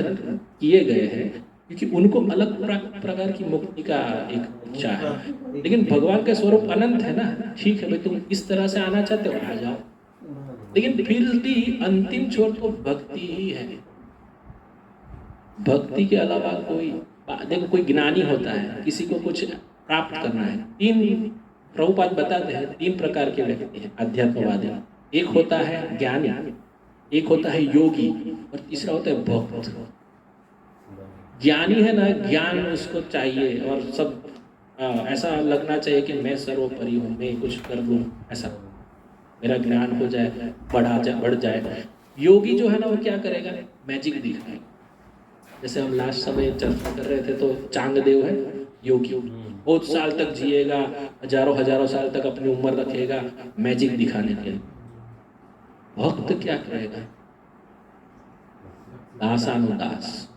किए गए हैं क्योंकि उनको अलग प्रकार की मुक्ति का एक इच्छा है। लेकिन भगवान का स्वरूप अनंत है ना, ठीक है भाई तुम इस तरह से आना चाहते हो आ जाओ, लेकिन फिर भी अंतिम छोर तो भक्ति ही है। भक्ति के अलावा कोई देखो, कोई ज्ञानी होता है, किसी को कुछ प्राप्त करना है, तीन प्रभुपाद बताते हैं 3 प्रकार के व्यक्ति हैं आध्यात्मवादी। एक होता है ज्ञानी, एक होता है योगी और तीसरा होता है भक्त। ज्ञानी है ना, ज्ञान उसको चाहिए और सब ऐसा लगना चाहिए कि मैं सर्वोपरि हूँ, मैं कुछ कर लूँ, ऐसा मेरा ज्ञान हो जाए, बढ़ जाए। योगी जो है ना वो क्या करेगा, मैजिक दिखाएगा। जैसे हम लास्ट समय चर्चा कर रहे थे तो चांगदेव है योगी, बहुत साल तक जिएगा, हजारों साल तक अपनी उम्र रखेगा मैजिक दिखाने के लिए। भक्त क्या करेगा, दासानुदास,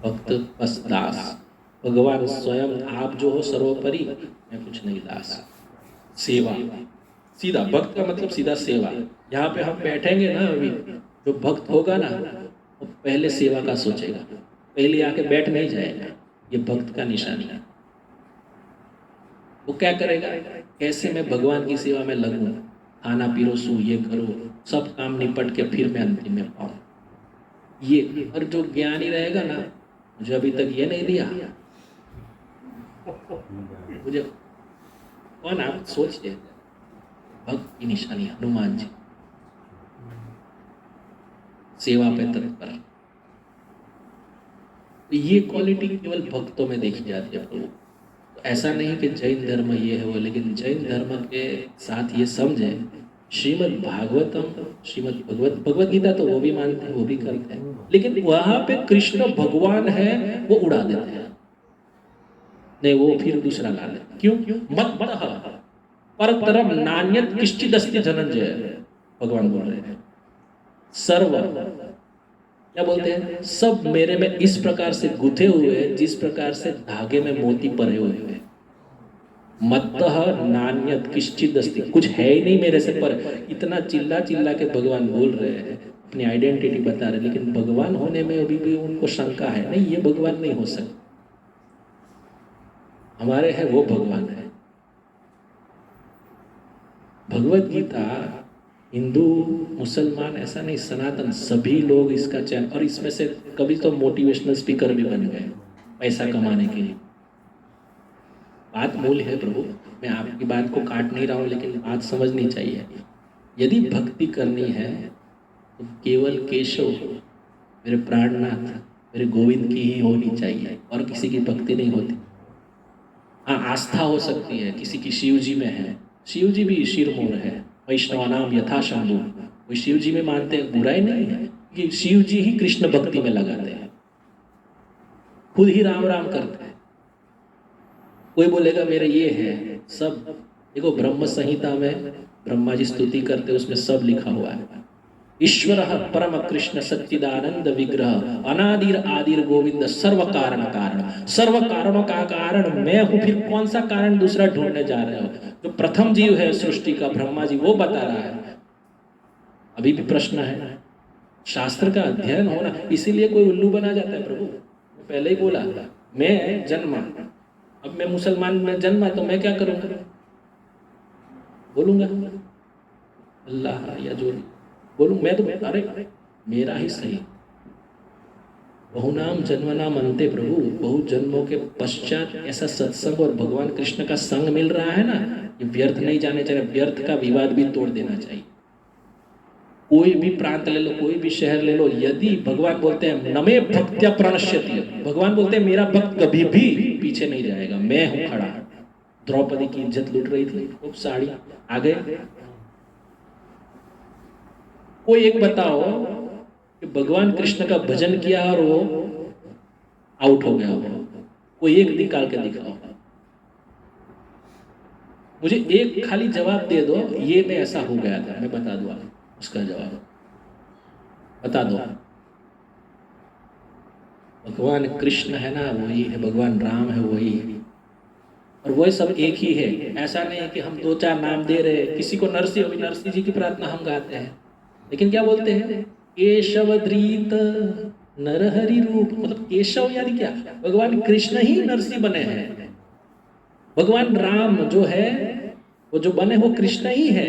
भक्त बस दास। भगवान स्वयं आप जो हो सर्वोपरि, मैं कुछ नहीं, दास। सेवा, सीधा भक्त का मतलब सीधा सेवा। यहाँ पे हम बैठेंगे ना, अभी जो भक्त होगा ना वो पहले सेवा का सोचेगा, पहले आके बैठ नहीं जाएगा। ये भक्त का निशानी है। वो क्या करेगा, कैसे मैं भगवान की सेवा में लगूं, खाना पीरोसूं, ये करो, सब काम निपट के फिर मैं अंतिम में पाऊं ये। और जो ज्ञानी रहेगा ना, मुझे अभी तक ये नहीं दिया, मुझे कौन, आप सोचिए, भक्त की निशानी हनुमान जी, सेवा पे तत्पर। ये क्वालिटी केवल भक्तों में देखी जाती है प्रभु। तो ऐसा नहीं कि जैन धर्म ये है वो, लेकिन जैन धर्म के साथ ये समझे, श्रीमद् भागवतम, श्रीमद् भगवत गीता तो वो भी मानते हैं, वो भी करते हैं, लेकिन वहां पे कृष्ण भगवान है वो उड़ा देते हैं, नहीं वो फिर दूसरा ला लेते। क्यों, मत परतरम नान्यत किश्चिदस्ति धनंजय, भगवान बोल रहे हैं सर्व, क्या बोलते हैं, सब मेरे में इस प्रकार से गुथे हुए हैं जिस प्रकार से धागे में मोती परे हुए हैं। मत्तः नान्यत किश्चिदस्ति, कुछ है ही नहीं मेरे से पर। इतना चिल्ला चिल्ला के भगवान बोल रहे हैं, अपनी आइडेंटिटी बता रहे, लेकिन भगवान होने में अभी भी उनको शंका है, नहीं ये भगवान नहीं हो सकता, हमारे है वो भगवान है। भगवत गीता हिंदू मुसलमान ऐसा नहीं, सनातन सभी लोग इसका चयन, और इसमें से कभी तो मोटिवेशनल स्पीकर भी बन गए पैसा कमाने के लिए। बात मूल है प्रभु, मैं आपकी बात को काट नहीं रहा हूँ, लेकिन बात समझनी चाहिए। यदि भक्ति करनी है तो केवल केशव, मेरे प्राणनाथ, मेरे गोविंद की ही होनी चाहिए, और किसी की भक्ति नहीं होती। हाँ, आस्था हो सकती है, किसी की शिव जी में है, शिव जी भी शिरमोर है, वैष्णवानाम यथा शंभु, वो शिव जी में मानते हैं, बुराई नहीं है कि शिव जी ही कृष्ण भक्ति में लगाते हैं, खुद ही राम राम करते हैं। कोई बोलेगा मेरे ये है सब, देखो ब्रह्म संहिता में ब्रह्मा जी स्तुति करते, उसमें सब लिखा हुआ है। ईश्वर परम कृष्ण सच्चिदानंद विग्रह, अनादिर आदिर गोविंद, सर्व कारण कारण, सर्व कारणों का कारण मैं हूं, फिर कौन सा कारण दूसरा ढूंढने जा रहे हो? जो प्रथम जीव है सृष्टि का, ब्रह्मा जी, वो बता रहा है। अभी भी प्रश्न है, शास्त्र का अध्ययन होना, इसीलिए कोई उल्लू बना जाता है प्रभु। मैं पहले ही बोला, मैं जन्मा, अब मैं मुसलमान में जन्मा तो मैं क्या करूंगा, बोलूंगा अल्लाह या जो बोलूं मैं, तो अरे मेरा ही सही। बहुनाम जन्मनाम अंते प्रभु, बहुत जन्मों के पश्चात ऐसा सत्संग और भगवान कृष्ण का संग मिल रहा है ना, ये व्यर्थ नहीं जाने चाहिए। व्यर्थ का विवाद भी तोड़ देना चाहिए। कोई भी प्रांत ले लो, कोई भी शहर ले लो, यदि भगवान बोलते हैं नमे भक्त्या प्रणश्यति, भगवान बोलते हैं मेरा भक्त कभी भी पीछे नहीं जाएगा, मैं हूं खड़ा। द्रौपदी की इज्जत लूट रही थी, खूब साड़ी आ गए। कोई एक बताओ कि भगवान कृष्ण का भजन किया और वो आउट हो गया हो, कोई एक निकाल के दिखाओ। मुझे एक खाली जवाब दे दो, ये में ऐसा हो गया था, मैं बता दूँ आपको उसका जवाब, बता दो। भगवान कृष्ण है ना वही है, भगवान राम है वही है, और वही सब एक ही है। ऐसा नहीं है कि हम 2-4 नाम दे रहे हैं, किसी को नरसिंह जी की प्रार्थना हम गाते हैं, लेकिन क्या बोलते हैं, केशवधृत नरहरि रूप, मतलब केशव यानी क्या, भगवान कृष्ण ही नरसिंह बने हैं। भगवान राम जो है वो जो बने वो कृष्ण ही है,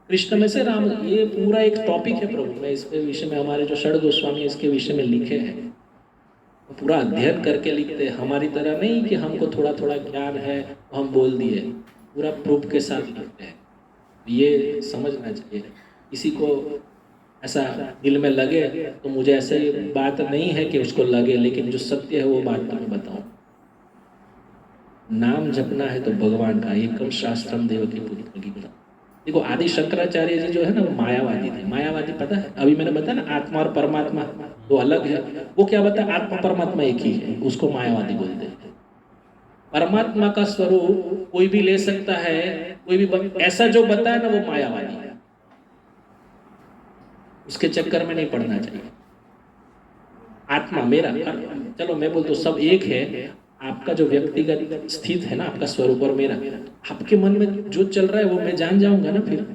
कृष्ण में से राम। ये पूरा एक टॉपिक है प्रभु, मैं इसके विषय में, हमारे जो षड गोस्वामी इसके विषय में लिखे हैं, वो पूरा अध्ययन करके लिखते हैं। हमारी तरह नहीं कि हमको थोड़ा थोड़ा ज्ञान है हम बोल दिए, पूरा प्रूफ के साथ लिखते हैं। ये समझना चाहिए, किसी को ऐसा दिल में लगे तो मुझे ऐसे बात नहीं है कि उसको लगे, लेकिन जो सत्य है वो बात तो मैं बताऊं। नाम जपना है तो भगवान का, एकम शास्त्रम देवकी पुत्र की कथा। देखो आदि शंकराचार्य जी जो है ना वो मायावादी थे। मायावादी पता है, अभी मैंने बताया ना आत्मा और परमात्मा दो अलग है, वो क्या बताया, आत्मा परमात्मा एक ही है, उसको मायावादी बोलते हैं। परमात्मा का स्वरूप कोई भी ले सकता है, कोई भी ऐसा जो बताया ना वो मायावादी है, उसके चक्कर में नहीं पड़ना चाहिए। आत्मा मेरा, चलो मैं बोलता हूँ सब एक है, आपका जो व्यक्तिगत स्थित है ना आपका स्वरूप और मेरा, आपके मन में जो चल रहा है वो मैं जान जाऊंगा ना फिर,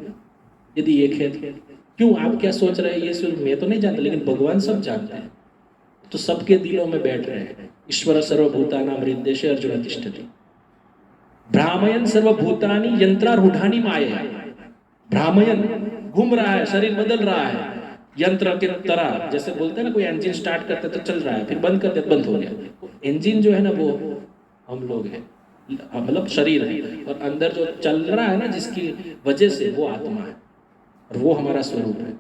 यदि एक है तो। क्यों आप क्या सोच रहे हैं ये सिर्फ मैं तो नहीं जानता, लेकिन भगवान सब जानते हैं, तो सबके दिलों में बैठ रहे हैं। ईश्वर सर्वभूतानां हृदयेषु अर्जुन तिष्ठति, भ्रामयन् सर्वभूतानि यंत्रारूढ़ानि मायया। भ्रामयन घूम रहा है, शरीर बदल रहा है यंत्र के तरह, जैसे बोलते हैं ना कोई इंजन स्टार्ट करते तो चल रहा है, फिर बंद करते बंद हो गया। इंजन जो है ना वो हम लोग हैं, मतलब शरीर है, और अंदर जो चल रहा है ना जिसकी वजह से वो आत्मा है, और वो हमारा स्वरूप है।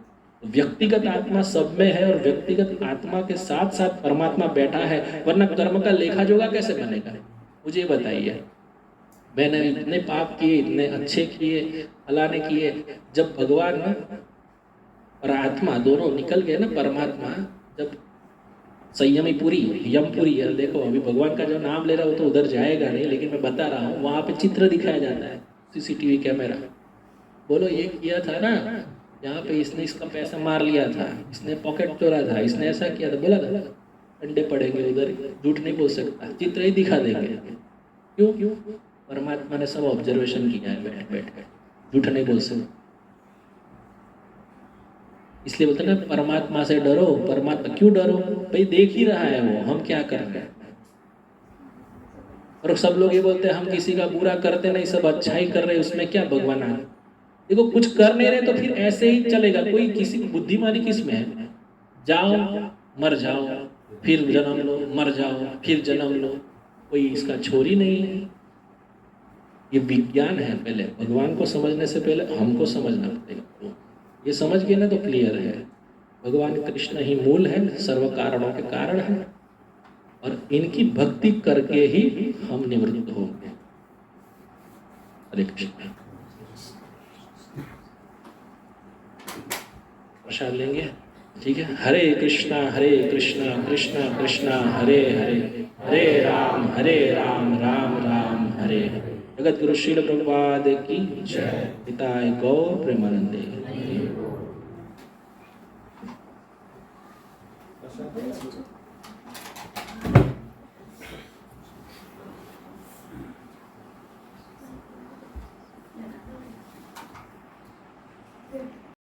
व्यक्तिगत आत्मा सब में है, और व्यक्तिगत आत्मा के साथ साथ परमात्मा बैठा है, वरना कर्म का लेखा जोखा कैसे बनेगा, मुझे बताइए। मैंने इतने पाप किए, इतने अच्छे किए, फलाने किए, जब भगवान और आत्मा दोनों निकल गए ना, परमात्मा जब संयमी पुरी यमपुरी, यार देखो अभी भगवान का जो नाम ले रहा हो तो उधर जाएगा नहीं, लेकिन मैं बता रहा हूँ वहाँ पे चित्र दिखाया जाता है, सीसीटीवी कैमरा। बोलो ये किया था ना, यहाँ पे इसने इसका पैसा मार लिया था, इसने पॉकेट चोरा था, इसने ऐसा किया था, बोला था अंडे पड़ेंगे उधर, झूठ नहीं बोल सकता, चित्र ही दिखा देंगे। क्यों क्यों परमात्मा ने सब ऑब्जर्वेशन किया है बैठ बैठ कर, झूठ नहीं बोल सकता। इसलिए बोलते ना परमात्मा से डरो। परमात्मा क्यों डरो भाई, देख ही रहा है वो हम क्या कर रहे हैं। और सब लोग ये बोलते हैं हम किसी का बुरा करते नहीं, सब अच्छा ही कर रहे हैं, उसमें क्या भगवान आ। देखो कुछ कर नहीं रहे तो फिर ऐसे ही चलेगा। कोई किसी बुद्धिमानी किस में है, जाओ मर जाओ फिर जन्म लो, मर जाओ फिर जन्म लो, कोई इसका छोरी नहीं है। ये विज्ञान है, पहले भगवान को समझने से पहले हमको समझना पड़ेगा। ये समझ गए ना तो क्लियर है, भगवान कृष्ण ही मूल है, सर्व कारणों के कारण है, और इनकी भक्ति करके ही हम निवृत्त होंगे। हरे कृष्ण। प्रसाद लेंगे, ठीक है। हरे कृष्णा कृष्णा कृष्णा हरे हरे, हरे राम राम राम हरे हरे। जगत गुरु श्रील प्रभुपाद की जय। पिताय गौर प्रेमानंदे।